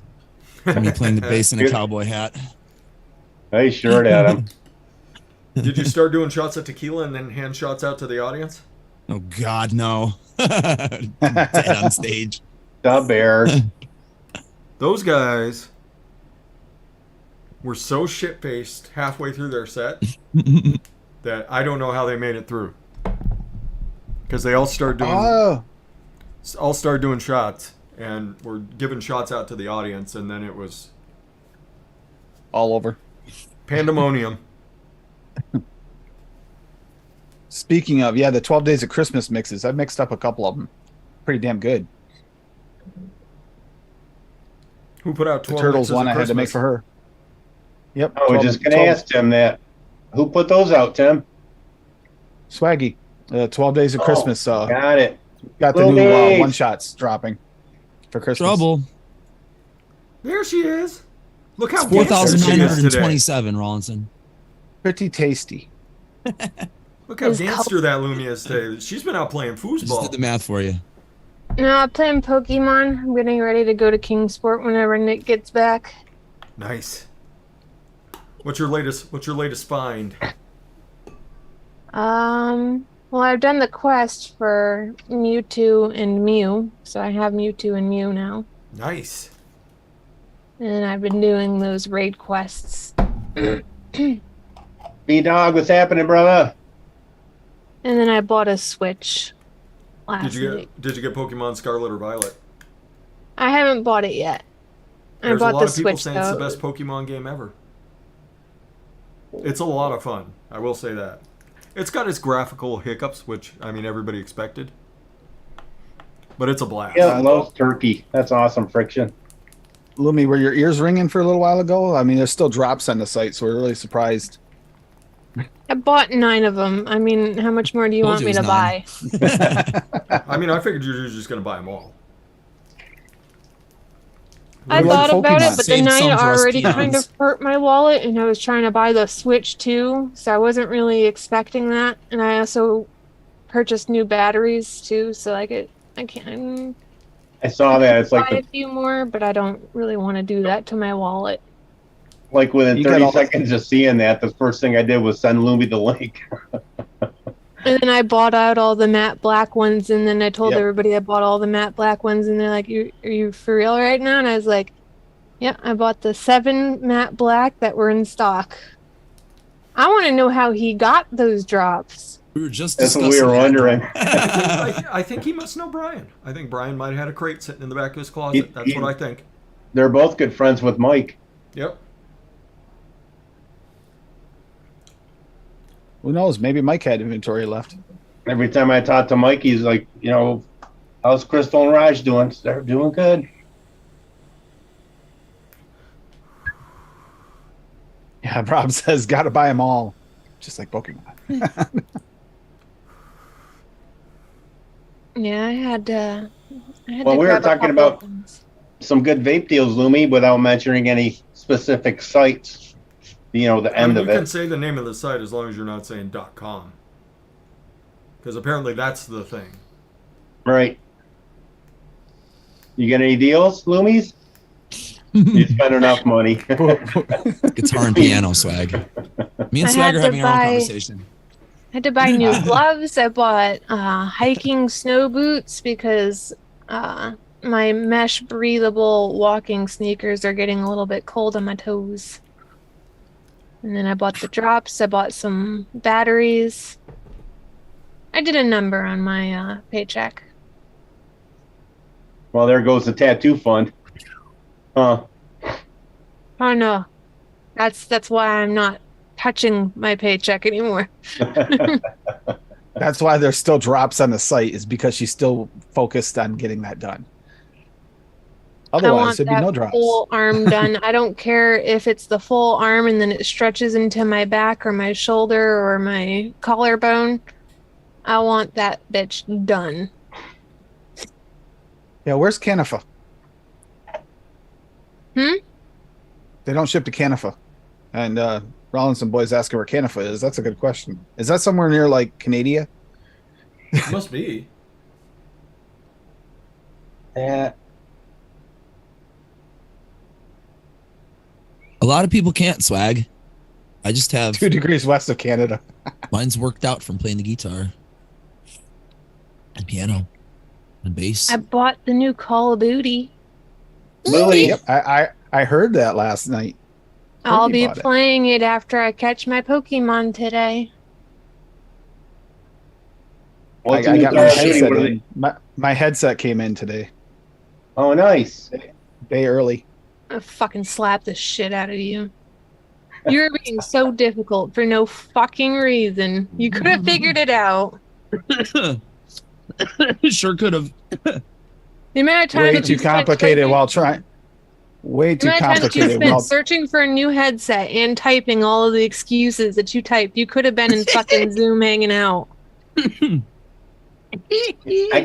[SPEAKER 4] Me playing the bass in a cowboy hat.
[SPEAKER 1] Hey, sure, Adam.
[SPEAKER 2] Did you start doing shots of tequila and then hand shots out to the audience?
[SPEAKER 4] Oh God, no. Dead on stage.
[SPEAKER 1] The bear.
[SPEAKER 2] Those guys were so shit-faced halfway through their set that I don't know how they made it through. Because they all started doing shots and were giving shots out to the audience, and then it was
[SPEAKER 3] all over.
[SPEAKER 2] pandemonium.
[SPEAKER 3] Speaking of, yeah, the 12 Days of Christmas mixes. I've mixed up a couple of them. Pretty damn good.
[SPEAKER 2] Who put out
[SPEAKER 3] The
[SPEAKER 2] 12
[SPEAKER 3] Turtles
[SPEAKER 2] mixes of
[SPEAKER 3] one I had to make
[SPEAKER 2] Christmas?
[SPEAKER 3] for her. Yep.
[SPEAKER 1] I was just going to ask Tim that. Who put those out, Tim?
[SPEAKER 3] Swaggy. 12 Days of Christmas.
[SPEAKER 1] Got it.
[SPEAKER 3] Got the
[SPEAKER 1] Little
[SPEAKER 3] new
[SPEAKER 1] Dave.
[SPEAKER 3] one-shots dropping for Christmas.
[SPEAKER 4] Trouble.
[SPEAKER 2] There she is. Look how
[SPEAKER 4] It's
[SPEAKER 2] gangster she is today.
[SPEAKER 4] 4,927, Rawlinson.
[SPEAKER 3] Pretty tasty.
[SPEAKER 2] Look how gangster that Lumia is today. She's been out playing
[SPEAKER 4] Just did
[SPEAKER 2] foosball.
[SPEAKER 4] the math for you.
[SPEAKER 6] No, I'm playing Pokemon. I'm getting ready to go to Kingsport whenever Nick gets back.
[SPEAKER 2] Nice. What's your latest find?
[SPEAKER 6] Well, I've done the quest for Mewtwo and Mew, so I have Mewtwo and Mew now.
[SPEAKER 2] Nice.
[SPEAKER 6] And I've been doing those raid quests.
[SPEAKER 1] B-Dog, what's happening, brother?
[SPEAKER 6] And then I bought a Switch last
[SPEAKER 2] Did
[SPEAKER 6] night.
[SPEAKER 2] you get Pokemon Scarlet or Violet?
[SPEAKER 6] I haven't bought it yet.
[SPEAKER 2] There's
[SPEAKER 6] I
[SPEAKER 2] a
[SPEAKER 6] bought
[SPEAKER 2] lot
[SPEAKER 6] the
[SPEAKER 2] of people
[SPEAKER 6] Switch
[SPEAKER 2] saying it's the
[SPEAKER 6] though.
[SPEAKER 2] best Pokemon game ever. It's a lot of fun. I will say that. It's got its graphical hiccups, which I mean everybody expected, but it's a blast.
[SPEAKER 1] Yeah, love turkey. That's awesome, Friction.
[SPEAKER 3] Lumi, were your ears ringing for a little while ago? I mean, there's still drops on the site, so we're really surprised.
[SPEAKER 6] I bought 9 of them. I mean, how much more do you
[SPEAKER 4] Told
[SPEAKER 6] want
[SPEAKER 4] you
[SPEAKER 6] me
[SPEAKER 4] it
[SPEAKER 6] to
[SPEAKER 4] was
[SPEAKER 6] buy?
[SPEAKER 2] I mean, I figured you were just gonna buy them all.
[SPEAKER 6] I
[SPEAKER 3] We
[SPEAKER 6] thought
[SPEAKER 3] like
[SPEAKER 6] about
[SPEAKER 3] Pokemon.
[SPEAKER 6] it, but the
[SPEAKER 4] Save
[SPEAKER 6] 9
[SPEAKER 4] some for us
[SPEAKER 6] already kind
[SPEAKER 4] peons.
[SPEAKER 6] of hurt my wallet, and I was trying to buy the Switch too, so I wasn't really expecting that. And I also purchased new batteries too, so I can
[SPEAKER 1] I saw that. It's like
[SPEAKER 6] buy a few more, but I don't really want to do that to my wallet.
[SPEAKER 1] within
[SPEAKER 3] You got
[SPEAKER 1] 30
[SPEAKER 3] all the-
[SPEAKER 1] seconds of seeing that, the first thing I did was send Lumi the link.
[SPEAKER 6] And then I bought out all the matte black ones, and then I told
[SPEAKER 1] Yep.
[SPEAKER 6] everybody I bought all the matte black ones, and they're like, Are you for real right now? And I was like, yeah, I bought the 7 matte black that were in stock. I want to know how he got those drops.
[SPEAKER 4] We were just
[SPEAKER 1] That's what
[SPEAKER 4] discussing
[SPEAKER 1] we were wondering.
[SPEAKER 2] I think he must know Brian. I think Brian might have had a crate sitting in the back of his closet. That's what I think.
[SPEAKER 1] They're both good friends with Mike.
[SPEAKER 2] Yep.
[SPEAKER 3] Who knows? Maybe Mike had inventory left.
[SPEAKER 1] Every time I talk to Mike, he's like, how's Crystal and Raj doing? They're doing good.
[SPEAKER 3] Yeah, Rob says, gotta buy them all. Just like Pokemon.
[SPEAKER 6] Yeah, I had
[SPEAKER 1] Well,
[SPEAKER 6] to
[SPEAKER 1] we were
[SPEAKER 6] grab a
[SPEAKER 1] talking
[SPEAKER 6] couple
[SPEAKER 1] about-
[SPEAKER 6] of things.
[SPEAKER 1] Some good vape deals, Lumi, without mentioning any specific sites. The end of
[SPEAKER 2] you can
[SPEAKER 1] it.
[SPEAKER 2] say the name of the site as long as you're not saying .com. Because apparently that's the thing.
[SPEAKER 1] Right. You get any deals, Loomies? You spend enough money.
[SPEAKER 4] Guitar and piano swag. Me and
[SPEAKER 6] I
[SPEAKER 4] Swag
[SPEAKER 6] had
[SPEAKER 4] are
[SPEAKER 6] to
[SPEAKER 4] having our own
[SPEAKER 6] buy-
[SPEAKER 4] conversation.
[SPEAKER 6] I had to buy new gloves. I bought hiking snow boots because my mesh breathable walking sneakers are getting a little bit cold on my toes. And then I bought the drops. I bought some batteries. I did a number on my paycheck.
[SPEAKER 1] Well, there goes the tattoo fund. Huh.
[SPEAKER 6] Oh no, that's why I'm not touching my paycheck anymore.
[SPEAKER 3] That's why there's still drops on the site, is because she's still focused on getting that done.
[SPEAKER 6] I
[SPEAKER 3] Otherwise,
[SPEAKER 6] want
[SPEAKER 3] there'd be
[SPEAKER 6] that
[SPEAKER 3] no drops.
[SPEAKER 6] full arm done. I don't care if it's the full arm and then it stretches into my back or my shoulder or my collarbone. I want that bitch done.
[SPEAKER 3] Yeah, where's Canifa?
[SPEAKER 6] Hmm?
[SPEAKER 3] They don't ship to Canifa. And Rollinson boys asking where Canifa is. That's a good question. Is that somewhere near like Canada?
[SPEAKER 2] Must be.
[SPEAKER 1] Yeah.
[SPEAKER 4] A lot of people can't swag. I just have
[SPEAKER 3] 2 degrees west of Canada.
[SPEAKER 4] mine's worked out from playing the guitar and piano and bass.
[SPEAKER 6] I bought the new Call of Duty.
[SPEAKER 1] Louie,
[SPEAKER 3] Yep, I heard that last night.
[SPEAKER 6] I'll
[SPEAKER 3] you
[SPEAKER 6] be
[SPEAKER 3] bought it.
[SPEAKER 6] playing it after I catch my Pokemon today.
[SPEAKER 1] what's
[SPEAKER 3] I
[SPEAKER 1] in the
[SPEAKER 3] got my
[SPEAKER 1] Call of Duty?
[SPEAKER 3] headset
[SPEAKER 1] What are
[SPEAKER 3] in. My headset came in today,
[SPEAKER 1] Oh, nice.
[SPEAKER 3] day early.
[SPEAKER 6] I'll fucking slap the shit out of you. You're being so difficult for no fucking reason. You could have figured it out.
[SPEAKER 4] Sure could have.
[SPEAKER 6] The amount of time
[SPEAKER 3] Way
[SPEAKER 6] that you
[SPEAKER 3] too
[SPEAKER 6] spent
[SPEAKER 3] complicated
[SPEAKER 6] typing-
[SPEAKER 3] while trying. Way
[SPEAKER 6] the
[SPEAKER 3] too
[SPEAKER 6] amount of time that you
[SPEAKER 3] complicated
[SPEAKER 6] spent
[SPEAKER 3] while.
[SPEAKER 6] searching for a new headset and typing all of the excuses that you typed. You could have been in fucking Zoom hanging out.
[SPEAKER 1] I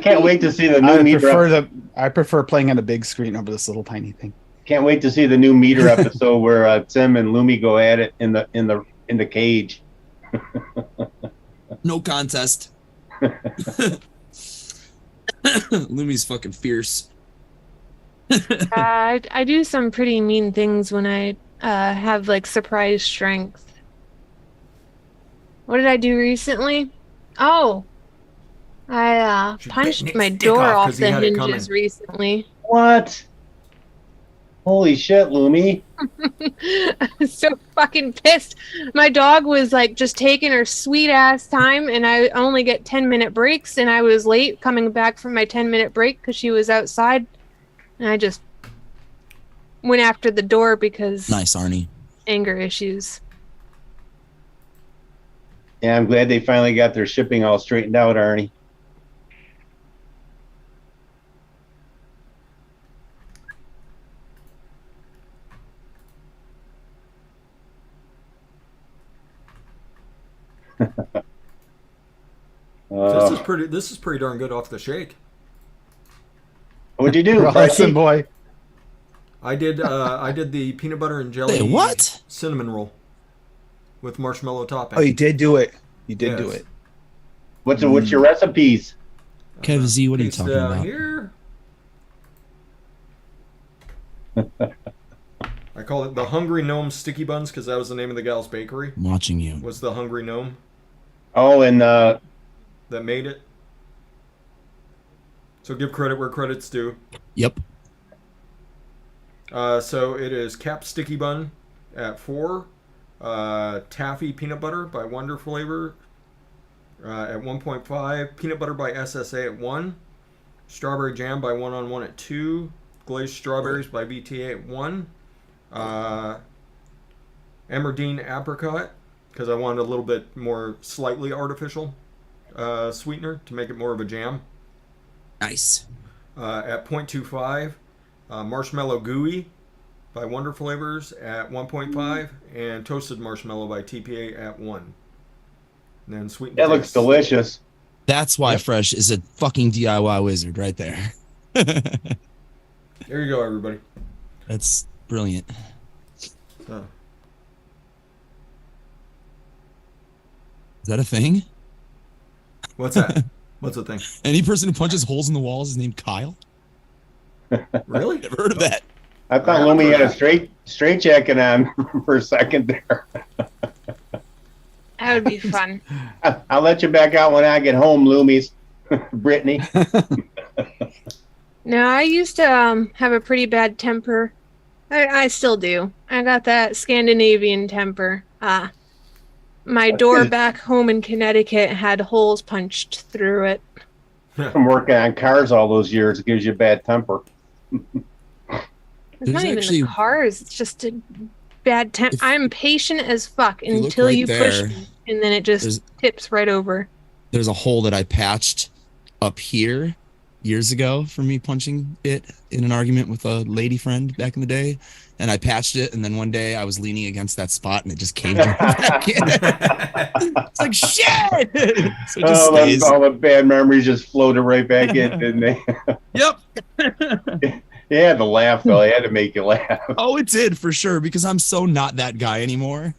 [SPEAKER 1] can't wait to see the new meter.
[SPEAKER 3] I prefer playing on a big screen over this little tiny thing.
[SPEAKER 1] Can't wait to see the new meter episode where Tim and Lumi go at it in the cage.
[SPEAKER 4] No contest. Lumi's fucking fierce.
[SPEAKER 6] I do some pretty mean things when I have like surprise strength. What did I do recently? Oh, I
[SPEAKER 2] She bit
[SPEAKER 6] punched
[SPEAKER 2] Nick's
[SPEAKER 6] my
[SPEAKER 2] dick
[SPEAKER 6] door
[SPEAKER 2] off
[SPEAKER 6] off
[SPEAKER 2] 'cause he
[SPEAKER 6] the
[SPEAKER 2] had it
[SPEAKER 6] hinges
[SPEAKER 2] coming.
[SPEAKER 6] recently.
[SPEAKER 1] What? Holy shit, Lumi.
[SPEAKER 6] I was so fucking pissed. My dog was like just taking her sweet ass time, and I only get 10-minute breaks, and I was late coming back from my 10-minute break because she was outside, and I just went after the door because
[SPEAKER 4] Nice, Arnie.
[SPEAKER 6] anger issues.
[SPEAKER 1] Yeah, I'm glad they finally got their shipping all straightened out, Arnie.
[SPEAKER 2] This is pretty darn good off the shake.
[SPEAKER 1] What'd you do,
[SPEAKER 3] Listen,
[SPEAKER 1] Freshy?
[SPEAKER 3] boy.
[SPEAKER 2] I did the peanut butter and jelly
[SPEAKER 4] Wait, what?
[SPEAKER 2] cinnamon roll with marshmallow topping.
[SPEAKER 3] Oh, you did do it. You did do
[SPEAKER 2] Yes.
[SPEAKER 3] it.
[SPEAKER 1] What's your recipes?
[SPEAKER 4] Kev Z, what are you
[SPEAKER 2] It's
[SPEAKER 4] talking
[SPEAKER 2] down
[SPEAKER 4] about?
[SPEAKER 2] here. I call it the Hungry Gnome Sticky Buns because that was the name of the gal's bakery.
[SPEAKER 4] I'm watching you.
[SPEAKER 2] Was the Hungry Gnome
[SPEAKER 1] Oh, and
[SPEAKER 2] that made it. So give credit where credit's due.
[SPEAKER 4] Yep.
[SPEAKER 2] So it is Cap Sticky Bun at 4, Taffy Peanut Butter by Wonder Flavor at 1.5, Peanut Butter by SSA at 1, Strawberry Jam by 1-on-1 at 2, Glazed Strawberries by VTA at 1, Emerdine Apricot because I wanted a little bit more slightly artificial sweetener to make it more of a jam
[SPEAKER 4] Nice.
[SPEAKER 2] at 0.25. Marshmallow Gooey by Wonder Flavors at 1.5, and Toasted Marshmallow by TPA at 1. And then sweet.
[SPEAKER 1] that looks delicious.
[SPEAKER 4] That's why Fresh is a fucking DIY wizard right there.
[SPEAKER 2] There you go, everybody.
[SPEAKER 4] That's brilliant.
[SPEAKER 2] So,
[SPEAKER 4] Is that a thing?
[SPEAKER 2] what's that? What's the thing?
[SPEAKER 4] Any person who punches holes in the walls is named Kyle?
[SPEAKER 2] Really?
[SPEAKER 4] Never heard of that.
[SPEAKER 1] I thought Lumi had a straight jacket on for a second there.
[SPEAKER 6] That would be fun.
[SPEAKER 1] I'll let you back out when I get home, Loomies. Brittany.
[SPEAKER 6] No, I used to have a pretty bad temper. I still do. I got that Scandinavian temper. My door back home in Connecticut had holes punched through it.
[SPEAKER 1] From working on cars all those years, it gives you a bad temper.
[SPEAKER 6] It's
[SPEAKER 4] There's
[SPEAKER 6] not even
[SPEAKER 4] actually-
[SPEAKER 6] the cars. It's just a bad temper.
[SPEAKER 4] If-
[SPEAKER 6] I'm patient as fuck
[SPEAKER 4] you look
[SPEAKER 6] until
[SPEAKER 4] right
[SPEAKER 6] you push
[SPEAKER 4] there,
[SPEAKER 6] me, and then it just
[SPEAKER 4] there's-
[SPEAKER 6] tips right over.
[SPEAKER 4] There's a hole that I patched up here years ago from me punching it in an argument with a lady friend back in the day. And I patched it, and then one day I was leaning against that spot, and it just caved in back in. It's like, shit! So it just stays.
[SPEAKER 1] All the bad memories just floated right back in, didn't they?
[SPEAKER 4] Yep.
[SPEAKER 1] You had to laugh, though. I had to make you laugh.
[SPEAKER 4] Oh, it did, for sure, because I'm so not that guy anymore.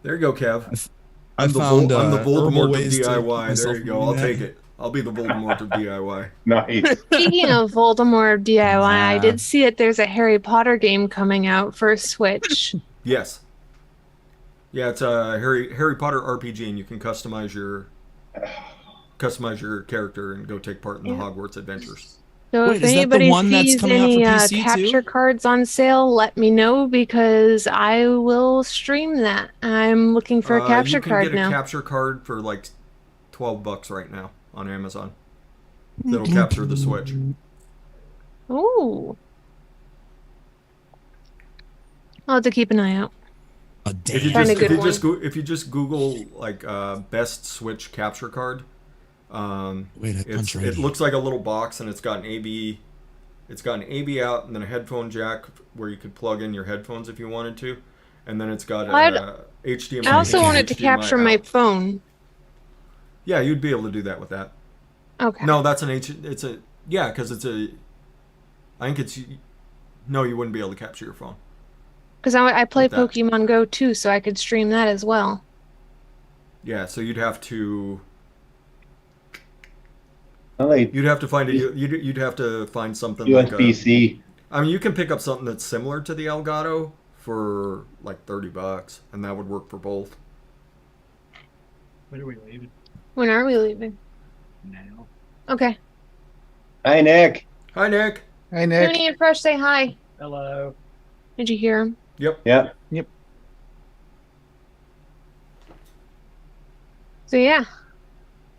[SPEAKER 2] There you go, Kev.
[SPEAKER 4] I
[SPEAKER 2] I'm the
[SPEAKER 4] found
[SPEAKER 2] I'm the
[SPEAKER 4] herbal
[SPEAKER 2] Voldemort of
[SPEAKER 4] ways to keep
[SPEAKER 2] DIY.
[SPEAKER 4] myself
[SPEAKER 2] There you go.
[SPEAKER 4] from
[SPEAKER 2] I'll
[SPEAKER 4] doing
[SPEAKER 2] take
[SPEAKER 4] that.
[SPEAKER 2] it. I'll be the Voldemort of DIY.
[SPEAKER 1] Nice.
[SPEAKER 6] Speaking of Voldemort of DIY, I
[SPEAKER 4] Nah.
[SPEAKER 6] did see that there's a Harry Potter game coming out for Switch.
[SPEAKER 2] Yes. Yeah, it's a Harry Potter RPG, and you can customize your character and go take part in the
[SPEAKER 6] Yeah.
[SPEAKER 2] Hogwarts adventures.
[SPEAKER 6] So
[SPEAKER 4] Wait,
[SPEAKER 6] if
[SPEAKER 4] is that the
[SPEAKER 6] anybody
[SPEAKER 4] one that's
[SPEAKER 6] sees
[SPEAKER 4] coming out for
[SPEAKER 6] any
[SPEAKER 4] PC
[SPEAKER 6] capture
[SPEAKER 4] too?
[SPEAKER 6] cards on sale, let me know because I will stream that. I'm looking for a
[SPEAKER 2] You
[SPEAKER 6] capture
[SPEAKER 2] can
[SPEAKER 6] card
[SPEAKER 2] get a
[SPEAKER 6] now.
[SPEAKER 2] capture card for like $12 right now on Amazon. That'll capture the Switch.
[SPEAKER 6] Ooh. I'll have to keep an eye out.
[SPEAKER 4] Oh,
[SPEAKER 2] If you
[SPEAKER 4] damn.
[SPEAKER 6] Find a
[SPEAKER 2] just
[SPEAKER 6] good
[SPEAKER 2] if you just Google like best Switch capture card,
[SPEAKER 4] Wait, I punch ready.
[SPEAKER 2] it looks like a little box and it's got an AB out and then a headphone jack where you could plug in your headphones if you wanted to, and then it's got a HDMI.
[SPEAKER 6] I also
[SPEAKER 2] in,
[SPEAKER 6] wanted to
[SPEAKER 2] HDMI
[SPEAKER 6] capture my
[SPEAKER 2] out.
[SPEAKER 6] phone.
[SPEAKER 2] Yeah, you'd be able to do that with that.
[SPEAKER 6] Okay.
[SPEAKER 2] No, that's because it's a. I think it's. No, you wouldn't be able to capture your phone.
[SPEAKER 6] Because I play
[SPEAKER 2] With that.
[SPEAKER 6] Pokemon Go too, so I could stream that as well.
[SPEAKER 2] Yeah, so you'd have to.
[SPEAKER 1] Like
[SPEAKER 2] You'd have to find it. You'd have to find something like a.
[SPEAKER 1] USB-C.
[SPEAKER 2] I mean, you can pick up something that's similar to the Elgato for like $30, and that would work for both.
[SPEAKER 7] When are we leaving?
[SPEAKER 6] When are we leaving?
[SPEAKER 7] Now.
[SPEAKER 6] Okay.
[SPEAKER 1] Hi, Nick.
[SPEAKER 2] Hi, Nick.
[SPEAKER 3] Hey, Nick.
[SPEAKER 6] Tony and Fresh say hi.
[SPEAKER 7] Hello.
[SPEAKER 6] Did you hear him?
[SPEAKER 2] Yep.
[SPEAKER 1] Yeah.
[SPEAKER 6] So yeah.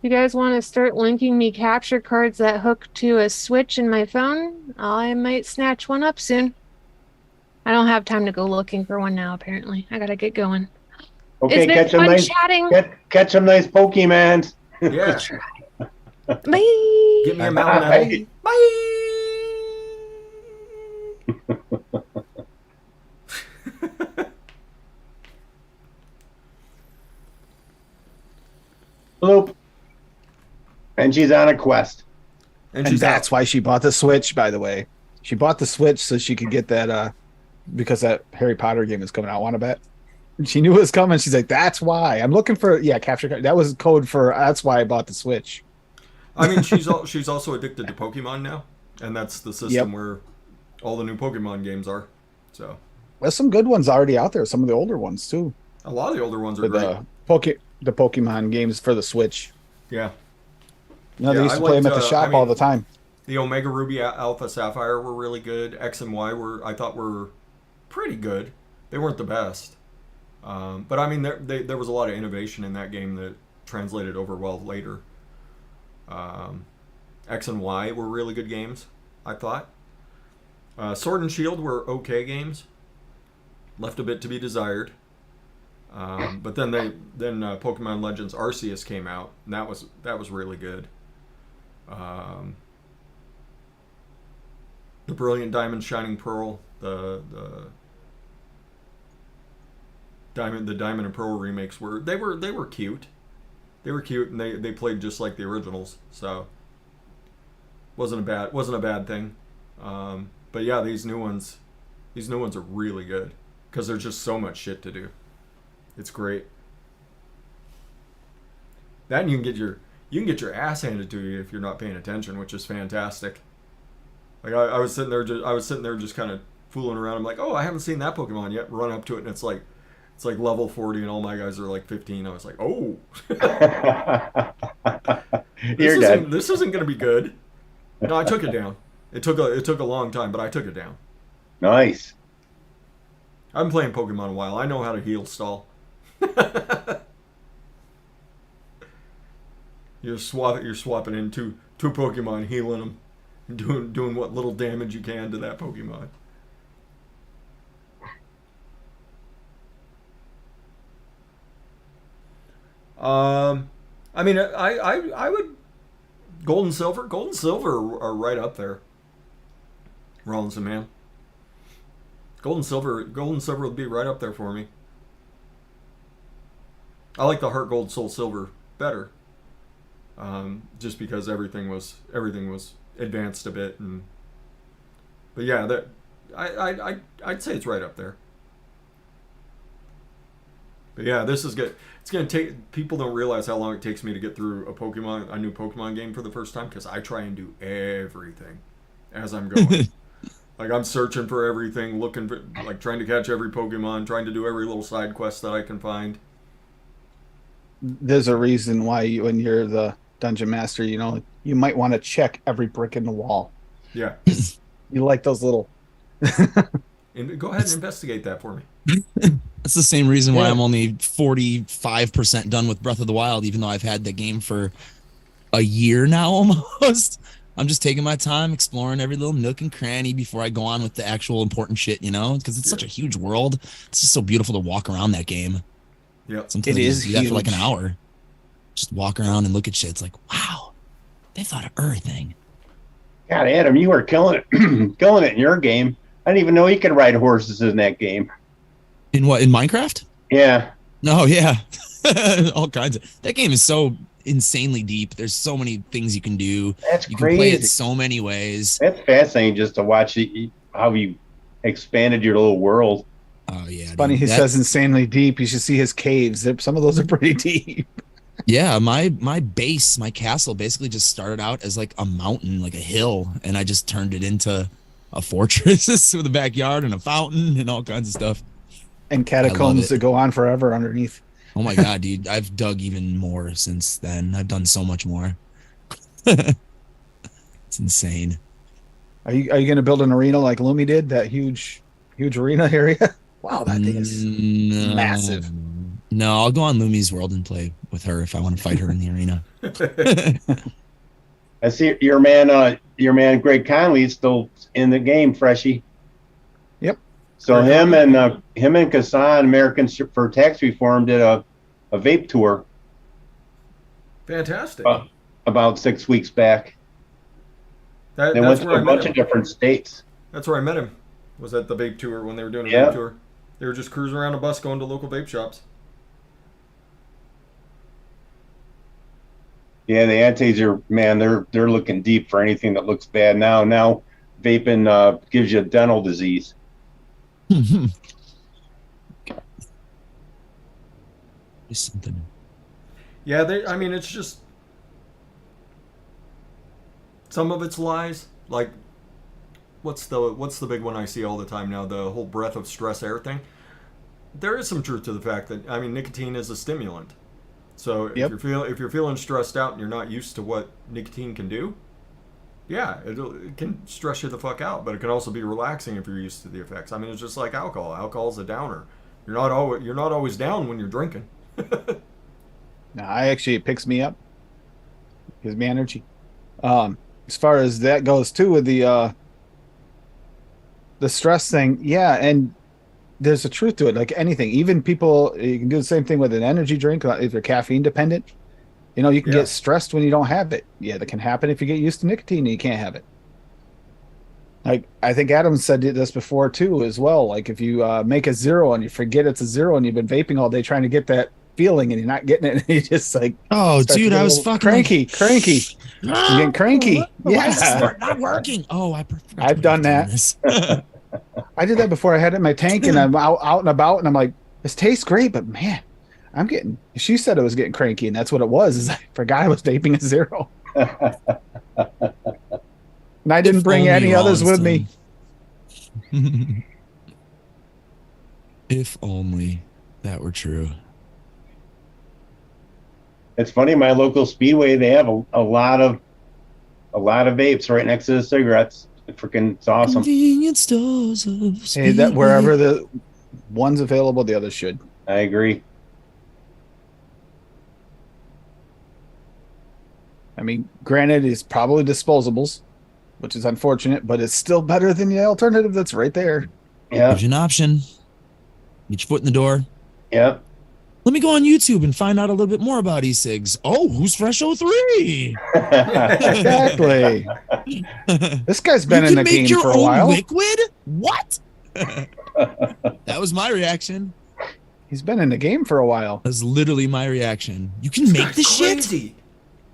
[SPEAKER 6] You guys want to start linking me capture cards that hook to a Switch in my phone? I might snatch one up soon. I don't have time to go looking for one now, apparently. I gotta get going.
[SPEAKER 1] Okay,
[SPEAKER 6] It's been
[SPEAKER 1] catch some
[SPEAKER 6] fun
[SPEAKER 1] nice,
[SPEAKER 6] chatting.
[SPEAKER 1] catch some nice Pokemons.
[SPEAKER 2] Yeah.
[SPEAKER 6] Bye.
[SPEAKER 2] Get me a Mountain. Bye.
[SPEAKER 1] Bloop. And she's on a quest.
[SPEAKER 3] And that's why she bought the Switch, by the way. She bought the Switch so she could get that because that Harry Potter game is coming out. Want to bet? And she knew it was coming. She's like, that's why. I'm looking for capture card. That was code for that's why I bought the Switch.
[SPEAKER 2] I mean, she's also addicted to Pokemon now, and that's the system where all the new Pokemon games are. So
[SPEAKER 3] There's some good ones already out there. Some of the older ones too.
[SPEAKER 2] a lot of the older ones are
[SPEAKER 3] With
[SPEAKER 2] great.
[SPEAKER 3] the Pokemon games for the Switch.
[SPEAKER 2] Yeah.
[SPEAKER 3] You know, they used to play them at the shop all the time.
[SPEAKER 2] The Omega Ruby, Alpha Sapphire were really good. X and Y I thought were pretty good. They weren't the best, but I mean, there was a lot of innovation in that game that translated over well later. X and Y were really good games, I thought. Sword and Shield were okay games. Left a bit to be desired. But then Pokemon Legends Arceus came out, and that was really good. The Brilliant Diamond Shining Pearl, the Diamond and Pearl remakes were cute. They were cute, and they played just like the originals, so wasn't a bad thing. But yeah, these new ones are really good because there's just so much shit to do. It's great. That and you can get your ass handed to you if you're not paying attention, which is fantastic. Like I was sitting there just kind of fooling around. I'm like, oh, I haven't seen that Pokemon yet. Run up to it, and it's like level 40, and all my guys are like 15. I was like, oh, this isn't gonna be good. No, I took it down. It took a long time, but I took it down.
[SPEAKER 1] Nice.
[SPEAKER 2] I've been playing Pokemon a while. I know how to heal stall. You're swapping in two Pokemon, healing them, and doing what little damage you can to that Pokemon. I mean, I would Gold and Silver are right up there. Rollinson, man. Gold and Silver would be right up there for me. I like the Heart Gold Soul Silver better, just because everything was advanced a bit, but yeah, I'd say it's right up there. But yeah, this is good. It's gonna take. People don't realize how long it takes me to get through a new Pokemon game for the first time because I try and do everything as I'm going. Like I'm searching for everything, looking for, like trying to catch every Pokemon, trying to do every little side quest that I can find.
[SPEAKER 3] There's a reason why when you're the dungeon master, you know, you might want to check every brick in the wall.
[SPEAKER 2] Yeah.
[SPEAKER 3] You like those little.
[SPEAKER 2] And go ahead and investigate that for me.
[SPEAKER 4] That's the same reason why
[SPEAKER 3] Yeah.
[SPEAKER 4] I'm only 45% done with Breath of the Wild, even though I've had the game for a year now almost. I'm just taking my time exploring every little nook and cranny before I go on with the actual important shit, you know, because it's such a huge world. It's just so beautiful to walk around that game.
[SPEAKER 2] Yep.
[SPEAKER 4] Sometimes
[SPEAKER 3] It
[SPEAKER 4] you
[SPEAKER 3] is
[SPEAKER 4] just do that for like an
[SPEAKER 3] huge.
[SPEAKER 4] hour. Just walk around and look at shit. It's like, wow, they thought of everything.
[SPEAKER 1] God, Adam, you were killing it, killing it in your game. I didn't even know you could ride horses in that game.
[SPEAKER 4] In what, in Minecraft?
[SPEAKER 1] Yeah,
[SPEAKER 4] No, yeah. All kinds of. That game is so insanely deep. There's so many things you can do.
[SPEAKER 1] that's
[SPEAKER 4] You can play it
[SPEAKER 1] crazy.
[SPEAKER 4] so many ways.
[SPEAKER 1] That's fascinating just to watch it, how you expanded your little world.
[SPEAKER 4] Oh yeah.
[SPEAKER 3] Funny
[SPEAKER 4] dude.
[SPEAKER 3] he
[SPEAKER 4] That-
[SPEAKER 3] says insanely deep. You should see his caves. Some of those are pretty deep.
[SPEAKER 4] Yeah, my base, my castle basically just started out as like a mountain, like a hill, and I just turned it into a fortress with a backyard and a fountain and all kinds of stuff.
[SPEAKER 3] And catacombs
[SPEAKER 4] it.
[SPEAKER 3] that go on forever underneath.
[SPEAKER 4] Oh my god, dude, I've dug even more since then. I've done so much more. It's insane.
[SPEAKER 3] Are you going to build an arena like Lumi did? That huge arena area? Wow, that thing is
[SPEAKER 4] No.
[SPEAKER 3] massive.
[SPEAKER 4] No, I'll go on Lumi's world and play with her if I want to fight her in the arena.
[SPEAKER 1] I see your man Greg Conley is still in the game, Freshie.
[SPEAKER 3] Yep.
[SPEAKER 1] So
[SPEAKER 2] Greg
[SPEAKER 1] him and Kassan, Americans for Tax Reform, did a vape tour
[SPEAKER 2] Fantastic.
[SPEAKER 1] about 6 weeks back. They went
[SPEAKER 2] That's
[SPEAKER 1] to
[SPEAKER 2] where I
[SPEAKER 1] a
[SPEAKER 2] met
[SPEAKER 1] bunch
[SPEAKER 2] him.
[SPEAKER 1] of different states.
[SPEAKER 2] That's where I met him. Was at the vape tour when they were doing a
[SPEAKER 1] Yeah.
[SPEAKER 2] vape tour. They were just cruising around a bus going to local vape shops.
[SPEAKER 1] Yeah, the antis are, man, they're looking deep for anything that looks bad now. Now vaping gives you a dental disease.
[SPEAKER 4] Something.
[SPEAKER 2] Yeah, I mean, it's just some of it's lies. Like, what's the big one I see all the time now? The whole breath of stress air thing. There is some truth to the fact that, I mean, nicotine is a stimulant. So
[SPEAKER 3] Yep.
[SPEAKER 2] if you're feeling stressed out and you're not used to what nicotine can do, yeah, it can stress you the fuck out. But it can also be relaxing if you're used to the effects. I mean, it's just like alcohol. Alcohol's a downer. You're not always down when you're drinking.
[SPEAKER 3] No, it picks me up. Gives me energy. As far as that goes too with the stress thing, yeah, and there's a truth to it. Like anything, even people, you can do the same thing with an energy drink if you're caffeine dependent. You know, you can
[SPEAKER 2] Yeah.
[SPEAKER 3] get stressed when you don't have it. Yeah, that can happen if you get used to nicotine and you can't have it. Like I think Adam said this before too, as well. Like if you make a zero and you forget it's a zero and you've been vaping all day trying to get that feeling and you're not getting it, and you just like
[SPEAKER 4] Oh,
[SPEAKER 3] start to
[SPEAKER 4] dude,
[SPEAKER 3] get
[SPEAKER 4] I
[SPEAKER 3] a
[SPEAKER 4] was
[SPEAKER 3] little
[SPEAKER 4] fucking
[SPEAKER 3] cranky. You're getting cranky.
[SPEAKER 4] Why is this
[SPEAKER 3] Yeah,
[SPEAKER 4] not working? Oh,
[SPEAKER 3] I've done that.
[SPEAKER 4] This.
[SPEAKER 3] I did that before. I had it in my tank and I'm out and about and I'm like, this tastes great, but man, I'm getting. She said it was getting cranky, and that's what it was. Is I forgot I was vaping a zero, and I didn't bring any others with me.
[SPEAKER 4] If only that were true.
[SPEAKER 1] It's funny, my local speedway, they have a lot of vapes right next to the cigarettes. It's awesome.
[SPEAKER 4] Convenience stores of
[SPEAKER 3] Hey, that
[SPEAKER 4] Speedway.
[SPEAKER 3] wherever the one's available, the others should.
[SPEAKER 1] I agree.
[SPEAKER 3] I mean, granted, it's probably disposables, which is unfortunate, but it's still better than the alternative that's right there.
[SPEAKER 1] Yeah,
[SPEAKER 4] Gives you an option. Get your foot in the door.
[SPEAKER 1] yeah.
[SPEAKER 4] Let me go on YouTube and find out a little bit more about e-cigs. Oh, who's fresh03?
[SPEAKER 3] Exactly. This guy's been
[SPEAKER 4] You
[SPEAKER 3] in
[SPEAKER 4] can
[SPEAKER 3] the
[SPEAKER 4] make
[SPEAKER 3] game
[SPEAKER 4] your
[SPEAKER 3] for a
[SPEAKER 4] own
[SPEAKER 3] while.
[SPEAKER 4] liquid? What? That was my reaction.
[SPEAKER 3] He's been in the game for a while.
[SPEAKER 4] That's literally my reaction. You can make this shit?
[SPEAKER 2] Crazy.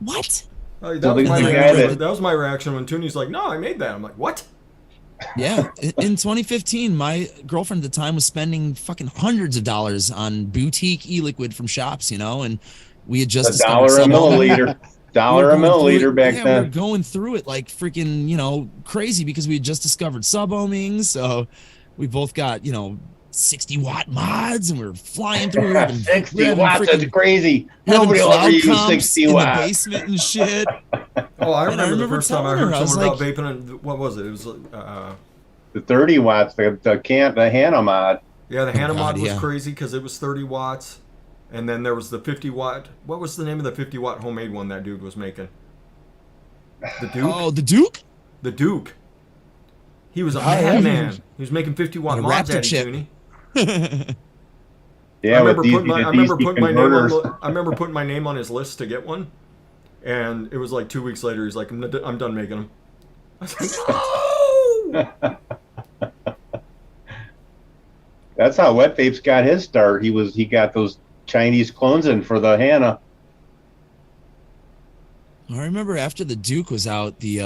[SPEAKER 4] What?
[SPEAKER 2] That
[SPEAKER 1] So
[SPEAKER 2] was my
[SPEAKER 1] the guy
[SPEAKER 2] reaction.
[SPEAKER 1] that-
[SPEAKER 2] That was my reaction when Tooney's like, "No, I made that." I'm like, "What?"
[SPEAKER 4] Yeah. In 2015, my girlfriend at the time was spending fucking hundreds of dollars on boutique e-liquid from shops, you know, and we had just
[SPEAKER 1] $1
[SPEAKER 4] discovered
[SPEAKER 1] a
[SPEAKER 4] some of them.
[SPEAKER 1] milliliter. $1 a milliliter back
[SPEAKER 4] We were
[SPEAKER 1] then.
[SPEAKER 4] going through it like freaking, crazy because we had just discovered sub-ohming. So we both got, 60-watt mods and we were flying through.
[SPEAKER 1] 60 watts, that's crazy. Nobody will ever use 60
[SPEAKER 4] in
[SPEAKER 1] watts.
[SPEAKER 4] the basement and shit.
[SPEAKER 2] Oh, I
[SPEAKER 4] And I
[SPEAKER 2] remember the
[SPEAKER 4] remember
[SPEAKER 2] first time I
[SPEAKER 4] telling
[SPEAKER 2] heard
[SPEAKER 4] her, I was
[SPEAKER 2] someone about
[SPEAKER 4] like-
[SPEAKER 2] vaping. And what was it? It was
[SPEAKER 1] The 30 watts, the Hannah mod.
[SPEAKER 2] yeah, the Hannah mod
[SPEAKER 4] God,
[SPEAKER 2] was
[SPEAKER 4] yeah.
[SPEAKER 2] crazy because it was 30 watts, and then there was the 50 watt. What was the name of the 50 watt homemade one that dude was making? The Duke.
[SPEAKER 4] Oh, the Duke?
[SPEAKER 2] The Duke. He was a
[SPEAKER 3] yeah.
[SPEAKER 2] madman. He was making 50 watt
[SPEAKER 4] And a
[SPEAKER 2] mods
[SPEAKER 4] Raptor
[SPEAKER 2] at
[SPEAKER 4] chip.
[SPEAKER 2] Toonie.
[SPEAKER 1] Yeah,
[SPEAKER 2] I remember
[SPEAKER 1] with
[SPEAKER 2] putting my,
[SPEAKER 1] the
[SPEAKER 2] I remember
[SPEAKER 1] DC
[SPEAKER 2] putting my name on
[SPEAKER 1] converters.
[SPEAKER 2] I remember putting my name on his list to get one, and it was like 2 weeks later. He's like, I'm done making them. I was like, no!
[SPEAKER 1] That's how Wet Vapes got his start. He got those Chinese clones in for the Hannah.
[SPEAKER 4] I remember after the Duke was out, the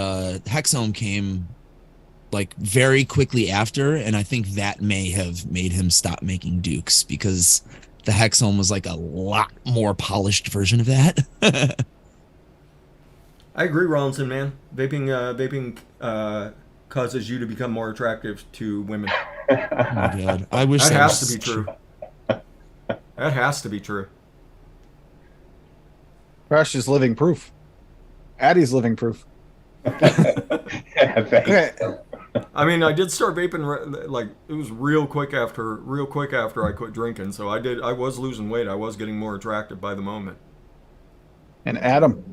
[SPEAKER 4] Hexome came like very quickly after, and I think that may have made him stop making Dukes because the Hexome was like a lot more polished version of that.
[SPEAKER 2] I agree, Rollinson, man. Vaping causes you to become more attractive to women.
[SPEAKER 4] Oh my god, I wish
[SPEAKER 2] That
[SPEAKER 4] that
[SPEAKER 2] has
[SPEAKER 4] was
[SPEAKER 2] to be true. That has to be true.
[SPEAKER 3] Fresh is living proof. Addie's living proof.
[SPEAKER 1] Yeah, thanks.
[SPEAKER 3] Okay.
[SPEAKER 2] I mean, I did start vaping like it was real quick after I quit drinking. So I was losing weight. I was getting more attractive by the moment.
[SPEAKER 3] And Adam,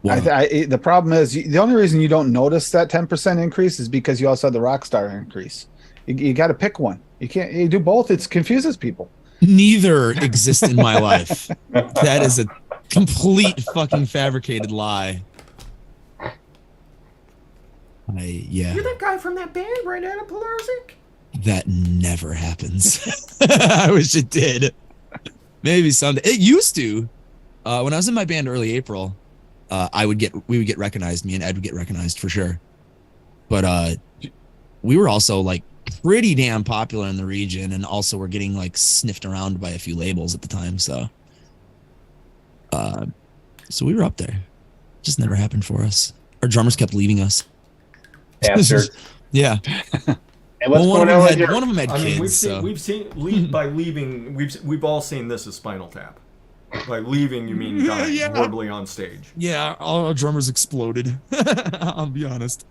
[SPEAKER 4] Wow.
[SPEAKER 3] the problem is the only reason you don't notice that 10% increase is because you also had the Rockstar increase. You got to pick one. You do both. It confuses people.
[SPEAKER 4] Neither exist in my life. That is a complete fucking fabricated lie. Yeah,
[SPEAKER 2] You're that guy from that band, right, Adam Pilarczyk?
[SPEAKER 4] that never happens. I wish it did. Maybe someday. It used to. When I was in my band early April, we would get recognized. Me and Ed would get recognized for sure. But we were also like pretty damn popular in the region, and also we're getting like sniffed around by a few labels at the time. So we were up there. Just never happened for us. Our drummers kept leaving us.
[SPEAKER 1] Bastard.
[SPEAKER 4] Yeah.
[SPEAKER 1] And what's
[SPEAKER 4] one
[SPEAKER 1] going on with your...
[SPEAKER 4] of them had
[SPEAKER 2] I
[SPEAKER 4] kids.
[SPEAKER 2] mean, we've seen by leaving. We've all seen this as Spinal Tap. By leaving, you mean dying
[SPEAKER 4] Yeah.
[SPEAKER 2] horribly on stage.
[SPEAKER 4] Yeah, all our drummers exploded. I'll be honest.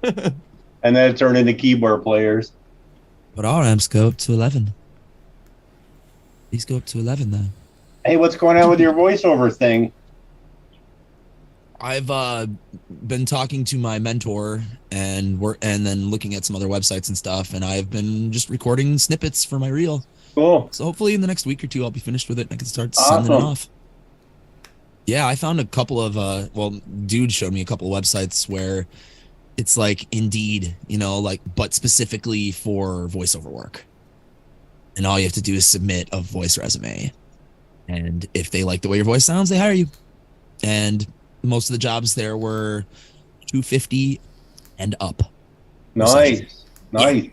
[SPEAKER 1] And then it turned into keyboard players.
[SPEAKER 4] But our amps go up to 11. These go up to 11 though.
[SPEAKER 1] Hey, what's going on with your voiceover thing?
[SPEAKER 4] I've been talking to my mentor and then looking at some other websites and stuff, and I've been just recording snippets for my reel.
[SPEAKER 1] Cool.
[SPEAKER 4] So hopefully in the next week or two I'll be finished with it and I can start sending it
[SPEAKER 1] Awesome.
[SPEAKER 4] off. Yeah, I found a couple of dude showed me a couple of websites where it's like Indeed, but specifically for voiceover work. And all you have to do is submit a voice resume. And if they like the way your voice sounds, they hire you. And most of the jobs there were $250 and up.
[SPEAKER 1] Nice. Nice.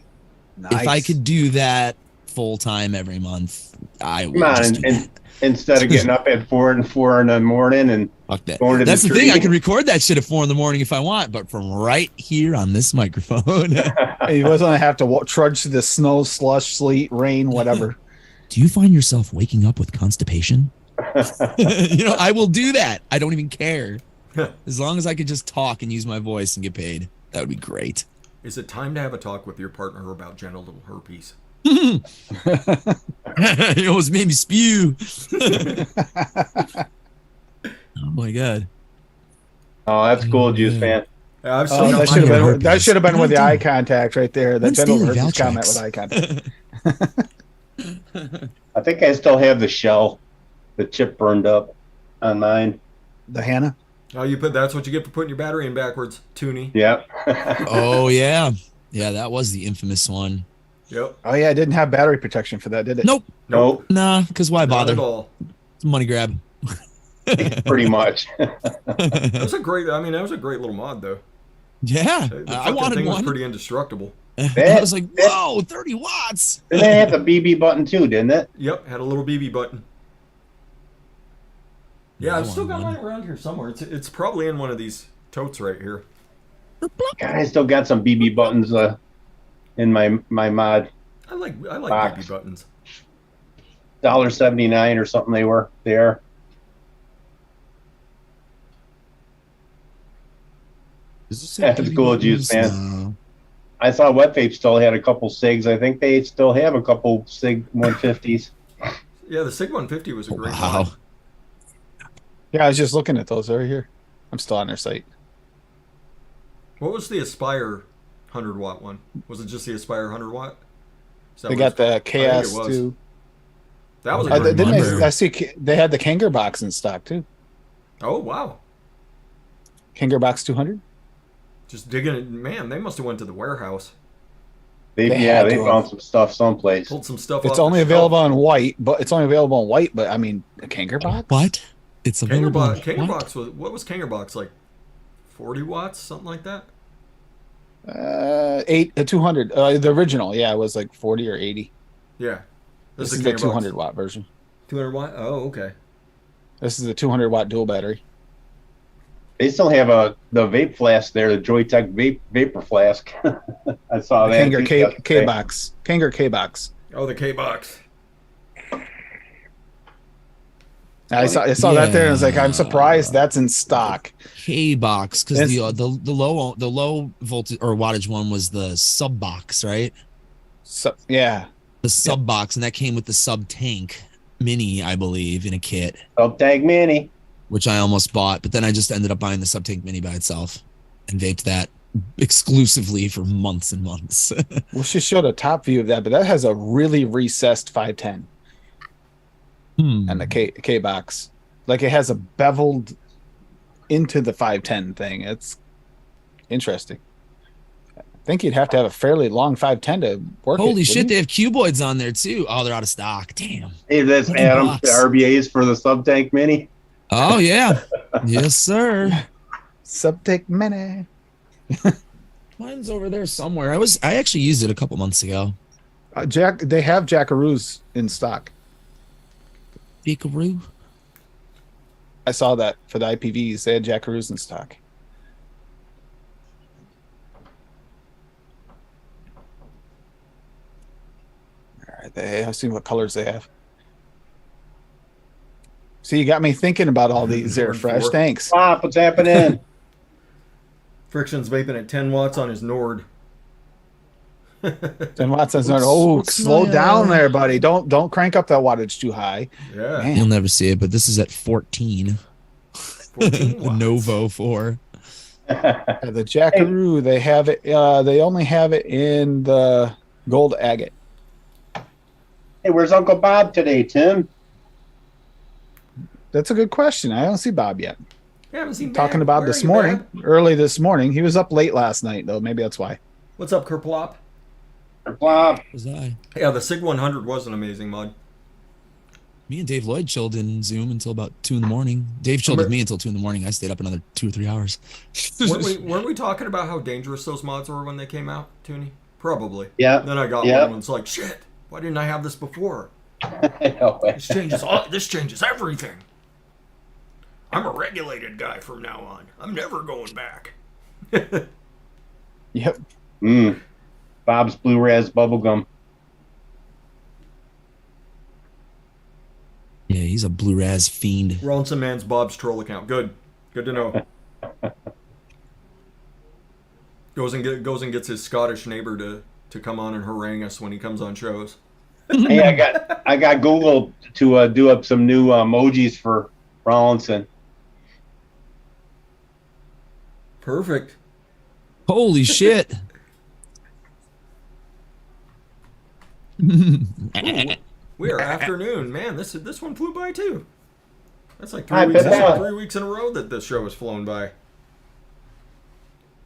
[SPEAKER 4] If I could do that full time every month, I would
[SPEAKER 1] Come on,
[SPEAKER 4] just do
[SPEAKER 1] and
[SPEAKER 4] that.
[SPEAKER 1] instead of getting up at 4 in the morning and
[SPEAKER 4] Fuck that.
[SPEAKER 1] going to
[SPEAKER 4] That's the
[SPEAKER 1] the
[SPEAKER 4] thing. I
[SPEAKER 1] tree.
[SPEAKER 4] can record that shit at 4 a.m. if I want, but from right here on this microphone.
[SPEAKER 3] He wasn't going to have to trudge through the snow, slush, sleet, rain, whatever.
[SPEAKER 4] Do you find yourself waking up with constipation? I will do that. I don't even care. As long as I could just talk and use my voice and get paid, that would be great.
[SPEAKER 2] Is it time to have a talk with your partner about genital herpes?
[SPEAKER 4] You almost made me spew. Oh my god.
[SPEAKER 1] Oh, that's cool, Juice fan.
[SPEAKER 2] Yeah, I've
[SPEAKER 3] Oh,
[SPEAKER 2] still
[SPEAKER 3] that
[SPEAKER 2] got
[SPEAKER 3] should have
[SPEAKER 2] my,
[SPEAKER 3] been
[SPEAKER 4] herpes.
[SPEAKER 3] that should have been with the
[SPEAKER 4] Don't
[SPEAKER 3] eye
[SPEAKER 4] do-
[SPEAKER 3] contact right there. That
[SPEAKER 4] When's
[SPEAKER 3] gentleman
[SPEAKER 4] daily
[SPEAKER 3] herpes comment
[SPEAKER 4] Valtrex?
[SPEAKER 3] with eye contact.
[SPEAKER 1] I think I still have the shell, the chip burned up on mine.
[SPEAKER 3] The Hannah.
[SPEAKER 2] oh, that's what you get for putting your battery in backwards, Toonie.
[SPEAKER 1] Yep.
[SPEAKER 4] Oh yeah. Yeah, that was the infamous one.
[SPEAKER 2] Yep.
[SPEAKER 3] Oh yeah, it didn't have battery protection for that, did it?
[SPEAKER 4] Nope.
[SPEAKER 1] Nope.
[SPEAKER 4] Nah, because why
[SPEAKER 2] Not
[SPEAKER 4] bother?
[SPEAKER 2] at all.
[SPEAKER 4] It's a money grab.
[SPEAKER 1] Pretty much.
[SPEAKER 2] That was a great little mod though.
[SPEAKER 4] Yeah,
[SPEAKER 2] The
[SPEAKER 4] I
[SPEAKER 2] fucking
[SPEAKER 4] wanted
[SPEAKER 2] thing was
[SPEAKER 4] one.
[SPEAKER 2] pretty indestructible.
[SPEAKER 4] I was like, whoa, 30 watts.
[SPEAKER 1] Didn't they have the BB button too, didn't it?
[SPEAKER 2] Yep, had a little BB button. Yeah,
[SPEAKER 4] I
[SPEAKER 2] I've still
[SPEAKER 4] want
[SPEAKER 2] got
[SPEAKER 4] one.
[SPEAKER 2] mine around here somewhere. It's probably in one of these totes right here.
[SPEAKER 1] God, I still got some BB buttons in my mod.
[SPEAKER 2] I like
[SPEAKER 1] Box.
[SPEAKER 2] BB buttons.
[SPEAKER 1] $1.79 or something they were there.
[SPEAKER 4] Does it say
[SPEAKER 1] Yeah, it's
[SPEAKER 4] BB
[SPEAKER 1] cool juice,
[SPEAKER 4] buttons?
[SPEAKER 1] man.
[SPEAKER 4] No.
[SPEAKER 1] I saw Wet Vape still had a couple SIGs. I think they still have a couple SIG 150s.
[SPEAKER 2] Yeah, the SIG 150 was a great
[SPEAKER 4] Wow.
[SPEAKER 2] mod.
[SPEAKER 3] Yeah, I was just looking at those over here. I'm still on their site.
[SPEAKER 2] What was the Aspire 100-watt one? Was it just the Aspire 100-watt?
[SPEAKER 3] They got the KS
[SPEAKER 2] was.
[SPEAKER 3] too.
[SPEAKER 2] That was a
[SPEAKER 4] I
[SPEAKER 2] great
[SPEAKER 3] Didn't
[SPEAKER 2] mod.
[SPEAKER 4] remember.
[SPEAKER 3] they? I see they had the Kanger box in stock too.
[SPEAKER 2] Oh, wow.
[SPEAKER 3] Kanger box 200.
[SPEAKER 2] Just digging it. Man, they must have went to the warehouse.
[SPEAKER 3] They had
[SPEAKER 1] They
[SPEAKER 3] to
[SPEAKER 1] found
[SPEAKER 3] have.
[SPEAKER 1] some stuff someplace.
[SPEAKER 2] Pulled some stuff
[SPEAKER 3] It's
[SPEAKER 2] off the
[SPEAKER 3] only
[SPEAKER 2] shelf.
[SPEAKER 3] available in white, but I mean, a Kanger box.
[SPEAKER 4] What? It's available.
[SPEAKER 2] Kanger
[SPEAKER 4] What?
[SPEAKER 2] box was, what was Kanger box, like 40 watts, something like that?
[SPEAKER 3] 200. The original, yeah, it was like 40 or 80.
[SPEAKER 2] Yeah.
[SPEAKER 3] This
[SPEAKER 2] is
[SPEAKER 3] is
[SPEAKER 2] a
[SPEAKER 3] the
[SPEAKER 2] Kanger
[SPEAKER 3] 200
[SPEAKER 2] box.
[SPEAKER 3] watt version.
[SPEAKER 2] 200 watt? Oh, okay.
[SPEAKER 3] This is the 200 watt dual battery.
[SPEAKER 1] They still have the vape flask there, the Joytech vapor flask. I saw
[SPEAKER 3] The
[SPEAKER 1] that.
[SPEAKER 3] Kanger
[SPEAKER 1] too
[SPEAKER 3] K
[SPEAKER 1] yesterday.
[SPEAKER 3] box. Kanger K box.
[SPEAKER 2] Oh, the K box.
[SPEAKER 3] I saw that there and I was like, I'm surprised that's in stock.
[SPEAKER 4] K box, because
[SPEAKER 3] It's-
[SPEAKER 4] the low voltage or wattage one was the sub box, right?
[SPEAKER 3] So yeah,
[SPEAKER 4] The sub box, and that came with the sub tank mini, I believe, in a kit,
[SPEAKER 1] Oh, tag Manny.
[SPEAKER 4] which I almost bought, but then I just ended up buying the sub tank mini by itself and vaped that exclusively for months and months.
[SPEAKER 3] we should show the top view of that, but that has a really recessed 510 and the K box. Like it has a beveled into the 510 thing. It's interesting. I think you'd have to have a fairly long 510 to work it.
[SPEAKER 4] Holy shit,
[SPEAKER 3] wouldn't
[SPEAKER 4] they
[SPEAKER 3] you?
[SPEAKER 4] have cuboids on there too. Oh, they're out of stock. Damn.
[SPEAKER 1] Hey, that's
[SPEAKER 4] 20
[SPEAKER 1] Adam.
[SPEAKER 4] bucks.
[SPEAKER 1] The RBAs for the sub tank mini.
[SPEAKER 4] Oh yeah. Yes, sir.
[SPEAKER 3] Subtech Mini.
[SPEAKER 4] Mine's over there somewhere. I actually used it a couple months ago.
[SPEAKER 3] They have Jackaroos in stock.
[SPEAKER 4] Peekaroo.
[SPEAKER 3] I saw that for the IPVs. They had Jackaroos in stock. All right, I've seen what colors they have. See, you got me thinking about all these there,
[SPEAKER 2] Word
[SPEAKER 3] Fresh.
[SPEAKER 2] for it.
[SPEAKER 3] Thanks.
[SPEAKER 1] Pop, what's happening?
[SPEAKER 2] Friction's vaping at 10 watts on his Nord.
[SPEAKER 3] 10 watts on
[SPEAKER 4] What's-
[SPEAKER 3] Oh,
[SPEAKER 4] what's
[SPEAKER 3] slow
[SPEAKER 4] my,
[SPEAKER 3] down there, buddy. Don't crank up that wattage too high.
[SPEAKER 2] Yeah.
[SPEAKER 3] Man.
[SPEAKER 4] You'll never see it, but this is at 14.
[SPEAKER 2] 14
[SPEAKER 4] The
[SPEAKER 2] watts.
[SPEAKER 4] Novo 4.
[SPEAKER 3] The Jackaroo, they have it. They only have it in the gold agate.
[SPEAKER 1] Hey, where's Uncle Bob today, Tim?
[SPEAKER 3] That's a good question. I don't see Bob yet.
[SPEAKER 2] Yeah, haven't seen
[SPEAKER 3] Talking
[SPEAKER 2] Bab.
[SPEAKER 3] about
[SPEAKER 2] Where
[SPEAKER 3] this
[SPEAKER 2] are you,
[SPEAKER 3] morning,
[SPEAKER 2] Bab?
[SPEAKER 3] early this morning. He was up late last night, though. Maybe that's why.
[SPEAKER 2] What's up, Kerplop?
[SPEAKER 1] Bob.
[SPEAKER 4] Was I?
[SPEAKER 2] Yeah, the SIG 100 was an amazing mod.
[SPEAKER 4] Me and Dave Lloyd chilled in Zoom until about 2 in the morning. Dave chilled with me until 2 in the morning. I stayed up another 2 or 3 hours.
[SPEAKER 2] weren't we talking about how dangerous those mods were when they came out, Toonie? Probably.
[SPEAKER 1] Yeah.
[SPEAKER 2] Then I got
[SPEAKER 1] Yeah.
[SPEAKER 2] one and it's like, shit, why didn't I have this before? This changes everything. I'm a regulated guy from now on. I'm never going back.
[SPEAKER 3] Yep.
[SPEAKER 1] Bob's Blue Raz bubblegum.
[SPEAKER 4] Yeah, he's a blue raz fiend.
[SPEAKER 2] Ronson Man's Bob's troll account. Good to know. Goes and gets his Scottish neighbor to come on and harangue us when he comes on shows.
[SPEAKER 1] Hey, I got Google to do up some new emojis for Rawlinson.
[SPEAKER 2] Perfect.
[SPEAKER 4] Holy shit.
[SPEAKER 2] We are afternoon, man. This one flew by too. That's like
[SPEAKER 1] I
[SPEAKER 2] 3 weeks.
[SPEAKER 1] bet
[SPEAKER 2] That's like
[SPEAKER 1] that.
[SPEAKER 2] 3 weeks in a row that this show has flown by.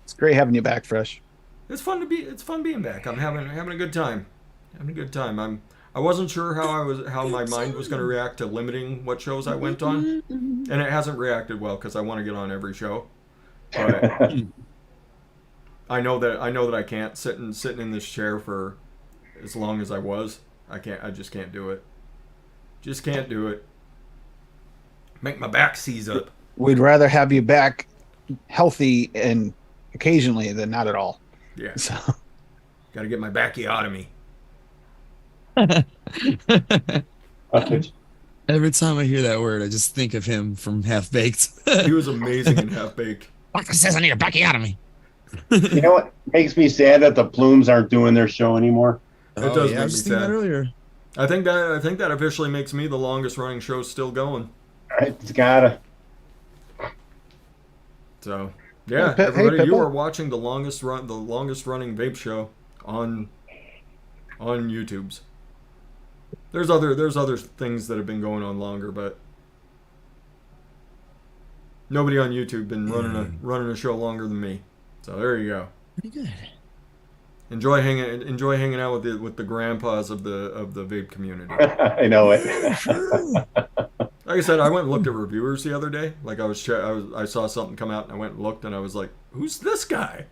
[SPEAKER 3] It's great having you back, Fresh.
[SPEAKER 2] It's fun being back. I'm having a good time. I wasn't sure how my mind was going to react to limiting what shows I went on, and it hasn't reacted well because I want to get on every show. But I know that I can't sitting in this chair for as long as I was. I just can't do it. Just can't do it. Make my back seize up.
[SPEAKER 3] We'd rather have you back healthy and occasionally than not at all.
[SPEAKER 2] Yeah.
[SPEAKER 3] So
[SPEAKER 2] Got to get my backiotomy.
[SPEAKER 4] Every time I hear that word, I just think of him from Half Baked.
[SPEAKER 2] He was amazing in Half Baked.
[SPEAKER 5] Doctor says I need a backiotomy.
[SPEAKER 1] You know what makes me sad that the Plumes aren't doing their show anymore.
[SPEAKER 2] It does
[SPEAKER 4] I
[SPEAKER 2] make
[SPEAKER 4] was
[SPEAKER 2] me
[SPEAKER 4] just thinking
[SPEAKER 2] sad.
[SPEAKER 4] that earlier.
[SPEAKER 2] I think that officially makes me the longest running show still going.
[SPEAKER 1] It's gotta.
[SPEAKER 2] So yeah,
[SPEAKER 3] Hey,
[SPEAKER 2] everybody, you
[SPEAKER 3] Pippa.
[SPEAKER 2] are watching the longest running vape show on YouTube's. There's other things that have been going on longer, but nobody on YouTube been running a show longer than me. So there you go.
[SPEAKER 4] Pretty good.
[SPEAKER 2] Enjoy hanging out with the grandpas of the vape community.
[SPEAKER 1] I know it.
[SPEAKER 2] Like I said, I went and looked at reviewers the other day. Like I saw something come out and I went and looked and I was like, "Who's this guy?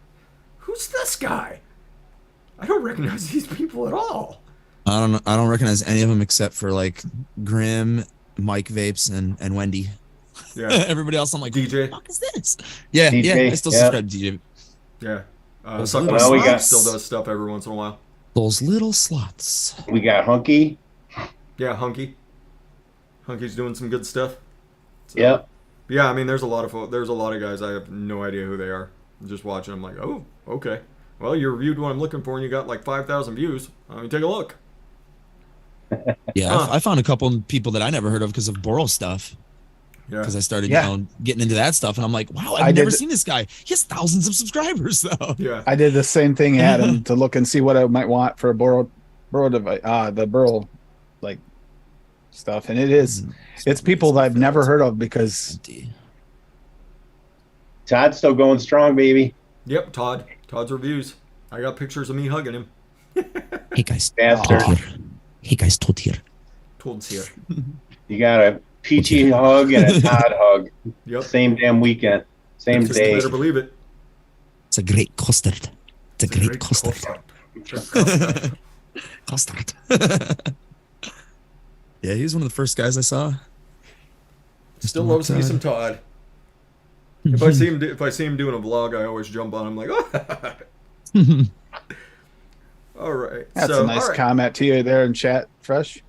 [SPEAKER 2] Who's this guy? I don't recognize these people at all."
[SPEAKER 4] I don't recognize any of them except for like Grim, Mike Vapes, and Wendy.
[SPEAKER 2] Yeah,
[SPEAKER 4] Everybody else, I'm like,
[SPEAKER 2] DJ.
[SPEAKER 4] what the fuck is this? Yeah,
[SPEAKER 1] DJ,
[SPEAKER 4] yeah. I still
[SPEAKER 1] yeah.
[SPEAKER 4] subscribe to DJ.
[SPEAKER 2] Yeah,
[SPEAKER 4] Those
[SPEAKER 2] Suck
[SPEAKER 4] little
[SPEAKER 2] My
[SPEAKER 1] we
[SPEAKER 2] Slot
[SPEAKER 1] got-
[SPEAKER 2] still does stuff every once in a while.
[SPEAKER 4] Those little slots.
[SPEAKER 1] We got Hunky.
[SPEAKER 2] Yeah, Hunky's doing some good stuff. So,
[SPEAKER 1] Yep.
[SPEAKER 2] Yeah, I mean, there's a lot of guys I have no idea who they are. I'm just watching. I'm like, oh, okay. Well, you reviewed what I'm looking for, and you got like 5,000 views. Let me take a look.
[SPEAKER 4] Yeah,
[SPEAKER 2] Huh.
[SPEAKER 4] I found a couple people that I never heard of because of Boral stuff.
[SPEAKER 2] Yeah,
[SPEAKER 4] Because I started,
[SPEAKER 3] Yeah.
[SPEAKER 4] getting into that stuff, and I'm like, wow,
[SPEAKER 3] I
[SPEAKER 4] I've never
[SPEAKER 3] did-
[SPEAKER 4] seen this guy. He has thousands of subscribers, though.
[SPEAKER 2] yeah.
[SPEAKER 3] I did the same thing, Adam, to look and see what I might want for a burrow device, the burrow like stuff, and it's people that I've never heard of because
[SPEAKER 4] Empty.
[SPEAKER 1] Todd's still going strong, baby.
[SPEAKER 2] Yep, Todd's reviews. I got pictures of me hugging him.
[SPEAKER 5] Hey guys,
[SPEAKER 1] Bastard.
[SPEAKER 5] Todd here. Hey guys, Todd here.
[SPEAKER 2] Todd's here.
[SPEAKER 1] You got a peachy hug and a Todd hug.
[SPEAKER 2] Yep.
[SPEAKER 1] Same damn weekend. Same
[SPEAKER 2] Just
[SPEAKER 1] day.
[SPEAKER 2] better believe it.
[SPEAKER 5] It's a great custard. It's a great custard.
[SPEAKER 2] custard.
[SPEAKER 5] Custard.
[SPEAKER 4] Yeah, he was one of the first guys I saw.
[SPEAKER 2] Still loves me some Todd. If I see him doing a vlog, I always jump on him like, oh. All right.
[SPEAKER 3] that's
[SPEAKER 2] so,
[SPEAKER 3] a nice
[SPEAKER 2] all right.
[SPEAKER 3] comment to you there in chat, Fresh.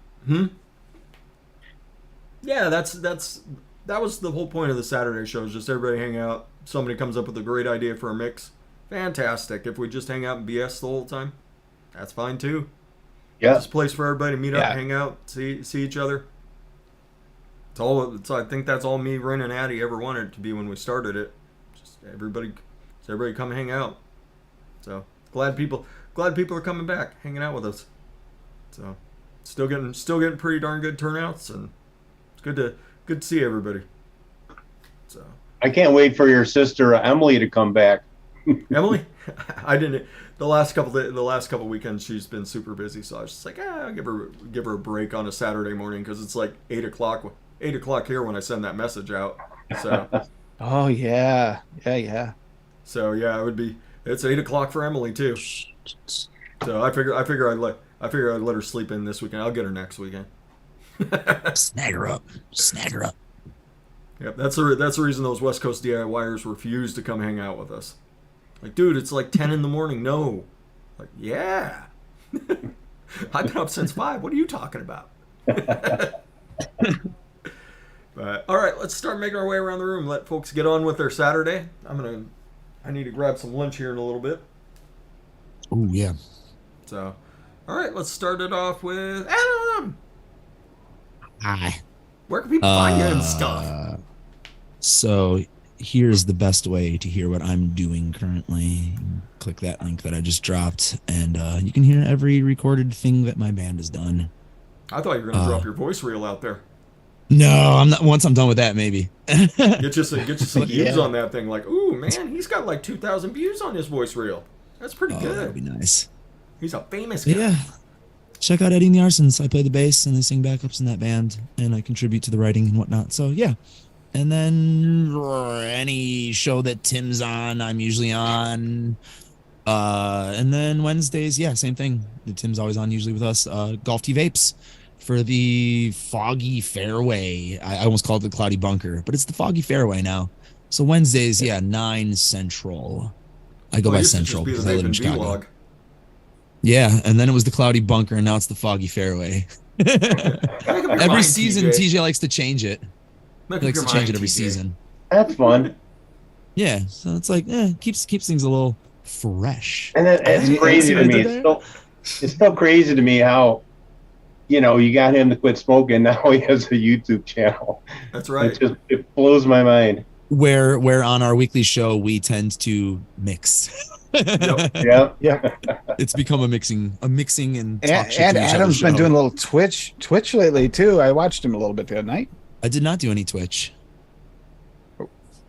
[SPEAKER 2] Yeah, that was the whole point of the Saturday show, is just everybody hang out. Somebody comes up with a great idea for a mix. Fantastic. If we just hang out and BS the whole time, that's fine too.
[SPEAKER 1] Yeah.
[SPEAKER 2] Just a place for everybody to meet up,
[SPEAKER 3] Yeah.
[SPEAKER 2] hang out, see each other. I think that's all me, Ren, and Addie ever wanted it to be when we started it. Just everybody come hang out. So glad people are coming back, hanging out with us. So still getting pretty darn good turnouts, and it's good to see everybody. So
[SPEAKER 1] I can't wait for your sister Emily to come back.
[SPEAKER 2] Emily, I didn't. The last couple weekends she's been super busy, so I was just like, I'll give her a break on a Saturday morning because it's like 8:00 here when I send that message out. So
[SPEAKER 3] Oh yeah.
[SPEAKER 2] so yeah, it's 8:00 for Emily too. So I figure I'd let her sleep in this weekend. I'll get her next weekend.
[SPEAKER 5] Snag her up. Snag her up.
[SPEAKER 2] Yep, that's the reason those West Coast DIYers refuse to come hang out with us. Like, dude, it's like 10 in the morning. No. Like, yeah. I've been up since 5. What are you talking about? But all right, let's start making our way around the room. Let folks get on with their Saturday. I need to grab some lunch here in a little bit.
[SPEAKER 5] Oh yeah.
[SPEAKER 2] So, all right, let's start it off with Adam.
[SPEAKER 5] Hi.
[SPEAKER 2] Where can people find you and stuff?
[SPEAKER 4] So here's the best way to hear what I'm doing currently. Click that link that I just dropped, and you can hear every recorded thing that my band has done.
[SPEAKER 2] I thought you were gonna drop your voice reel out there.
[SPEAKER 4] No, I'm not. Once I'm done with that, maybe.
[SPEAKER 2] Get you some views
[SPEAKER 3] Yeah.
[SPEAKER 2] on that thing. Like, ooh, man, he's got like 2,000 views on his voice reel. That's pretty
[SPEAKER 4] That would be
[SPEAKER 2] good.
[SPEAKER 4] nice.
[SPEAKER 2] He's a famous guy.
[SPEAKER 4] Yeah. Check out Eddie and the Arsons. I play the bass and they sing backups in that band, and I contribute to the writing and whatnot. So yeah. And then any show that Tim's on, I'm usually on. And then Wednesdays, yeah, same thing. Tim's always on usually with us. Golf T Vapes for the Foggy Fairway. I almost called it the Cloudy Bunker, but it's the Foggy Fairway now. So Wednesdays, 9 Central. I go by
[SPEAKER 2] used to
[SPEAKER 4] Central
[SPEAKER 2] just be
[SPEAKER 4] because
[SPEAKER 2] the
[SPEAKER 4] I live in
[SPEAKER 2] Vaping
[SPEAKER 4] Chicago.
[SPEAKER 2] vlog.
[SPEAKER 4] Yeah, and then it was the Cloudy Bunker, and now it's the Foggy Fairway. Every season, TJ likes to change it. He likes to change it every season.
[SPEAKER 1] That's fun.
[SPEAKER 4] Yeah, so it's like, keeps things a little fresh.
[SPEAKER 1] And it's crazy to me. It's still crazy to me how, you got him to quit smoking. Now he has a YouTube channel.
[SPEAKER 2] That's right.
[SPEAKER 1] It blows my mind.
[SPEAKER 4] Where on our weekly show we tend to mix.
[SPEAKER 1] Yeah.
[SPEAKER 4] It's become a mixing and talk shit
[SPEAKER 3] and
[SPEAKER 4] to each other
[SPEAKER 3] Adam's been
[SPEAKER 4] show.
[SPEAKER 3] doing a little Twitch lately too. I watched him a little bit the other night.
[SPEAKER 4] I did not do any Twitch.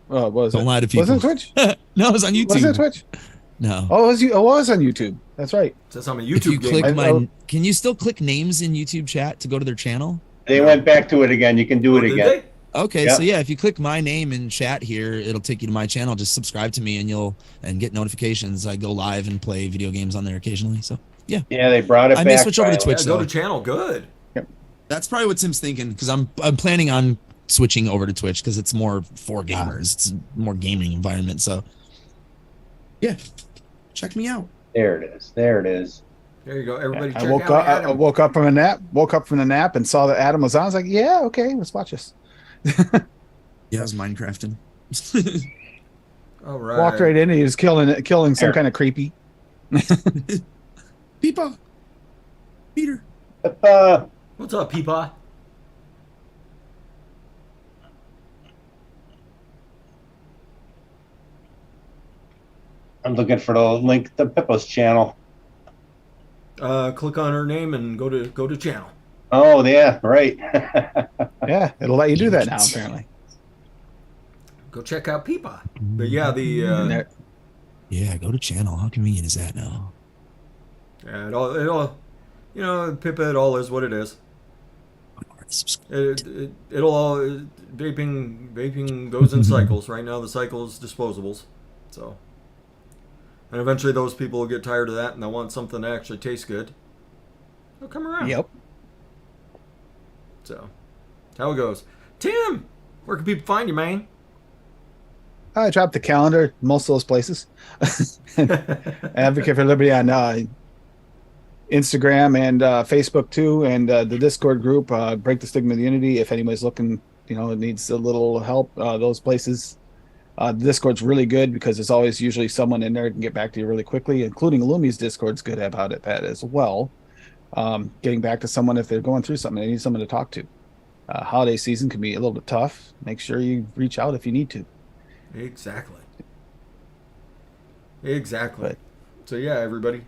[SPEAKER 3] Oh, was
[SPEAKER 4] Don't
[SPEAKER 3] it?
[SPEAKER 4] lie to people.
[SPEAKER 3] Was it Twitch?
[SPEAKER 4] No, it was on YouTube.
[SPEAKER 3] Was it Twitch?
[SPEAKER 4] No.
[SPEAKER 3] Oh, it was on YouTube. That's right.
[SPEAKER 2] Says I'm a
[SPEAKER 4] If you
[SPEAKER 2] YouTube gamer.
[SPEAKER 4] click can you still click names in YouTube chat to go to their channel?
[SPEAKER 1] They went back to it again. You can do it
[SPEAKER 2] Did
[SPEAKER 1] again.
[SPEAKER 2] they?
[SPEAKER 4] Okay,
[SPEAKER 1] Yep.
[SPEAKER 4] so if you click my name in chat here, it'll take you to my channel. Just subscribe to me and get notifications. I go live and play video games on there occasionally. So
[SPEAKER 1] Yeah, they brought it
[SPEAKER 4] I
[SPEAKER 1] back.
[SPEAKER 4] may switch over to
[SPEAKER 1] finally.
[SPEAKER 4] Twitch.
[SPEAKER 2] Go
[SPEAKER 4] though.
[SPEAKER 2] to channel. Good.
[SPEAKER 4] That's probably what Tim's thinking because I'm planning on switching over to Twitch because it's more for gamers. It's a more gaming environment. So check me out.
[SPEAKER 1] There it is. There
[SPEAKER 2] There you go. Everybody check
[SPEAKER 3] I woke
[SPEAKER 2] out
[SPEAKER 3] up. I
[SPEAKER 2] Adam.
[SPEAKER 3] woke up from a nap. Woke up from the nap and saw that Adam was on. I was like, "Yeah, okay, let's watch this."
[SPEAKER 4] Yeah, I was Minecrafting.
[SPEAKER 2] All right.
[SPEAKER 3] Walked right in. And he was killing some kind of creepy.
[SPEAKER 4] Peepa. Peter.
[SPEAKER 2] What's up, Peepa?
[SPEAKER 1] I'm looking for the link to Pippa's channel.
[SPEAKER 2] Click on her name and go to channel.
[SPEAKER 1] Oh, yeah, right.
[SPEAKER 3] Yeah, it'll let you do that now. Apparently.
[SPEAKER 2] Go check out Peepa. But the
[SPEAKER 4] Yeah, go to channel. How convenient is that now?
[SPEAKER 2] it all Pippa, it all is what it is. It'll all vaping goes in cycles. Right now the cycle is disposables. So and eventually those people will get tired of that and they'll want something that actually tastes good. They'll come around.
[SPEAKER 3] Yep.
[SPEAKER 2] So that's how it goes. Tim, where can people find you, man?
[SPEAKER 3] I dropped the calendar most of those places. Advocate for Liberty on Instagram and Facebook too, and the Discord group, Break the Stigma of Unity. If anybody's looking, needs a little help, those places. The Discord's really good because there's always usually someone in there that can get back to you really quickly, including Lumi's Discord's good about it, that as well. Getting back to someone if they're going through something, they need someone to talk to. Holiday season can be a little bit tough. Make sure you reach out if you need to.
[SPEAKER 2] Exactly.
[SPEAKER 3] But-
[SPEAKER 2] So yeah, everybody.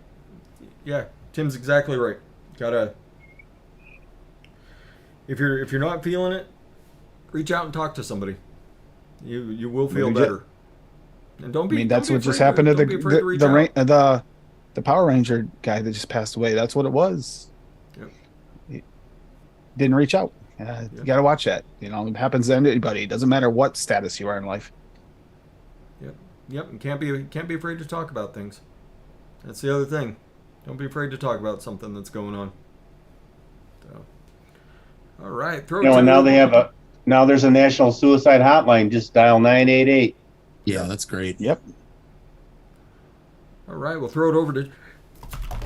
[SPEAKER 2] Yeah, Tim's exactly right. Gotta. If you're not feeling it, reach out and talk to somebody. You will feel better. And don't be.
[SPEAKER 3] I mean, that's
[SPEAKER 2] don't be
[SPEAKER 3] what just
[SPEAKER 2] afraid
[SPEAKER 3] happened to
[SPEAKER 2] don't be afraid to reach out.
[SPEAKER 3] the Power Ranger guy that just passed away. That's what it was.
[SPEAKER 2] Yep.
[SPEAKER 3] He didn't reach out. You got to watch that. It happens to anybody. It doesn't matter what status you are in life.
[SPEAKER 2] Yep, and can't be afraid to talk about things. That's the other thing. Don't be afraid to talk about something that's going on. So, all right,
[SPEAKER 1] And now there's a national suicide hotline. Just dial 988.
[SPEAKER 4] Yeah, that's great.
[SPEAKER 3] Yep.
[SPEAKER 2] All right, we'll throw it over to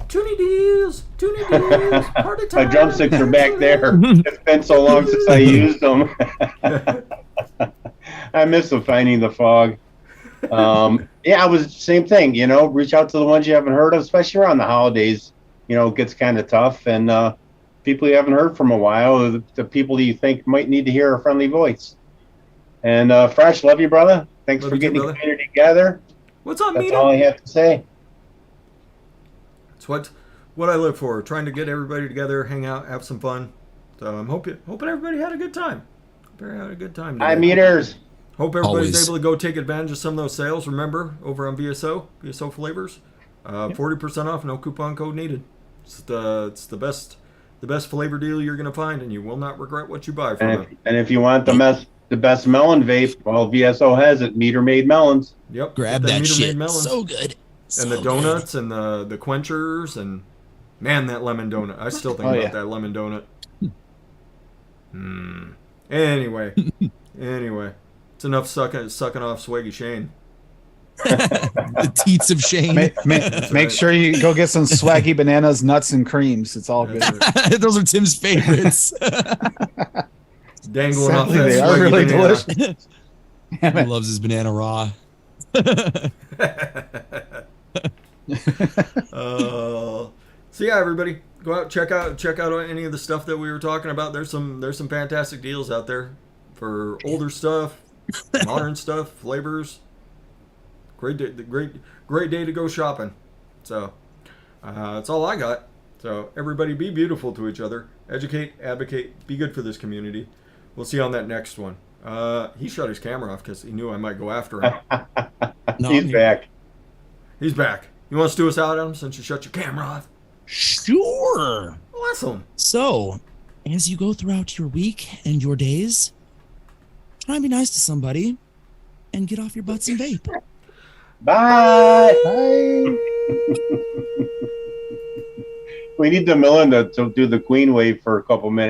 [SPEAKER 2] Toonie Deals, party time.
[SPEAKER 1] My drumsticks are back there. It's been so long since I used them. I miss them finding the fog. I was same thing, reach out to the ones you haven't heard of, especially around the holidays. It gets kind of tough, and people you haven't heard from a while, the people you think might need to hear a friendly voice. And Fresh, love you, brother. Thanks
[SPEAKER 2] Love
[SPEAKER 1] for
[SPEAKER 2] you too,
[SPEAKER 1] getting the
[SPEAKER 2] brother.
[SPEAKER 1] community together.
[SPEAKER 2] What's up,
[SPEAKER 1] That's
[SPEAKER 2] Mina?
[SPEAKER 1] all I have to say.
[SPEAKER 2] It's what I live for. Trying to get everybody together, hang out, have some fun. So I'm hoping everybody had a good time. Hope everybody had a good time today.
[SPEAKER 1] Hi, meters.
[SPEAKER 2] Hope everybody's
[SPEAKER 4] Always.
[SPEAKER 2] able to go take advantage of some of those sales. Remember, over on VSO flavors, 40% off, no coupon code needed. It's the best flavor deal you're going to find, and you will not regret what you buy from them.
[SPEAKER 1] And if you want the best melon vape, well, VSO has it. Meter made melons.
[SPEAKER 2] Yep.
[SPEAKER 4] Grab
[SPEAKER 2] get
[SPEAKER 4] that
[SPEAKER 2] meter
[SPEAKER 4] shit.
[SPEAKER 2] made melons.
[SPEAKER 4] So good.
[SPEAKER 2] And the donuts and the quenchers and man, that lemon donut. I still think
[SPEAKER 3] Oh,
[SPEAKER 2] about
[SPEAKER 3] yeah.
[SPEAKER 2] that lemon donut. Anyway, it's enough sucking off Swaggy Shane.
[SPEAKER 4] The teats of Shane.
[SPEAKER 3] Make
[SPEAKER 2] right.
[SPEAKER 3] sure you go get some swaggy bananas, nuts, and creams. It's all good.
[SPEAKER 2] That's right.
[SPEAKER 4] Those are Tim's favorites.
[SPEAKER 2] Dangling off
[SPEAKER 3] Sadly,
[SPEAKER 2] that
[SPEAKER 3] they are
[SPEAKER 2] Swaggy
[SPEAKER 3] really
[SPEAKER 2] banana.
[SPEAKER 3] delicious.
[SPEAKER 4] He loves his banana raw.
[SPEAKER 2] So yeah, everybody, go out check out any of the stuff that we were talking about. There's some fantastic deals out there for older stuff, modern stuff, flavors. Great day to go shopping. So that's all I got. So everybody, be beautiful to each other, educate, advocate, be good for this community. We'll see you on that next one. He shut his camera off because he knew I might go after him.
[SPEAKER 4] No,
[SPEAKER 1] He's back.
[SPEAKER 2] He's back. You want to stew us out, Adam, since you shut your camera off?
[SPEAKER 4] Sure.
[SPEAKER 2] Awesome.
[SPEAKER 4] So, as you go throughout your week and your days, try and be nice to somebody and get off your butts and vape.
[SPEAKER 1] Bye.
[SPEAKER 3] Bye.
[SPEAKER 1] We need the Melinda to do the Queen wave for a couple minutes.